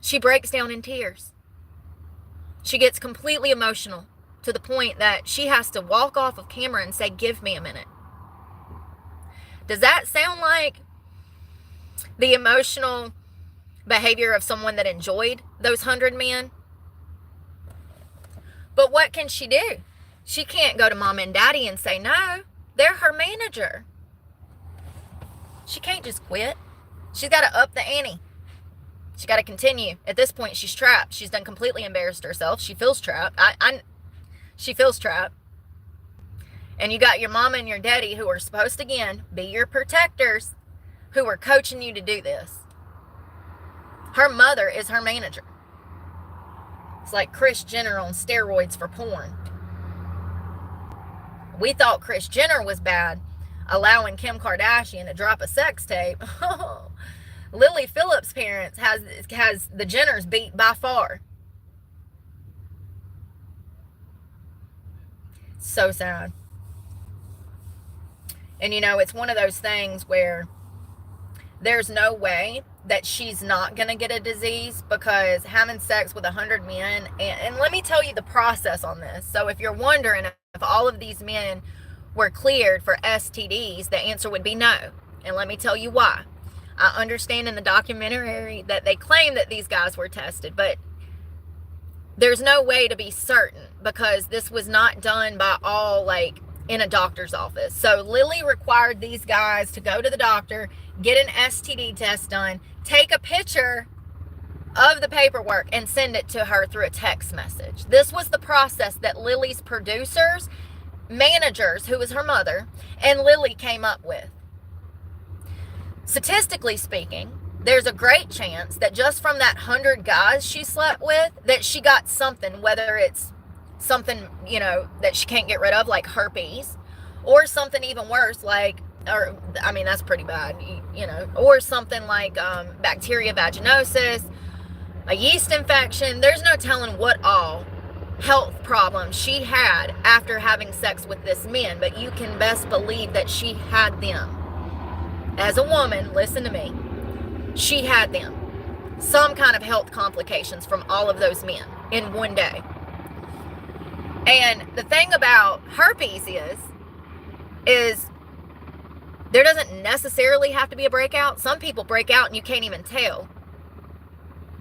Speaker 1: She breaks down in tears. She gets completely emotional to the point that she has to walk off of camera and say, "Give me a minute." Does that sound like the emotional behavior of someone that enjoyed those 100 men? But what can she do? She can't go to mom and daddy and say no. They're her manager. She can't just quit. She's got to up the ante. She got to continue. At this point, she's trapped. She's done completely embarrassed herself. She feels trapped. She feels trapped. And you got your mama and your daddy who are supposed to, again, be your protectors, who are coaching you to do this. Her mother is her manager. It's like Kris Jenner on steroids for porn. We thought Kris Jenner was bad, allowing Kim Kardashian to drop a sex tape. Lily Phillips' parents has the Jenners beat by far. So sad. And you know, it's one of those things where there's no way that she's not going to get a disease, because having sex with 100 men, and let me tell you the process on this. So if you're wondering if all of these men were cleared for STDs, the answer would be no. And let me tell you why. I understand in the documentary that they claim that these guys were tested, but there's no way to be certain, because this was not done by all, like, in a doctor's office. So Lily required these guys to go to the doctor, get an STD test done, take a picture of the paperwork, and send it to her through a text message. This was the process that Lily's producers, managers, who was her mother, and Lily came up with. Statistically speaking, there's a great chance that just from that 100 guys she slept with, that she got something, whether it's something, you know, that she can't get rid of, like herpes, or something even worse, like, or, I mean, that's pretty bad, you know, or something like bacteria vaginosis, a yeast infection. There's no telling what all health problems she had after having sex with this man, but you can best believe that she had them. As a woman, listen to me, she had them. Some kind of health complications from all of those men in one day. And the thing about herpes is there doesn't necessarily have to be a breakout. Some people break out and you can't even tell.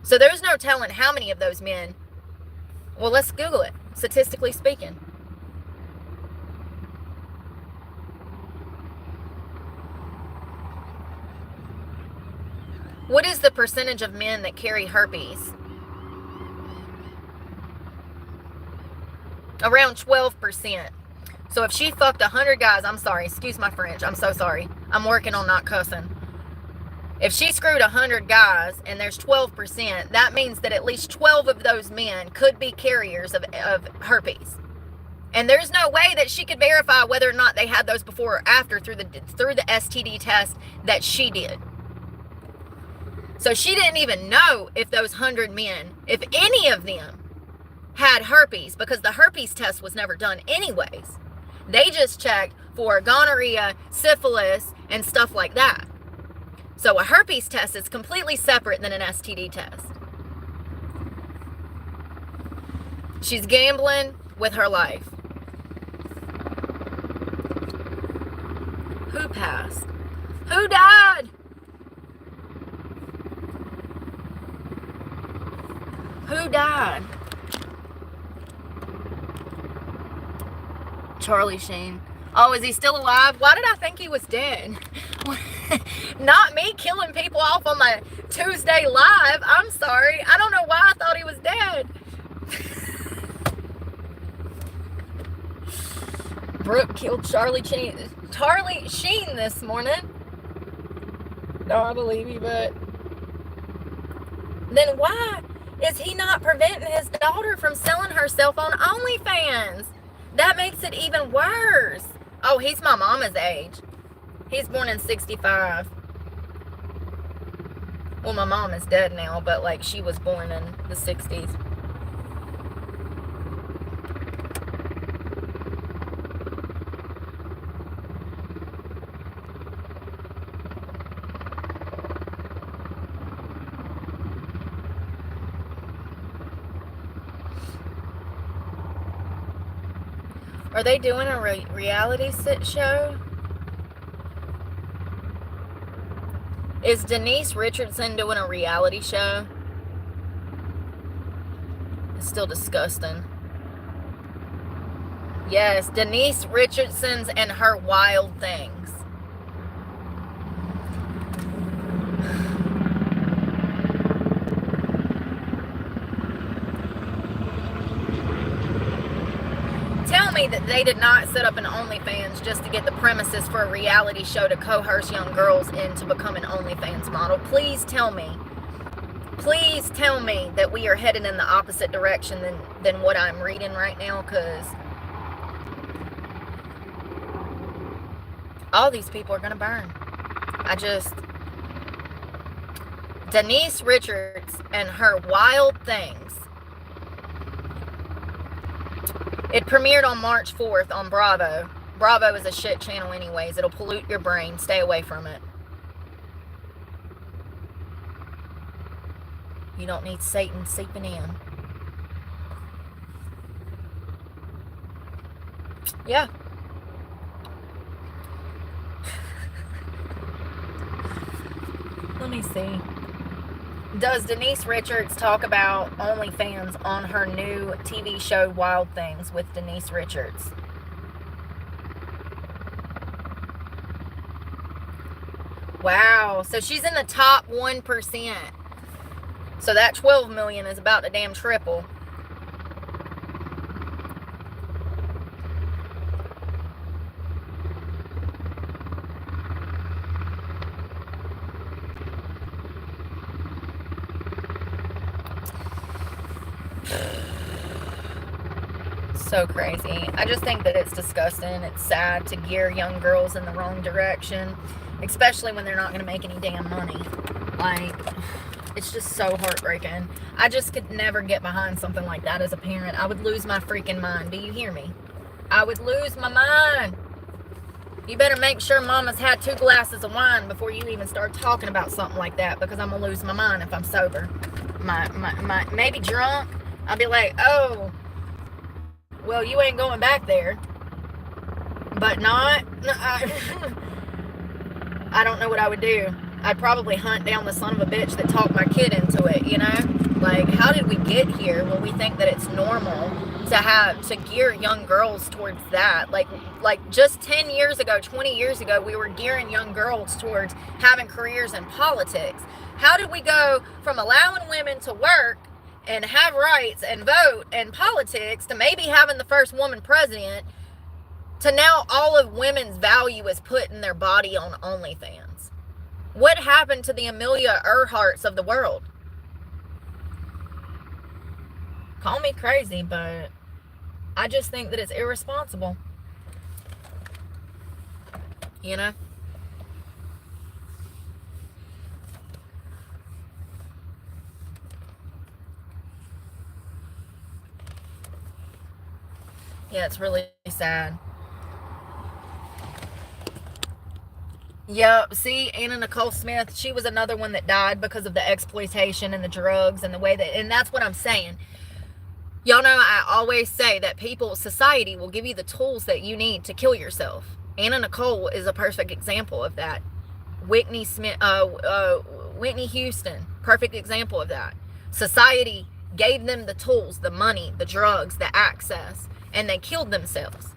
Speaker 1: So there's no telling how many of those men. Well, let's Google it, statistically speaking. What is the percentage of men that carry herpes? Around 12%. So if she fucked 100 guys, I'm sorry, excuse my French, I'm so sorry. I'm working on not cussing. If she screwed 100 guys and there's 12%, that means that at least 12 of those men could be carriers of herpes. And there's no way that she could verify whether or not they had those before or after through the STD test that she did. So she didn't even know if those 100 men, if any of them had herpes, because the herpes test was never done anyways. They just checked for gonorrhea, syphilis, and stuff like that. So a herpes test is completely separate than an STD test. She's gambling with her life. Who passed? Who died? Who died? Charlie Sheen. Oh, is he still alive? Why did I think he was dead? Not me killing people off on my Tuesday live. I'm sorry. I don't know why I thought he was dead. Brooke killed Charlie Sheen this morning. No, I believe you, but then why is he not preventing his daughter from selling herself on OnlyFans? That makes it even worse. Oh, he's my mama's age. He's born in 65. Well, my mom is dead now, but like she was born in the 60s. Are they doing a reality show? Is Denise Richardson doing a reality show? It's still disgusting. Yes, Denise Richardson's and her wild things. they did not set up an OnlyFans just to get the premises for a reality show to coerce young girls into becoming OnlyFans model. Please tell me that we are headed in the opposite direction than what I'm reading right now, because all these people are going to burn. Denise Richards and her wild things. It premiered on March 4th on Bravo. Bravo is a shit channel anyways. It'll pollute your brain. Stay away from it. You don't need Satan seeping in. Yeah. Let me see. Does Denise Richards talk about OnlyFans on her new TV show Wild Things with Denise Richards? Wow. So she's in the top 1%. So that 12 million is about to damn triple. So crazy. I just think that it's disgusting. It's sad to gear young girls in the wrong direction, especially when they're not going to make any damn money. Like, it's just so heartbreaking. I just could never get behind something like that as a parent. I would lose my freaking mind. Do you hear me? I would lose my mind. You better make sure mama's had 2 glasses of wine before you even start talking about something like that, because I'm going to lose my mind if I'm sober. Maybe drunk. I'll be like, oh, well, you ain't going back there. But not. I don't know what I would do. I'd probably hunt down the son of a bitch that talked my kid into it, you know? Like, how did we get here when we think that it's normal to gear young girls towards that? Like just 10 years ago, 20 years ago, we were gearing young girls towards having careers in politics. How did we go from allowing women to work and have rights and vote and politics to maybe having the first woman president to now all of women's value is put in their body on OnlyFans? What happened to the Amelia Earharts of the world? Call me crazy, but I just think that it's irresponsible. You know? Yeah, it's really sad. Yep, see, Anna Nicole Smith, she was another one that died because of the exploitation and the drugs and the way that, and that's what I'm saying. Y'all know I always say that society will give you the tools that you need to kill yourself. Anna Nicole is a perfect example of that. Whitney Houston, perfect example of that. Society gave them the tools, the money, the drugs, the access, and they killed themselves.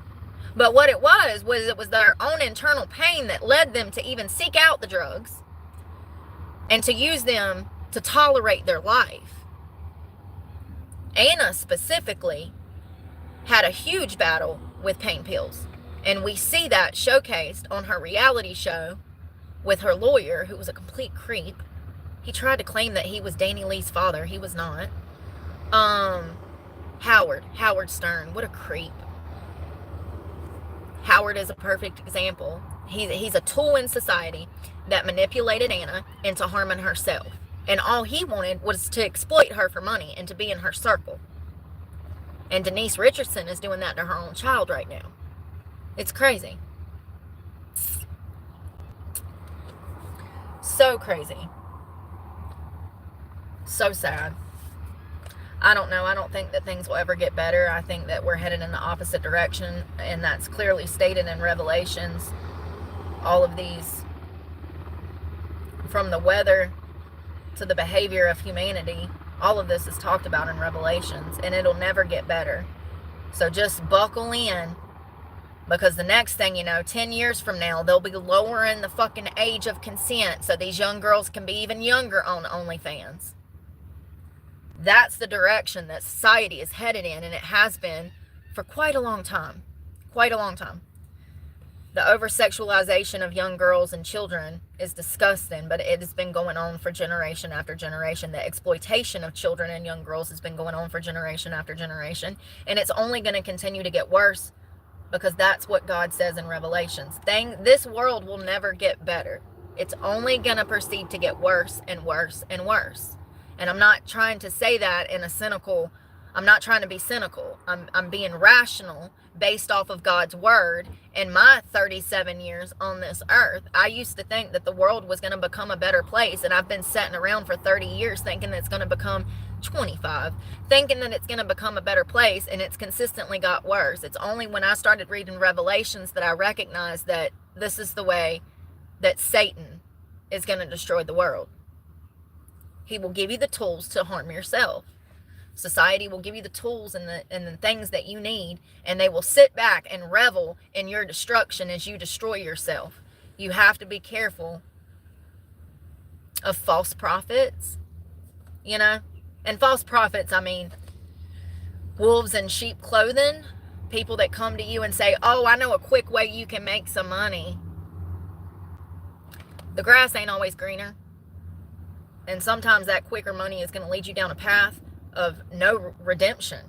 Speaker 1: But what it was their own internal pain that led them to even seek out the drugs and to use them to tolerate their life. Anna specifically had a huge battle with pain pills. And we see that showcased on her reality show with her lawyer, who was a complete creep. He tried to claim that he was Danny Lee's father. He was not. Howard Stern, what a creep. Howard is a perfect example. He's a tool in society that manipulated Anna into harming herself. And all he wanted was to exploit her for money and to be in her circle. And Denise Richardson is doing that to her own child right now. It's crazy. So crazy. So sad. I don't know. I don't think that things will ever get better. I think that we're headed in the opposite direction, and that's clearly stated in Revelations. All of these, from the weather to the behavior of humanity, all of this is talked about in Revelations, and it'll never get better. So just buckle in, because the next thing you know, 10 years from now, they'll be lowering the fucking age of consent so these young girls can be even younger on OnlyFans. That's the direction that society is headed in, and it has been for quite a long time. Quite a long time. The over-sexualization of young girls and children is disgusting, but it has been going on for generation after generation. The exploitation of children and young girls has been going on for generation after generation, and it's only going to continue to get worse because that's what God says in Revelations. This world will never get better. It's only going to proceed to get worse and worse and worse. And I'm not trying to say that in a cynical, I'm not trying to be cynical. I'm being rational based off of God's word. In my 37 years on this earth, I used to think that the world was going to become a better place, and I've been sitting around for 30 years thinking that it's going to become 25, thinking that it's going to become a better place, and it's consistently got worse. It's only when I started reading Revelations that I recognized that this is the way that Satan is going to destroy the world. He will give you the tools to harm yourself. Society will give you the tools and the things that you need, and they will sit back and revel in your destruction as you destroy yourself. You have to be careful of false prophets, you know? And false prophets, I mean, wolves in sheep clothing, people that come to you and say, oh, I know a quick way you can make some money. The grass ain't always greener. And sometimes that quicker money is going to lead you down a path of no redemption.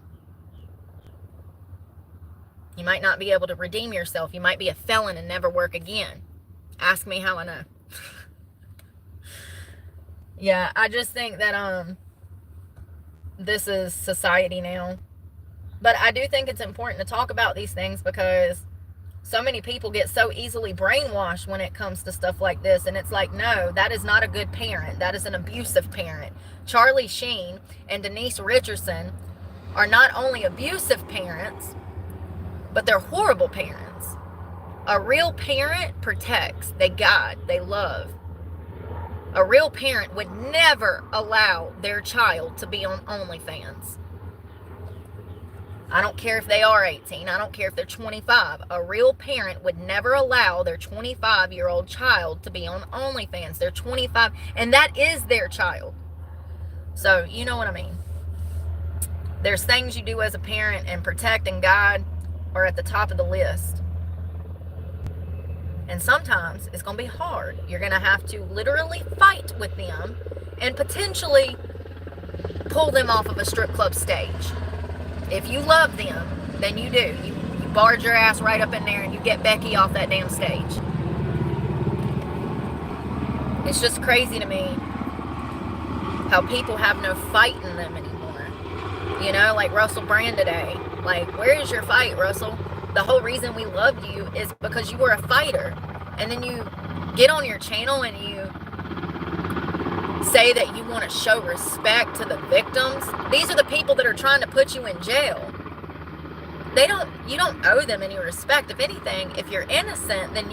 Speaker 1: You might not be able to redeem yourself. You might be a felon and never work again. Ask me how I know. Yeah, I just think that this is society now. But I do think it's important to talk about these things because so many people get so easily brainwashed when it comes to stuff like this. And it's like, no, that is not a good parent. That is an abusive parent. Charlie Sheen and Denise Richardson are not only abusive parents, but they're horrible parents. A real parent protects, they guide, they love. A real parent would never allow their child to be on OnlyFans. I don't care if they are 18. I don't care if they're 25. A real parent would never allow their 25-year-old child to be on OnlyFans. They're 25, and that is their child. So, you know what I mean. There's things you do as a parent, and protect and guide are at the top of the list. And sometimes it's going to be hard. You're going to have to literally fight with them and potentially pull them off of a strip club stage. If you love them, then you do. You barge your ass right up in there and you get Becky off that damn stage. It's just crazy to me how people have no fight in them anymore. You know, like Russell Brand today. Like, where is your fight, Russell? The whole reason we loved you is because you were a fighter. And then you get on your channel and you say that you want to show respect to the victims. These are the people that are trying to put you in jail. You don't owe them any respect. If anything, if you're innocent, then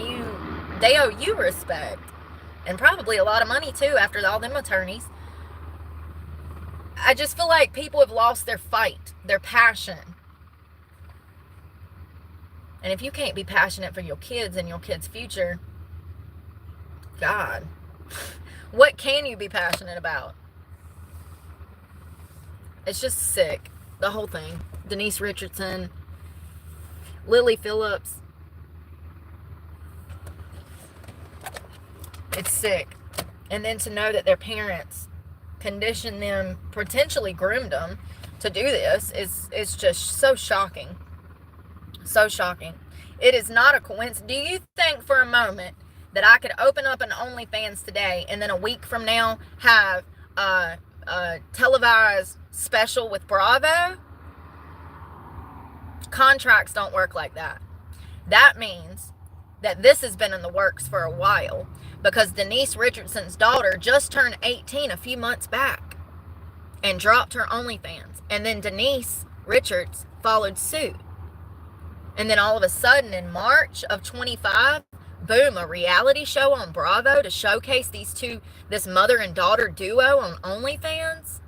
Speaker 1: they owe you respect. And probably a lot of money too after all them attorneys. I just feel like people have lost their fight, their passion. And if you can't be passionate for your kids and your kids' future, God, what can you be passionate about? It's just sick. The whole thing. Denise Richardson, Lily Phillips. It's sick. And then to know that their parents conditioned them, potentially groomed them to do this is just so shocking. So shocking. It is not a coincidence. Do you think for a moment that I could open up an OnlyFans today and then a week from now have a televised special with Bravo? Contracts don't work like that. That means that this has been in the works for a while, because Denise Richardson's daughter just turned 18 a few months back and dropped her OnlyFans. And then Denise Richards followed suit. And then all of a sudden in March of 25, boom, a reality show on Bravo to showcase this mother and daughter duo on OnlyFans.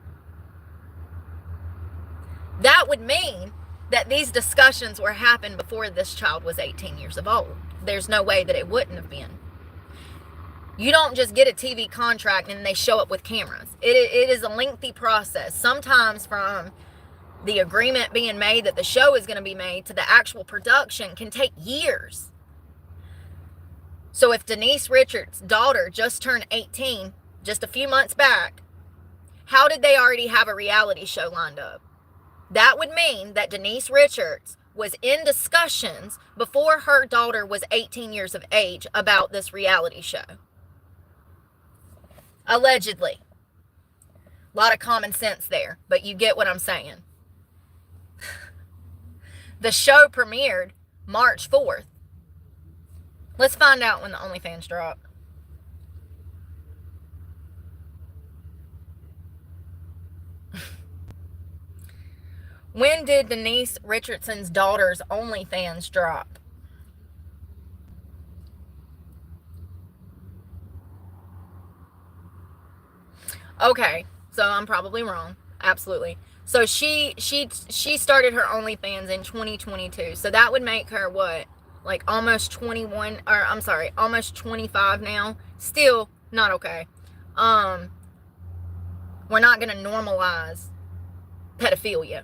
Speaker 1: That would mean that these discussions were happening before this child was 18 years of old. There's no way that it wouldn't have been. You don't just get a TV contract and they show up with cameras. It is a lengthy process, sometimes from the agreement being made that the show is going to be made to the actual production can take years. So if Denise Richards' daughter just turned 18 just a few months back, how did they already have a reality show lined up? That would mean that Denise Richards was in discussions before her daughter was 18 years of age about this reality show. Allegedly. A lot of common sense there, but you get what I'm saying. The show premiered March 4th. Let's find out when the OnlyFans drop. When did Denise Richardson's daughter's OnlyFans drop? Okay, so I'm probably wrong. Absolutely. So she started her OnlyFans in 2022. So that would make her what? Like almost 21, or I'm sorry, almost 25 now. Still not okay. We're not going to normalize pedophilia.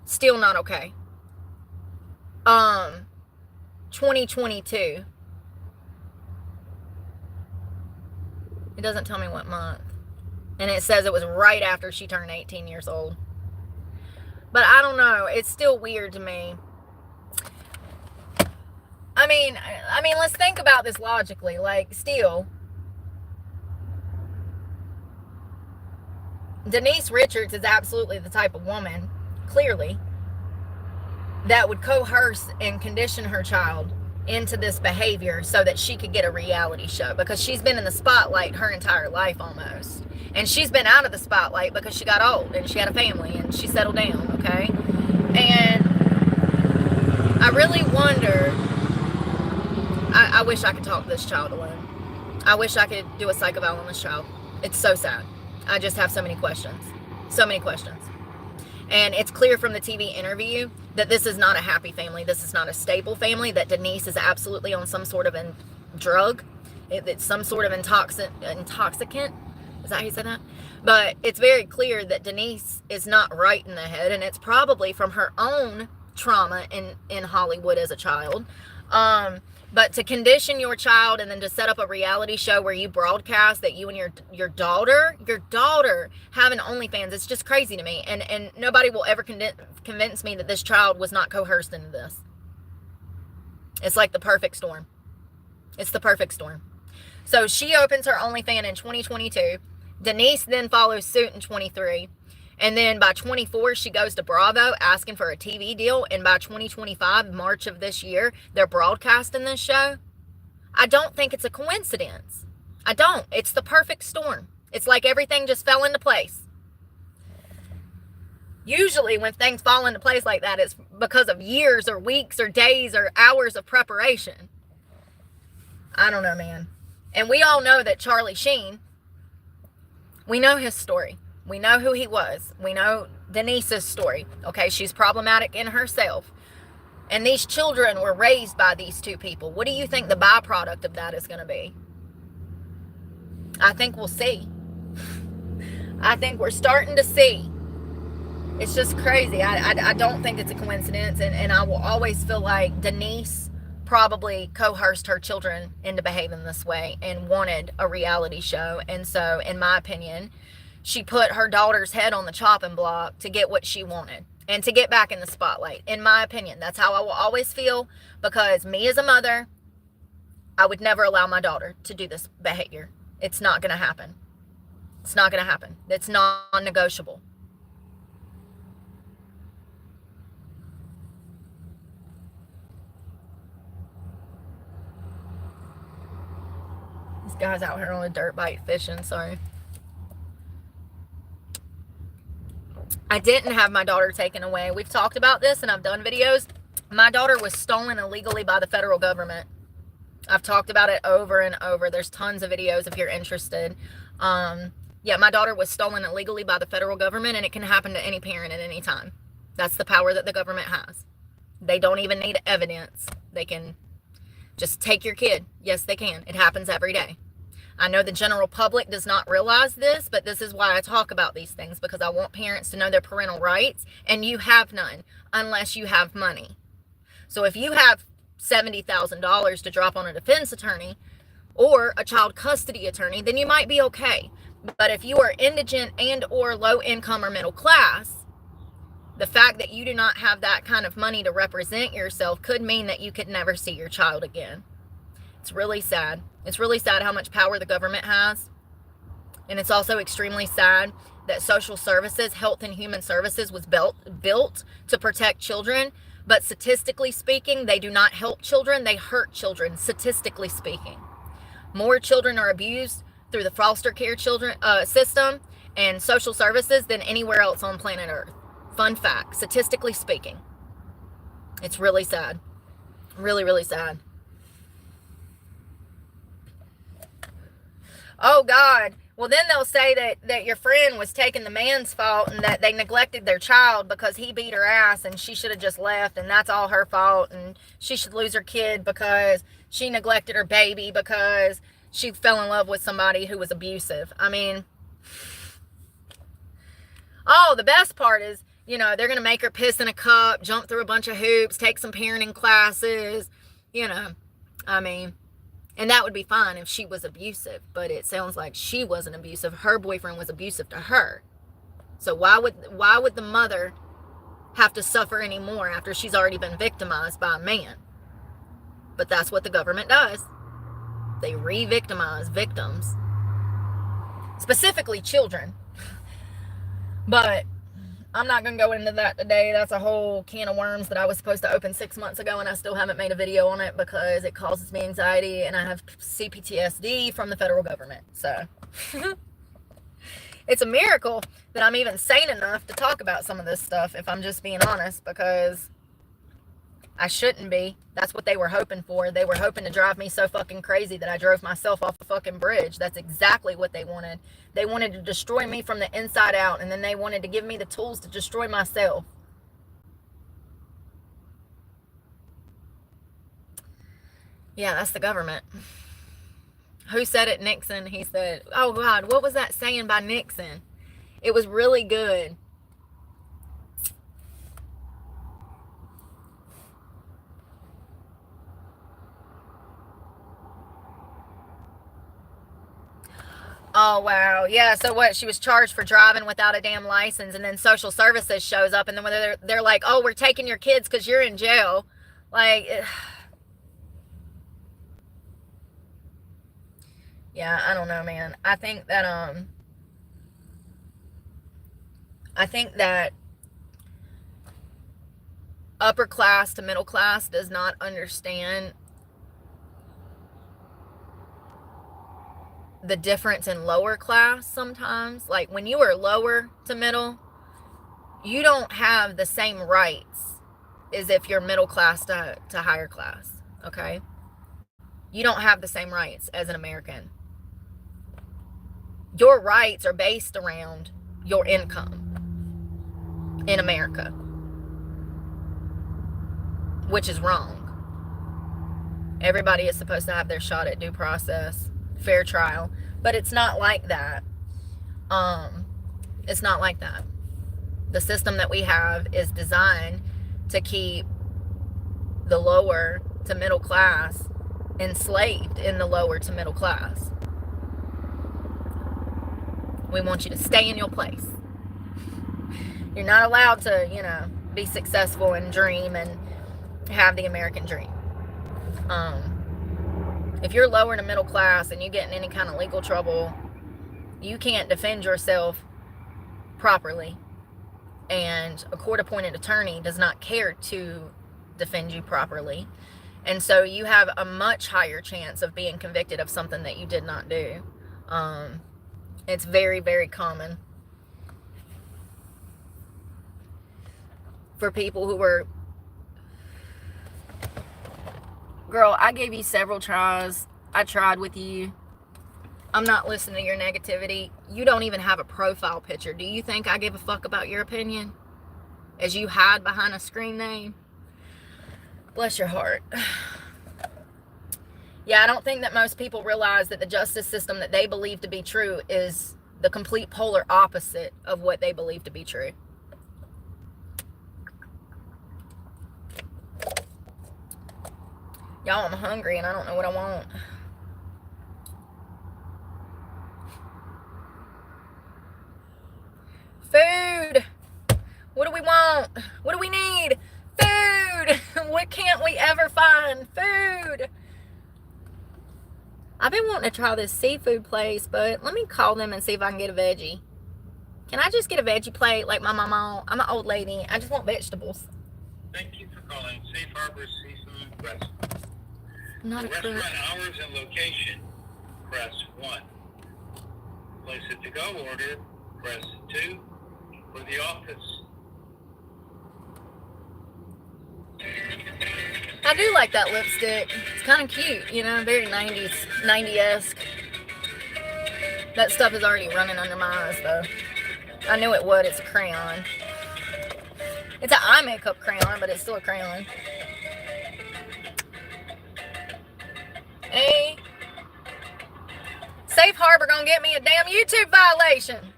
Speaker 1: Still not okay. 2022. It doesn't tell me what month. And it says it was right after she turned 18 years old. But I don't know. It's still weird to me. I mean, let's think about this logically. Like, still, Denise Richards is absolutely the type of woman, clearly, that would coerce and condition her child into this behavior so that she could get a reality show, because she's been in the spotlight her entire life almost. And she's been out of the spotlight because she got old and she had a family and she settled down, okay? And I really wonder, I wish I could talk to this child alone. I wish I could do a psych eval on this child. It's so sad. I just have so many questions. So many questions. And it's clear from the TV interview that this is not a happy family. This is not a stable family, that Denise is absolutely on some sort of drug. It's some sort of intoxicant. Is that how you said that? But it's very clear that Denise is not right in the head, and it's probably from her own trauma in Hollywood as a child. But to condition your child and then to set up a reality show where you broadcast that you and your daughter have an OnlyFans, it's just crazy to me. And nobody will ever convince me that this child was not coerced into this. It's like the perfect storm. It's the perfect storm. So she opens her OnlyFans in 2022. Denise then follows suit in 23. And then by 24, she goes to Bravo asking for a TV deal. And by 2025, March of this year, they're broadcasting this show. I don't think it's a coincidence. I don't. It's the perfect storm. It's like everything just fell into place. Usually when things fall into place like that, it's because of years or weeks or days or hours of preparation. I don't know, man. And we all know that Charlie Sheen, we know his story. We know who he was. We know Denise's story. Okay, she's problematic in herself. And these children were raised by these two people. What do you think the byproduct of that is going to be? I think we'll see. I think we're starting to see. It's just crazy. I don't think it's a coincidence. And I will always feel like Denise probably coerced her children into behaving this way and wanted a reality show. And so, in my opinion, she put her daughter's head on the chopping block to get what she wanted and to get back in the spotlight. In my opinion, that's how I will always feel, because me as a mother, I would never allow my daughter to do this behavior. It's not going to happen. It's not going to happen. It's non-negotiable. This guy's out here on a dirt bike fishing, sorry. I didn't have my daughter taken away. We've talked about this and I've done videos. My daughter was stolen illegally by the federal government. I've talked about it over and over. There's tons of videos if you're interested. Yeah, my daughter was stolen illegally by the federal government, and it can happen to any parent at any time. That's the power that the government has. They don't even need evidence. They can just take your kid. Yes, they can. It happens every day. I know the general public does not realize this, but this is why I talk about these things, because I want parents to know their parental rights, and you have none unless you have money. So if you have $70,000 to drop on a defense attorney or a child custody attorney, then you might be okay. But if you are indigent and or low income or middle class, the fact that you do not have that kind of money to represent yourself could mean that you could never see your child again. It's really sad. It's really sad how much power the government has. And it's also extremely sad that social services, health and human services was built to protect children. But statistically speaking, they do not help children. They hurt children, statistically speaking. More children are abused through the foster care system and social services than anywhere else on planet Earth. Fun fact, statistically speaking. It's really sad. Really, really sad. Oh, God. Well, then they'll say that your friend was taking the man's fault and that they neglected their child because he beat her ass and she should have just left and that's all her fault and she should lose her kid because she neglected her baby because she fell in love with somebody who was abusive. I mean, oh, the best part is, you know, they're going to make her piss in a cup, jump through a bunch of hoops, take some parenting classes, you know, I mean, and that would be fine if she was abusive, but it sounds like she wasn't abusive. Her boyfriend was abusive to her. So why would the mother have to suffer anymore after she's already been victimized by a man? But that's what the government does. They re-victimize victims, specifically children. But I'm not going to go into that today. That's a whole can of worms that I was supposed to open 6 months ago, and I still haven't made a video on it because it causes me anxiety, and I have CPTSD from the federal government. So it's a miracle that I'm even sane enough to talk about some of this stuff, if I'm just being honest, because I shouldn't be. That's what they were hoping for. They were hoping to drive me so fucking crazy that I drove myself off a fucking bridge. That's exactly what they wanted. They wanted to destroy me from the inside out, and then they wanted to give me the tools to destroy myself. Yeah, that's the government. Who said it? Nixon. He said, oh God, what was that saying by Nixon? It was really good. Oh, wow. Yeah, so what? She was charged for driving without a damn license, and then social services shows up, and then they're like, oh, we're taking your kids because you're in jail. Like, yeah, I don't know, man. I think that upper class to middle class does not understand the difference in lower class sometimes. Like, when you are lower to middle, you don't have the same rights as if you're middle class to higher class, okay? You don't have the same rights as an American. Your rights are based around your income in America, which is wrong. Everybody is supposed to have their shot at due process, fair trial, but it's not like that. It's not like that. The system that we have is designed to keep the lower to middle class enslaved in the lower to middle class. We want you to stay in your place. You're not allowed to, you know, be successful and dream and have the American dream. If you're lower to middle class and you get in any kind of legal trouble, you can't defend yourself properly. And a court-appointed attorney does not care to defend you properly. And so you have a much higher chance of being convicted of something that you did not do. It's very, very common for people who were... Girl, I gave you several tries. I tried with you. I'm not listening to your negativity. You don't even have a profile picture. Do you think I give a fuck about your opinion? As you hide behind a screen name? Bless your heart. Yeah, I don't think that most people realize that the justice system that they believe to be true is the complete polar opposite of what they believe to be true. Y'all, I'm hungry and I don't know what I want. Food. What do we want? What do we need? Food. What can't we ever find? Food. I've been wanting to try this seafood place, but let me call them and see if I can get a veggie. Can I just get a veggie plate like my mama? I'm an old lady. I just want vegetables.
Speaker 2: Thank you for calling Safe Harbor Seafood Restaurant.
Speaker 1: Not a
Speaker 2: restaurant hours and location, press 1. Place a to-go order, press 2. For the office.
Speaker 1: I do like that lipstick. It's kind of cute, you know, very 90-esque. That stuff is already running under my eyes, though. I knew it would. It's a crayon. It's an eye makeup crayon, but it's still a crayon. Hey. Safe Harbor gonna get me a damn YouTube violation.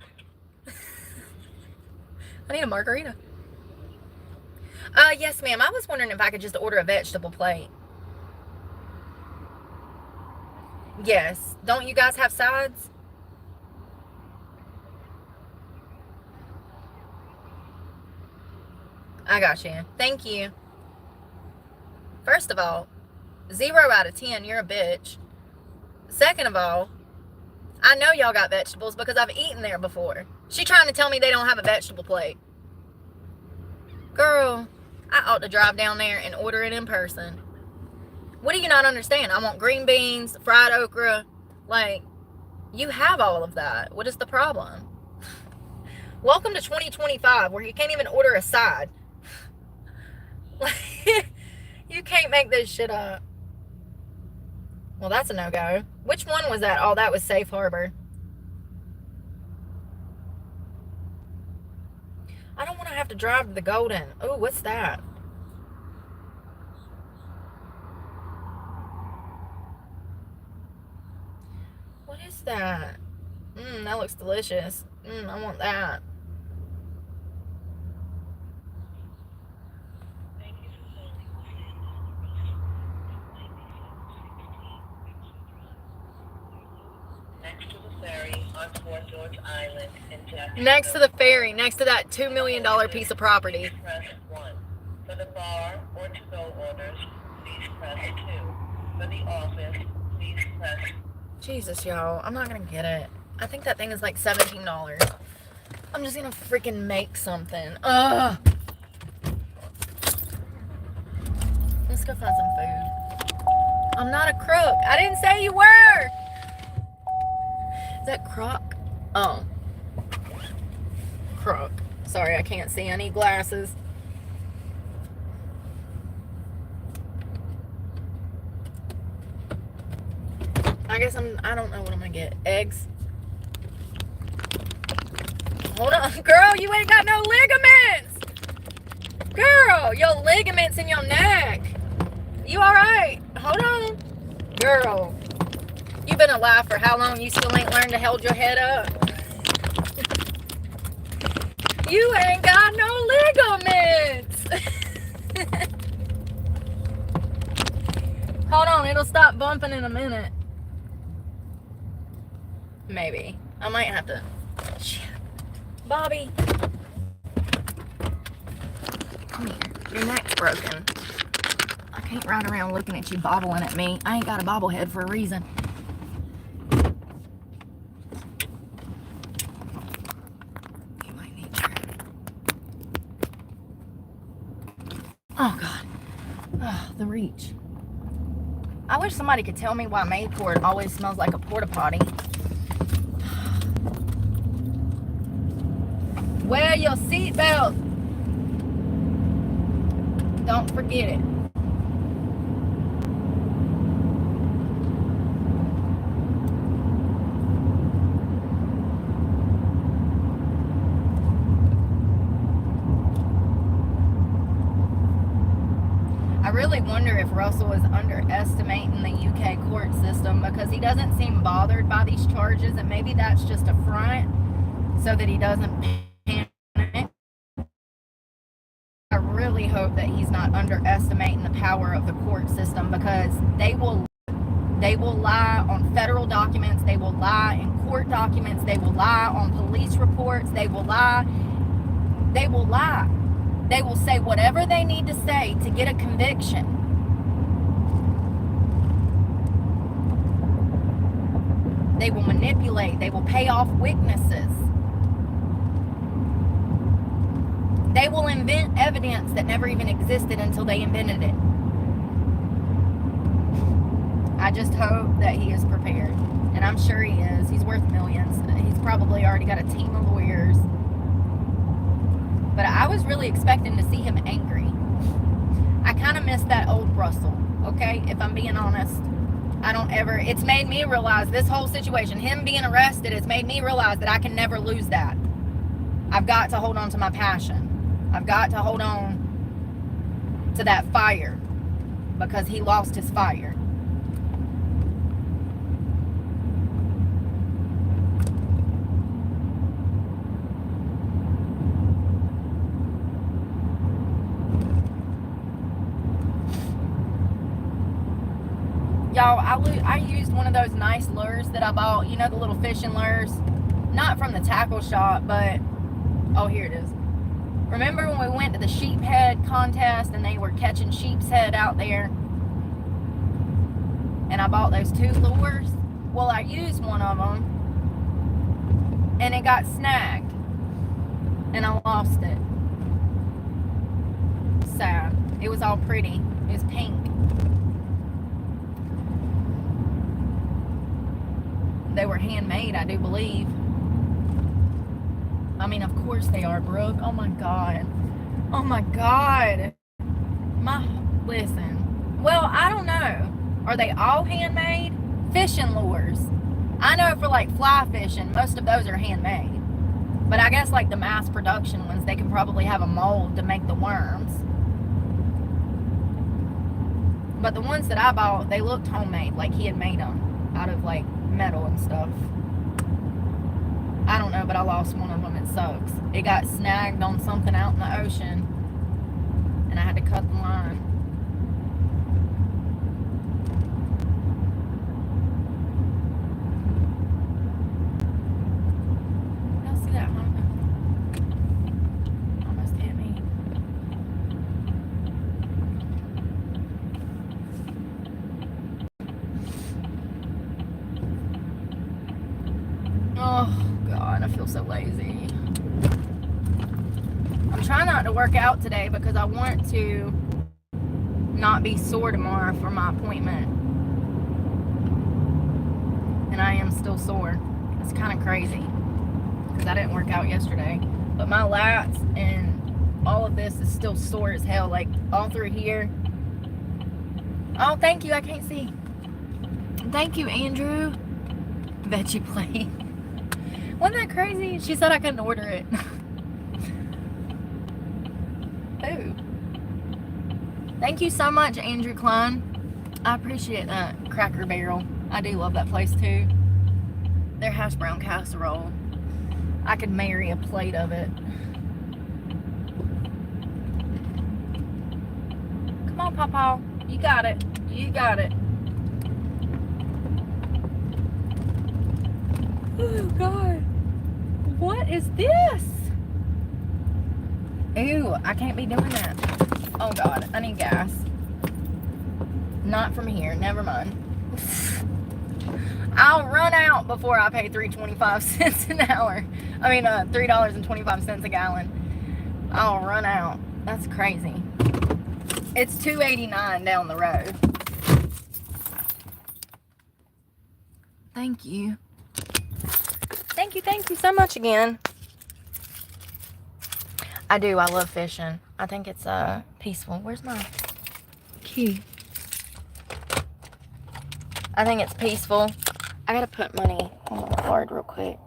Speaker 1: I need a margarita. Yes, ma'am. I was wondering if I could just order a vegetable plate. Yes. Don't you guys have sides? I got you. Thank you. First of all, 0 out of 10, you're a bitch. Second of all, I know y'all got vegetables because I've eaten there before. She trying to tell me they don't have a vegetable plate. Girl, I ought to drive down there and order it in person. What do you not understand? I want green beans, fried okra. Like, you have all of that. What is the problem? Welcome to 2025 where you can't even order a side. You can't make this shit up. Well, that's a no-go. Which one was that? Oh, that was Safe Harbor. I don't want to have to drive to the Golden. Oh, what's that? What is that? That looks delicious. I want that. Next to the ferry, next to that $2 million piece of property.
Speaker 3: Press 1. For the bar or to-go orders, please press 2. For the office, please press...
Speaker 1: Jesus, y'all. I'm not going to get it. I think that thing is like $17. I'm just going to freaking make something. Ugh. Let's go find some food. I'm not a crook. I didn't say you were. Is that croc? Oh. Crook. Sorry, I can't see. I need glasses. I guess I don't know what I'm gonna get. Eggs. Hold on. Girl, you ain't got no ligaments. Girl, your ligaments in your neck. You alright? Hold on. Girl. You been alive for how long? You still ain't learned to hold your head up? You ain't got no ligaments. Hold on, it'll stop bumping in a minute. Maybe. I might have to. Shit. Bobby. Come here. Your neck's broken. I can't ride around looking at you bobbling at me. I ain't got a bobblehead for a reason. Oh, God. Oh, the reach. I wish somebody could tell me why Mayport always smells like a porta potty. Wear your seatbelt. Don't forget it. I really wonder if Russell is underestimating the UK court system because he doesn't seem bothered by these charges, and maybe that's just a front so that he doesn't panic. I really hope that he's not underestimating the power of the court system, because they will lie on federal documents, they will lie in court documents, they will lie on police reports, they will lie. They will say whatever they need to say to get a conviction. They will manipulate, they will pay off witnesses. They will invent evidence that never even existed until they invented it. I just hope that he is prepared. And I'm sure he is. He's worth millions. He's probably already got a team of lawyers. But I was really expecting to see him angry. I kind of miss that old Russell, okay? If I'm being honest. It's made me realize this whole situation, him being arrested, it's made me realize that I can never lose that. I've got to hold on to my passion. I've got to hold on to that fire, because he lost his fire. Y'all, I used one of those nice lures that I bought, you know, the little fishing lures, not from the tackle shop, but oh, here it is. Remember when we went to the sheep head contest and they were catching sheep's head out there, and I bought those 2 lures? Well, I used one of them and it got snagged and I lost it. Sad. It was all pretty. It was pink. They were handmade, I do believe. I mean, of course they are, Brooke. Oh my God. Oh my God. Listen. Well, I don't know. Are they all handmade? Fishing lures. I know for like fly fishing, most of those are handmade. But I guess like the mass production ones, they can probably have a mold to make the worms. But the ones that I bought, they looked homemade, like he had made them out of like metal and stuff. I don't know, but I lost one of them. It sucks. It got snagged on something out in the ocean and I had to cut the line. Y'all see that, huh? Almost hit me. Oh God, I feel so lazy. I'm trying not to work out today because I want to not be sore tomorrow for my appointment. And I am still sore. It's kind of crazy because I didn't work out yesterday. But my lats and all of this is still sore as hell, like all through here. Oh, thank you. I can't see. Thank you, Andrew. Veggie plate. Wasn't that crazy? She said I couldn't order it. Ooh. Thank you so much, Andrew Klein. I appreciate that. Cracker Barrel. I do love that place too. Their hash brown casserole. I could marry a plate of it. Come on, Pawpaw. You got it. You got it. Oh, God. What is this? Ew, I can't be doing that. Oh, God. I need gas. Not from here. Never mind. I'll run out before I pay $3.25 an hour. I mean, $3.25 a gallon. I'll run out. That's crazy. It's $2.89 down the road. Thank you. Thank you so much again. I do. I love fishing. I think it's peaceful. Where's my key? I think it's peaceful. I gotta put money on my card real quick.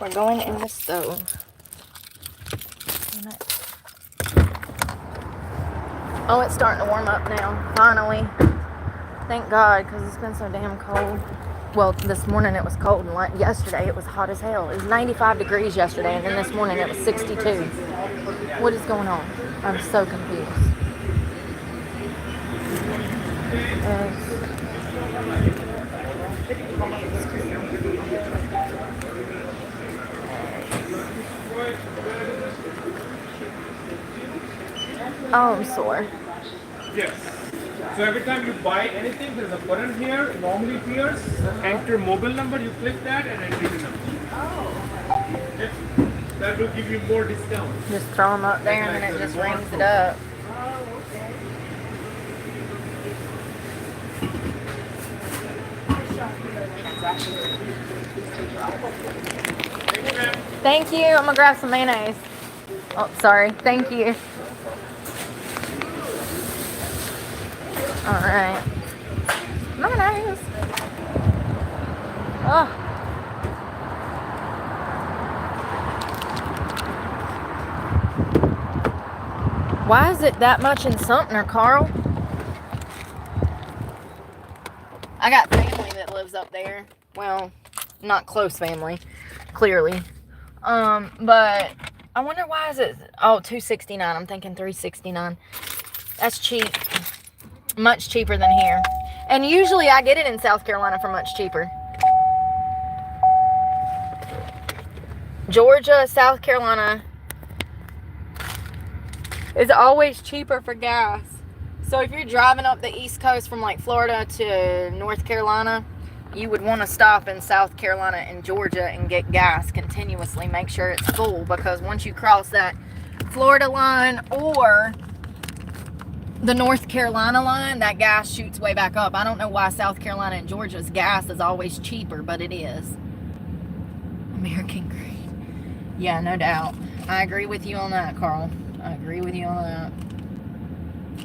Speaker 1: We're going in the stove. Oh, it's starting to warm up now, finally. Thank God, because it's been so damn cold. Well, this morning it was cold, and yesterday it was hot as hell. It was 95 degrees yesterday, and then this morning it was 62. What is going on? I'm so confused. Oh, I'm sore.
Speaker 4: Yes. So every time you buy anything, there's a button here, normally appears, enter mobile number, you click that and enter the number. Oh. Okay. That will give you more discount.
Speaker 1: Just throw them up there and then it just rings it up. Thank you. I'm gonna grab some mayonnaise. Oh, sorry. Thank you. All right. Mayonnaise. Oh. Why is it that much in Sumter, Carl? I got family that lives up there. Well, not close family, clearly. But I wonder why is it, oh, $2.69. I'm thinking $3.69. That's cheap. Much cheaper than here. And usually I get it in South Carolina for much cheaper. Georgia, South Carolina is always cheaper for gas. So if you're driving up the East Coast from like Florida to North Carolina, you would want to stop in South Carolina and Georgia and get gas continuously. Make sure it's full, because once you cross that Florida line or the North Carolina line, that gas shoots way back up. I don't know why South Carolina and Georgia's gas is always cheaper, but it is. American green. Yeah, no doubt. I agree with you on that, Carl. I agree with you on that.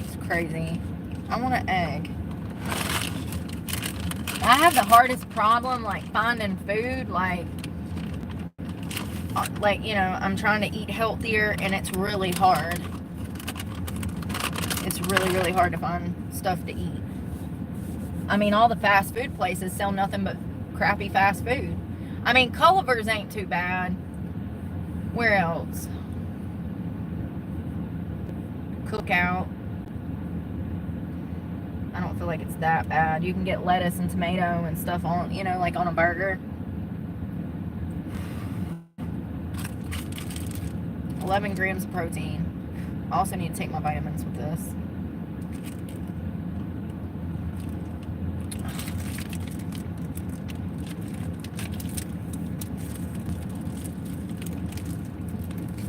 Speaker 1: It's crazy. I want an egg. I have the hardest problem, like, finding food, like, you know, I'm trying to eat healthier, and it's really hard. It's really, really hard to find stuff to eat. I mean, all the fast food places sell nothing but crappy fast food. I mean, Culver's ain't too bad. Where else? Cookout. I don't feel like it's that bad. You can get lettuce and tomato and stuff on, you know, like on a burger. 11 grams of protein. I also need to take my vitamins with this.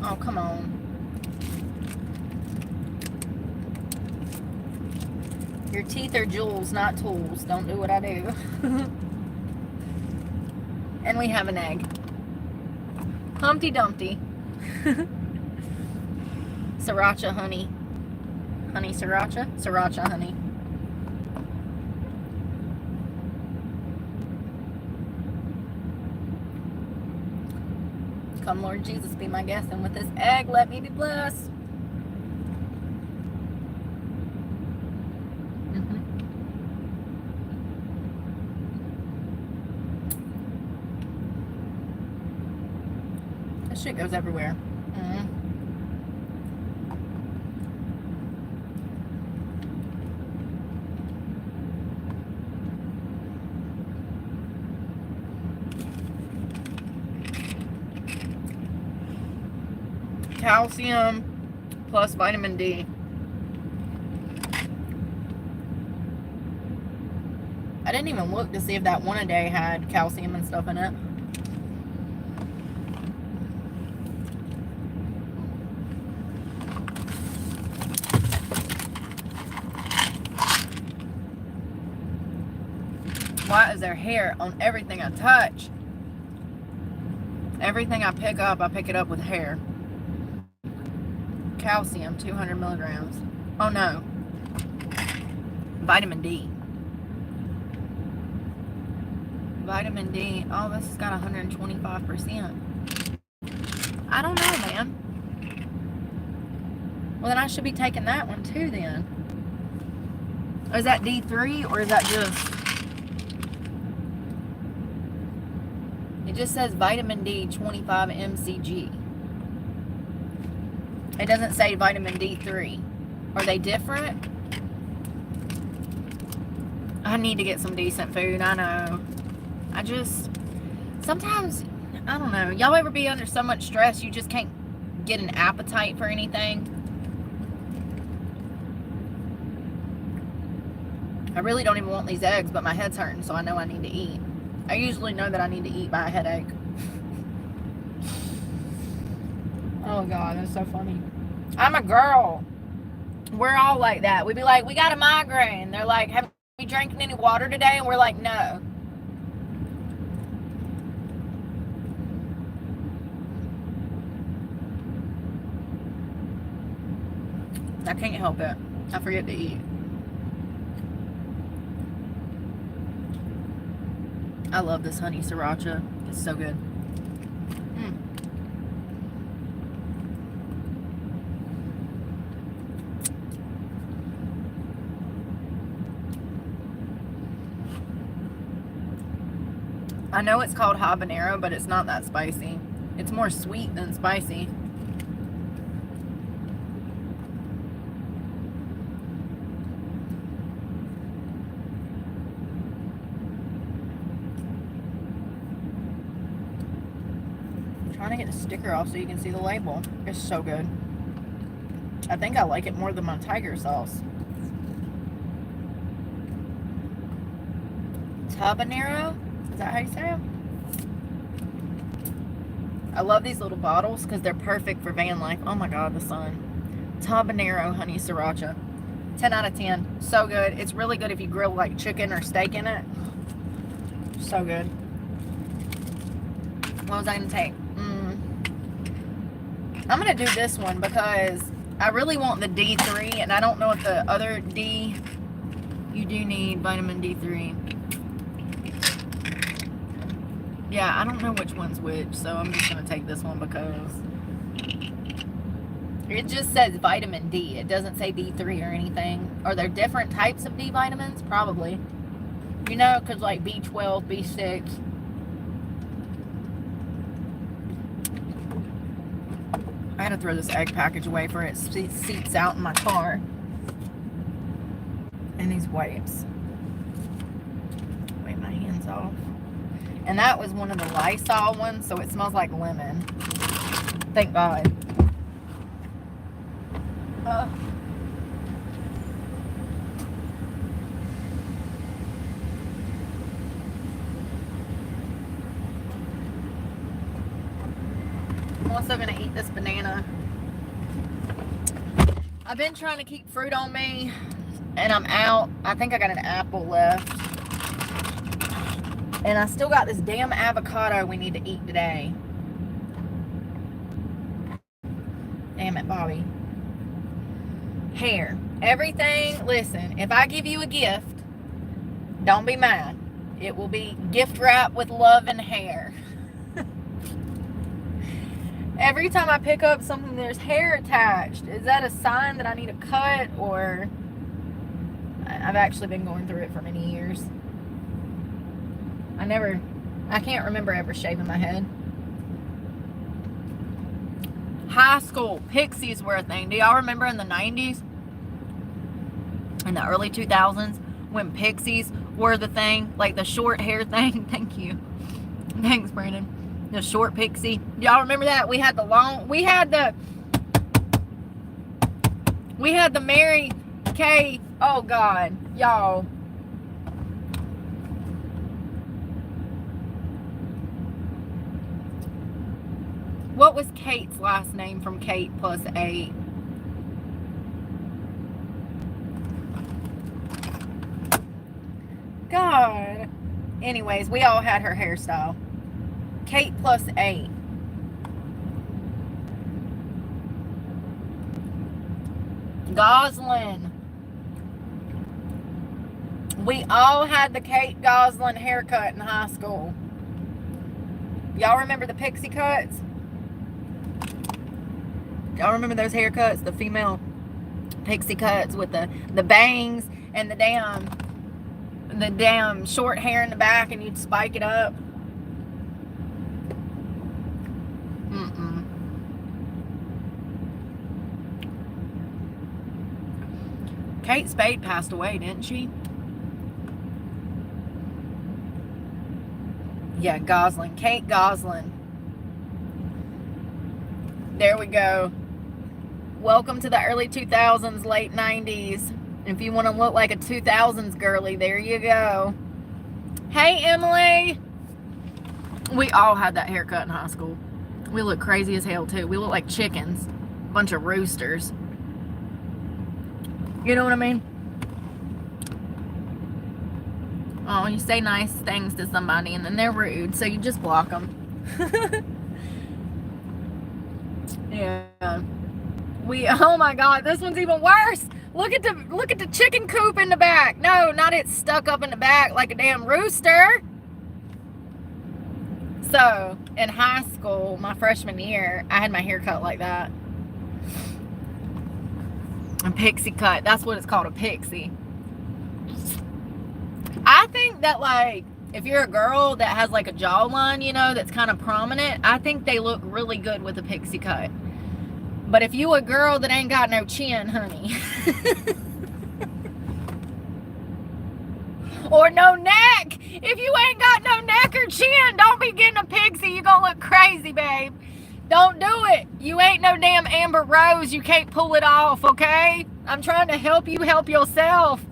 Speaker 1: Oh, come on. Your teeth are jewels, not tools. Don't do what I do. And we have an egg. Humpty Dumpty. Sriracha honey. Honey sriracha? Sriracha honey. Come, Lord Jesus, be my guest, and with this egg, let me be blessed. This shit goes everywhere. Calcium plus vitamin D. I didn't even look to see if that one a day had calcium and stuff in it. Why is there hair on everything I touch? Everything I pick up, I pick it up with hair. Calcium, 200 milligrams. Oh no. Vitamin D. Vitamin D. Oh, this has got 125%. I don't know, man. Well, then I should be taking that one too then. Or is that D3 or is that just... It just says vitamin D 25 mcg. It doesn't say vitamin D3. Are they different? I need to get some decent food, I know. I just... Sometimes, I don't know. Y'all ever be under so much stress you just can't get an appetite for anything? I really don't even want these eggs, but my head's hurting, so I know I need to eat. I usually know that I need to eat by a headache. Oh, God, that's so funny. I'm a girl. We're all like that. We'd be like, we got a migraine. They're like, have you drinking any water today? And we're like, no. I can't help it. I forget to eat. I love this honey sriracha. It's so good. I know it's called habanero, but it's not that spicy. It's more sweet than spicy. Trying to get the sticker off so you can see the label. It's so good. I think I like it more than my tiger sauce. Habanero? Is that how you say it? I love these little bottles because they're perfect for van life. Oh my God, the sun. It's habanero honey sriracha. 10 out of 10. So good. It's really good if you grill like chicken or steak in it. So good. What was I going to take? I'm going to do this one because I really want the D3 and I don't know what the other D... You do need vitamin D3. Yeah, I don't know which one's which, so I'm just going to take this one because it just says vitamin D. It doesn't say D3 or anything. Are there different types of D vitamins? Probably. You know, because like B12, B6. I had to throw this egg package away for it seats out in my car. And these wipes. Wipe my hands off. And that was one of the Lysol ones, so it smells like lemon. Thank God. I'm also going to eat this banana. I've been trying to keep fruit on me, and I'm out. I think I got an apple left. And I still got this damn avocado we need to eat today. Damn it, Bobby. Hair. Everything, listen, if I give you a gift, don't be mad. It will be gift wrap with love and hair. Every time I pick up something, there's hair attached. Is that a sign that I need a cut, or... I've actually been going through it for many years. I can't remember ever shaving my head. High school, pixies were a thing. Do y'all remember in the 90s? In the early 2000s, when pixies were the thing? Like the short hair thing? Thank you. Thanks, Brandon. The short pixie. Y'all remember that? We had the long... We had the Mary Kay... Oh, God. Y'all... What was Kate's last name from Kate plus 8? God. Anyways, we all had her hairstyle. Kate plus 8. Goslin. We all had the Kate Goslin haircut in high school. Y'all remember the pixie cuts? Y'all remember those haircuts, the female pixie cuts with the bangs and the damn short hair in the back, and you'd spike it up. Kate Spade passed away, didn't she? Yeah, Gosling. Kate Gosling. There we go. Welcome to the early 2000s, late 90s. If you want to look like a 2000s girly, there you go. Hey, Emily. We all had that haircut in high school. We look crazy as hell, too. We look like chickens. Bunch of roosters. You know what I mean? Oh, you say nice things to somebody and then they're rude, so you just block them. Yeah. Oh my God, this one's even worse. Look at the chicken coop in the back. No, not it stuck up in the back like a damn rooster. So, in high school, my freshman year, I had my hair cut like that. A pixie cut. That's what it's called, a pixie. I think that, like, if you're a girl that has like a jawline, you know, that's kind of prominent, I think they look really good with a pixie cut. But if you a girl that ain't got no chin, honey, or no neck, if you ain't got no neck or chin, don't be getting a pixie. You're gonna look crazy, babe. Don't do it. You ain't no damn Amber Rose. You can't pull it off, okay? I'm trying to help you help yourself.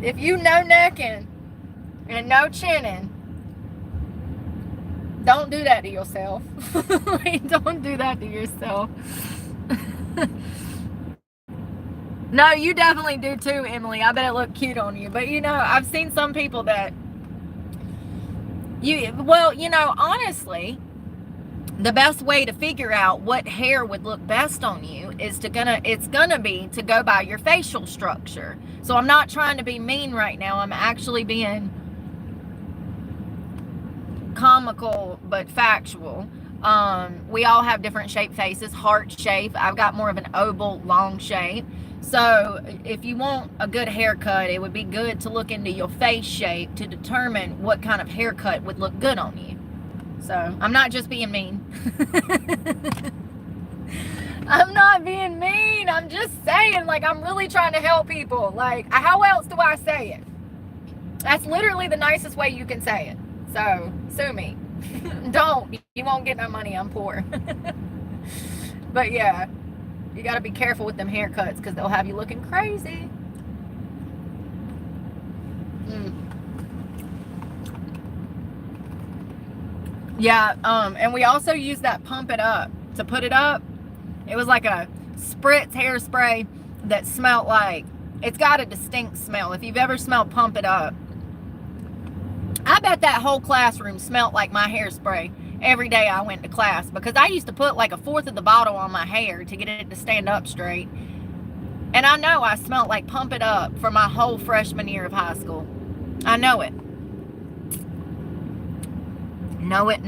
Speaker 1: If you no necking and no chinning, don't do that to yourself. Don't do that to yourself. No, you definitely do too, Emily. I bet it looked cute on you. But, you know, I've seen some people that honestly, the best way to figure out what hair would look best on you is it's gonna be to go by your facial structure. So I'm not trying to be mean right now. I'm actually being comical but factual. We all have different shaped faces. Heart shape. I've got more of an oval, long shape. So if you want a good haircut, it would be good to look into your face shape to determine what kind of haircut would look good on you. So I'm not just being mean. I'm not being mean. I'm just saying, like, I'm really trying to help people. Like, how else do I say it? That's literally the nicest way you can say it. So sue me. Don't. You won't get no money. I'm poor. But yeah, you got to be careful with them haircuts because they'll have you looking crazy. Yeah, and we also use that Pump It Up to put it up. It was like a spritz hairspray that smelled like, it's got a distinct smell. If you've ever smelled Pump It Up, I bet that whole classroom smelled like my hairspray every day I went to class, because I used to put like a fourth of the bottle on my hair to get it to stand up straight. And I know I smelled like Pump It Up for my whole freshman year of high school. I know it. Know it.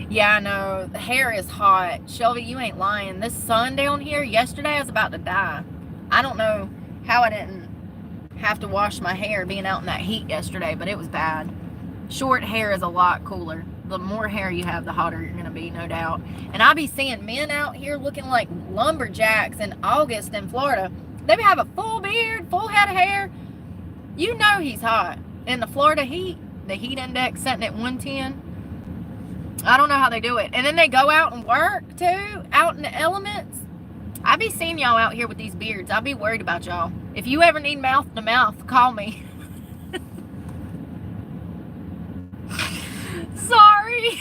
Speaker 1: Yeah, I know. The hair is hot. Shelby, you ain't lying. This sun down here, yesterday I was about to die. I don't know how I didn't have to wash my hair being out in that heat yesterday, but it was bad. Short hair is a lot cooler. The more hair you have, the hotter you're going to be, no doubt. And I be seeing men out here looking like lumberjacks in August in Florida. They have a full beard, full head of hair. You know he's hot. In the Florida heat, the heat index sitting at 110. I don't know how they do it. And then they go out and work too, out in the elements. I be seeing y'all out here with these beards. I be worried about y'all. If you ever need mouth to mouth, call me. Sorry.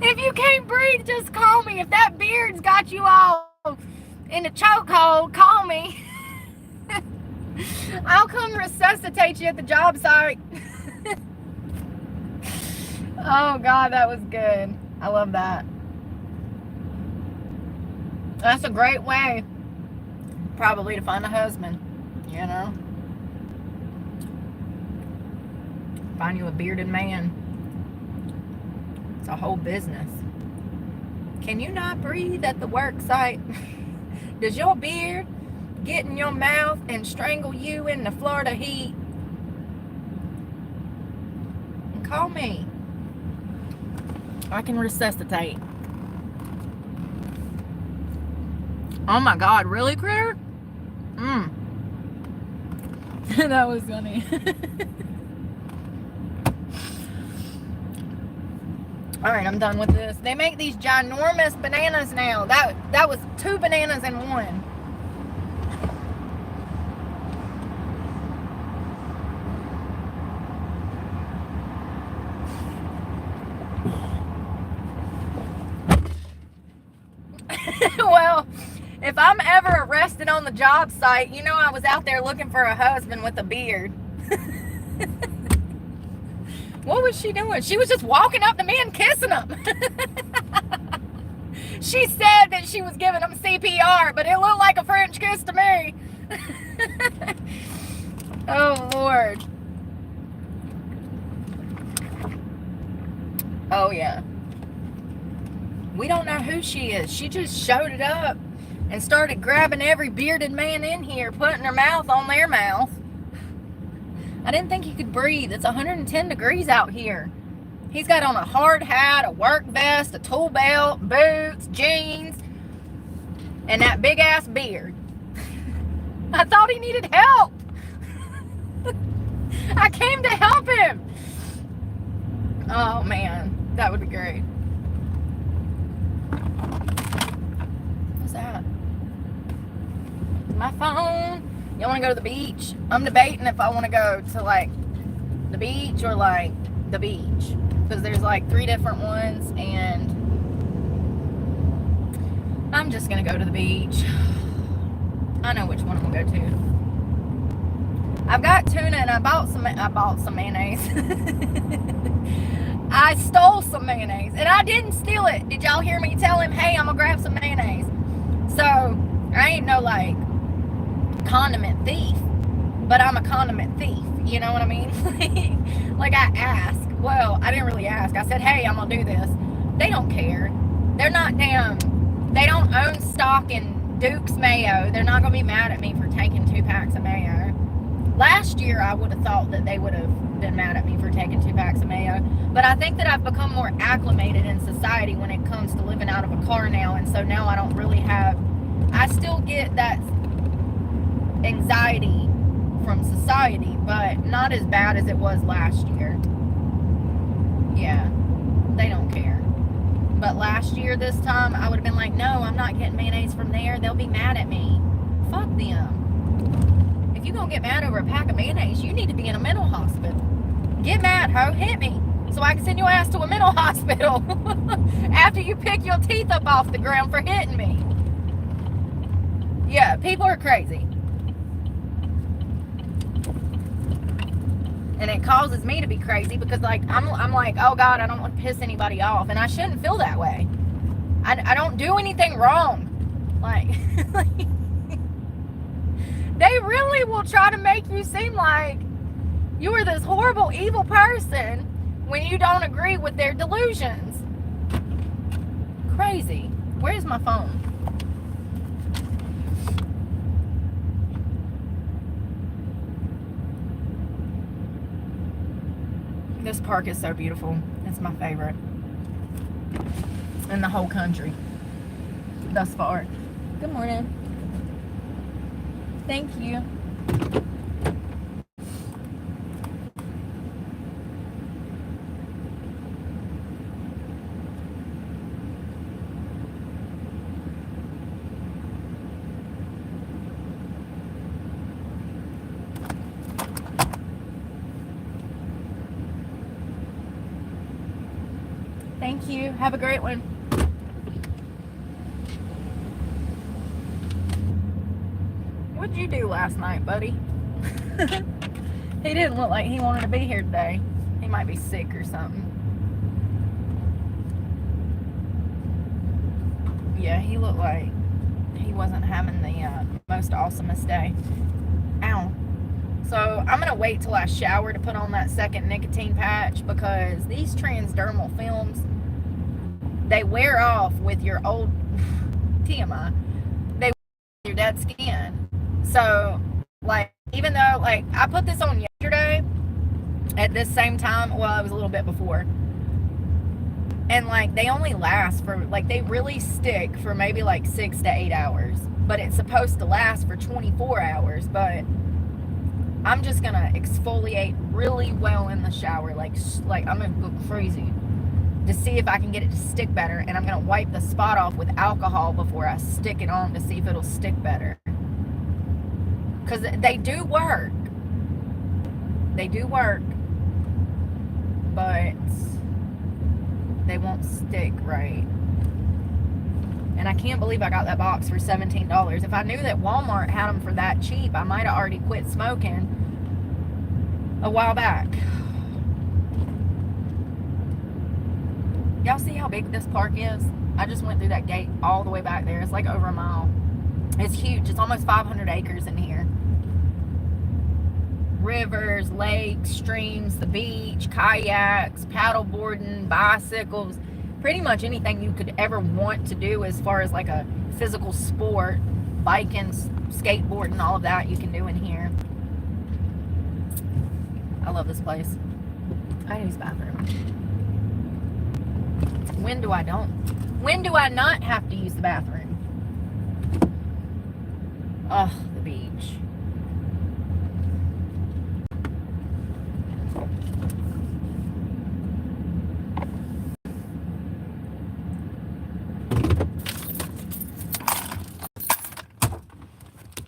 Speaker 1: If you can't breathe, just call me. If that beard's got you all in a chokehold, call me. I'll come resuscitate you at the job site. Oh God, that was good. I love that. That's a great way, probably, to find a husband. You know? Find you a bearded man. It's a whole business. Can you not breathe at the work site? Does your beard get in your mouth and strangle you in the Florida heat? Call me. I can resuscitate. Oh my God, really, Critter? That was funny. Alright, I'm done with this. They make these ginormous bananas now. That was 2 bananas in one. Well, if I'm ever arrested on the job site, you know I was out there looking for a husband with a beard. What was she doing? She was just walking up to me and kissing him. She said that she was giving him CPR, but it looked like a French kiss to me. Oh, Lord. Oh, yeah. We don't know who she is. She just showed it up and started grabbing every bearded man in here, putting her mouth on their mouth. I didn't think he could breathe. It's 110 degrees out here. He's got on a hard hat, a work vest, a tool belt, boots, jeans, and that big ass beard. I thought he needed help. I came to help him. Oh man, that would be great. What's that? My phone. You want to go to the beach? I'm debating if I want to go to like the beach or like the beach, because there's like 3 different ones, and I'm just gonna go to the beach. I know which one I'm gonna go to. I've got tuna and I bought some mayonnaise. I stole some mayonnaise and I didn't steal it. Did y'all hear me tell him, hey, I'm gonna grab some mayonnaise? So I ain't no like condiment thief, but I'm a condiment thief, you know what I mean? Like I asked. Well, I didn't really ask. I said, hey, I'm gonna do this. They don't care. They're not damn, they don't own stock in Duke's mayo. They're not gonna be mad at me for taking 2 packs of mayo. Last year I would have thought that they would have been mad at me for taking 2 packs of mayo, but I think that I've become more acclimated in society when it comes to living out of a car now, and so now I don't really have, I still get that anxiety from society, but not as bad as it was last year. Yeah, they don't care. But last year, this time, I would have been like, no, I'm not getting mayonnaise from there. They'll be mad at me. Fuck them. If you're going to get mad over a pack of mayonnaise, you need to be in a mental hospital. Get mad, ho. Hit me. So I can send your ass to a mental hospital after you pick your teeth up off the ground for hitting me. Yeah, people are crazy. And it causes me to be crazy because like I'm like, oh God, I don't want to piss anybody off, and I shouldn't feel that way. I don't do anything wrong. Like they really will try to make you seem like you are this horrible, evil person when you don't agree with their delusions. Crazy. Where's my phone? This park is so beautiful. It's my favorite in the whole country thus far. Good morning. Thank you. Thank you. Have a great one. What'd you do last night, buddy? He didn't look like he wanted to be here today. He might be sick or something. Yeah, he looked like he wasn't having the most awesomest day. Ow. So I'm gonna wait till I shower to put on that second nicotine patch, because these transdermal films, they wear off with your old TMI. They wear off your dead skin. So like, even though like I put this on yesterday at this same time, well, it was a little bit before, and like they only last for like, they really stick for maybe like 6 to 8 hours, but it's supposed to last for 24 hours. But I'm just gonna exfoliate really well in the shower, like I'm gonna go crazy to see if I can get it to stick better, and I'm gonna wipe the spot off with alcohol before I stick it on to see if it'll stick better, because they do work. They do work, but they won't stick right. And I can't believe I got that box for $17. If I knew that Walmart had them for that cheap, I might have already quit smoking a while back. Y'all see how big this park is? I just went through that gate all the way back there. It's like over a mile. It's huge. It's almost 500 acres in here. Rivers, lakes, streams, the beach, kayaks, paddle boarding, bicycles, pretty much anything you could ever want to do as far as like a physical sport, biking, skateboarding, all of that you can do in here. I love this place. I use bathroom. When do I don't? When do I not have to use the bathroom? Oh, the beach.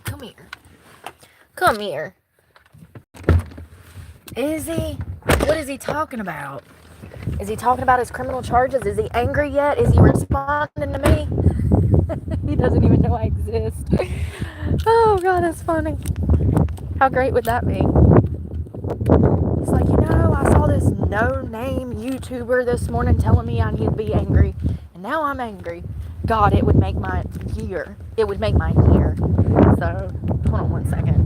Speaker 1: Come here. Come here. Is he? What is he talking about? Is he talking about his criminal charges? Is he angry yet? Is he responding to me? He doesn't even know I exist. Oh, God, that's funny. How great would that be? He's like, I saw this no-name YouTuber this morning telling me I need to be angry. And now I'm angry. God, it would make my year. It would make my year. So, hold on one second.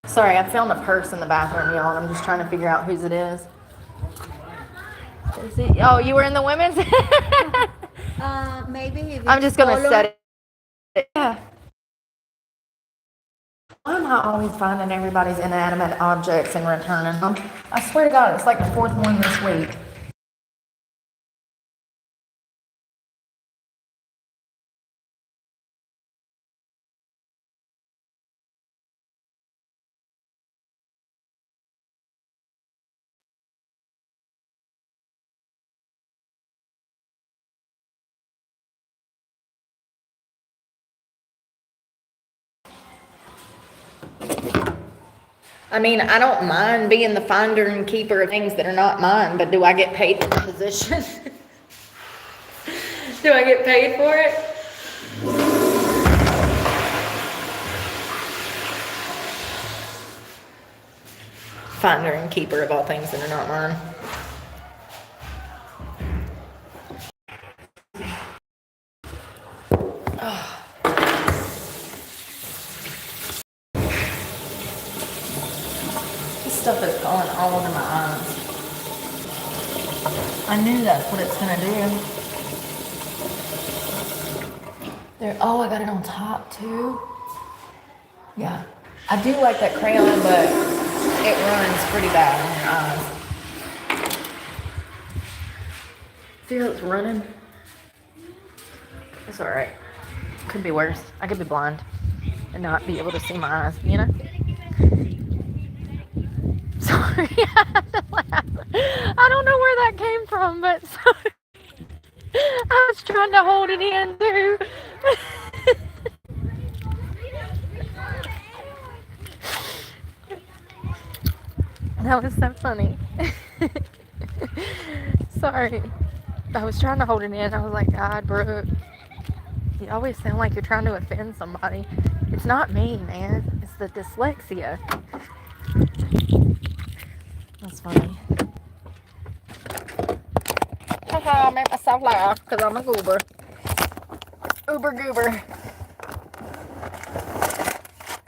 Speaker 1: Sorry, I found a purse in the bathroom, y'all, and I'm just trying to figure out whose it is. Is it? Oh, you were in the women's?
Speaker 5: Maybe if
Speaker 1: I'm just going to set it. Yeah. Why am I always finding everybody's inanimate objects and returning them? I swear to God, it's like the fourth one this week. I mean, I don't mind being the finder and keeper of things that are not mine, but do I get paid for the position? Do I get paid for it? Finder and keeper of all things that are not mine. Stuff is going all over my eyes. I knew that's what it's gonna do. There, oh, I got it on top too. Yeah, I do like that crayon, but it runs pretty bad on your eyes. See how it's running? It's all right. Could be worse. I could be blind. and not be able to see my eyes, you know? Sorry, I had to laugh. I don't know where that came from, but sorry. I was trying to hold it in too. That was so funny. Sorry. I was trying to hold it in. I was like, God, Brooke, you always sound like you're trying to offend somebody. It's not me, man. It's the dyslexia. That's funny. Haha, I made myself laugh because I'm a goober. Uber goober.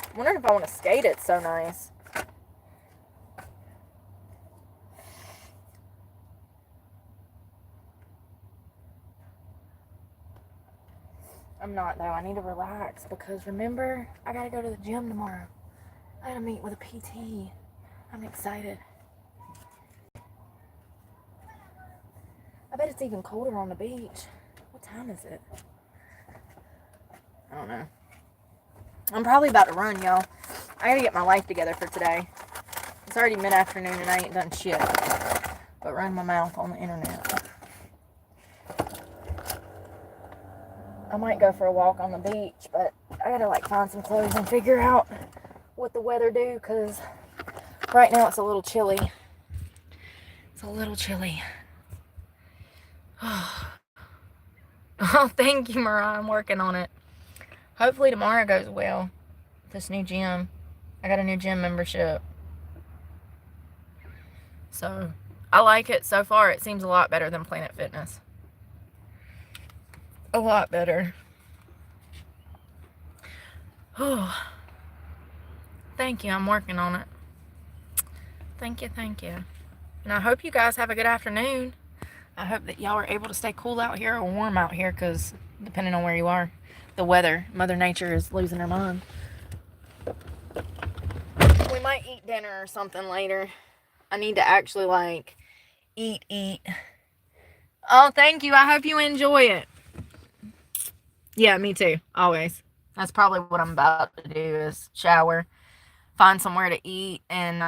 Speaker 1: I'm wondering if I want to skate. It's so nice. I'm not though. I need to relax because remember, I gotta go to the gym tomorrow. I gotta meet with a PT. I'm excited. I bet it's even colder on the beach. What time is it? I don't know. I'm probably about to run, y'all. I gotta get my life together for today. It's already mid-afternoon and I ain't done shit but run my mouth on the internet. I might go for a walk on the beach, but I gotta like find some clothes and figure out what the weather do, because right now it's a little chilly. It's a little chilly. Oh, thank you, Mariah. I'm working on it. Hopefully tomorrow goes well. This new gym. I got a new gym membership. So, I like it so far. It seems a lot better than Planet Fitness. A lot better. Oh, thank you. I'm working on it. Thank you, thank you. And I hope you guys have a good afternoon. I hope that y'all are able to stay cool out here or warm out here, because depending on where you are, the weather, Mother Nature is losing her mind. We might eat dinner or something later. I need to actually like eat. Oh, thank you. I hope you enjoy it. Yeah, me too. Always. That's probably what I'm about to do, is shower, find somewhere to eat, and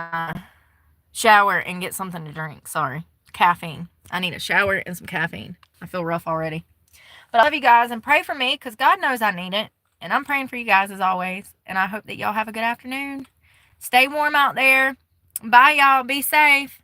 Speaker 1: shower and get something to drink. Sorry. Caffeine. I need a shower and some caffeine. I feel rough already. But I love you guys, and pray for me, because God knows I need it. And I'm praying for you guys as always. And I hope that y'all have a good afternoon. Stay warm out there. Bye, y'all. Be safe.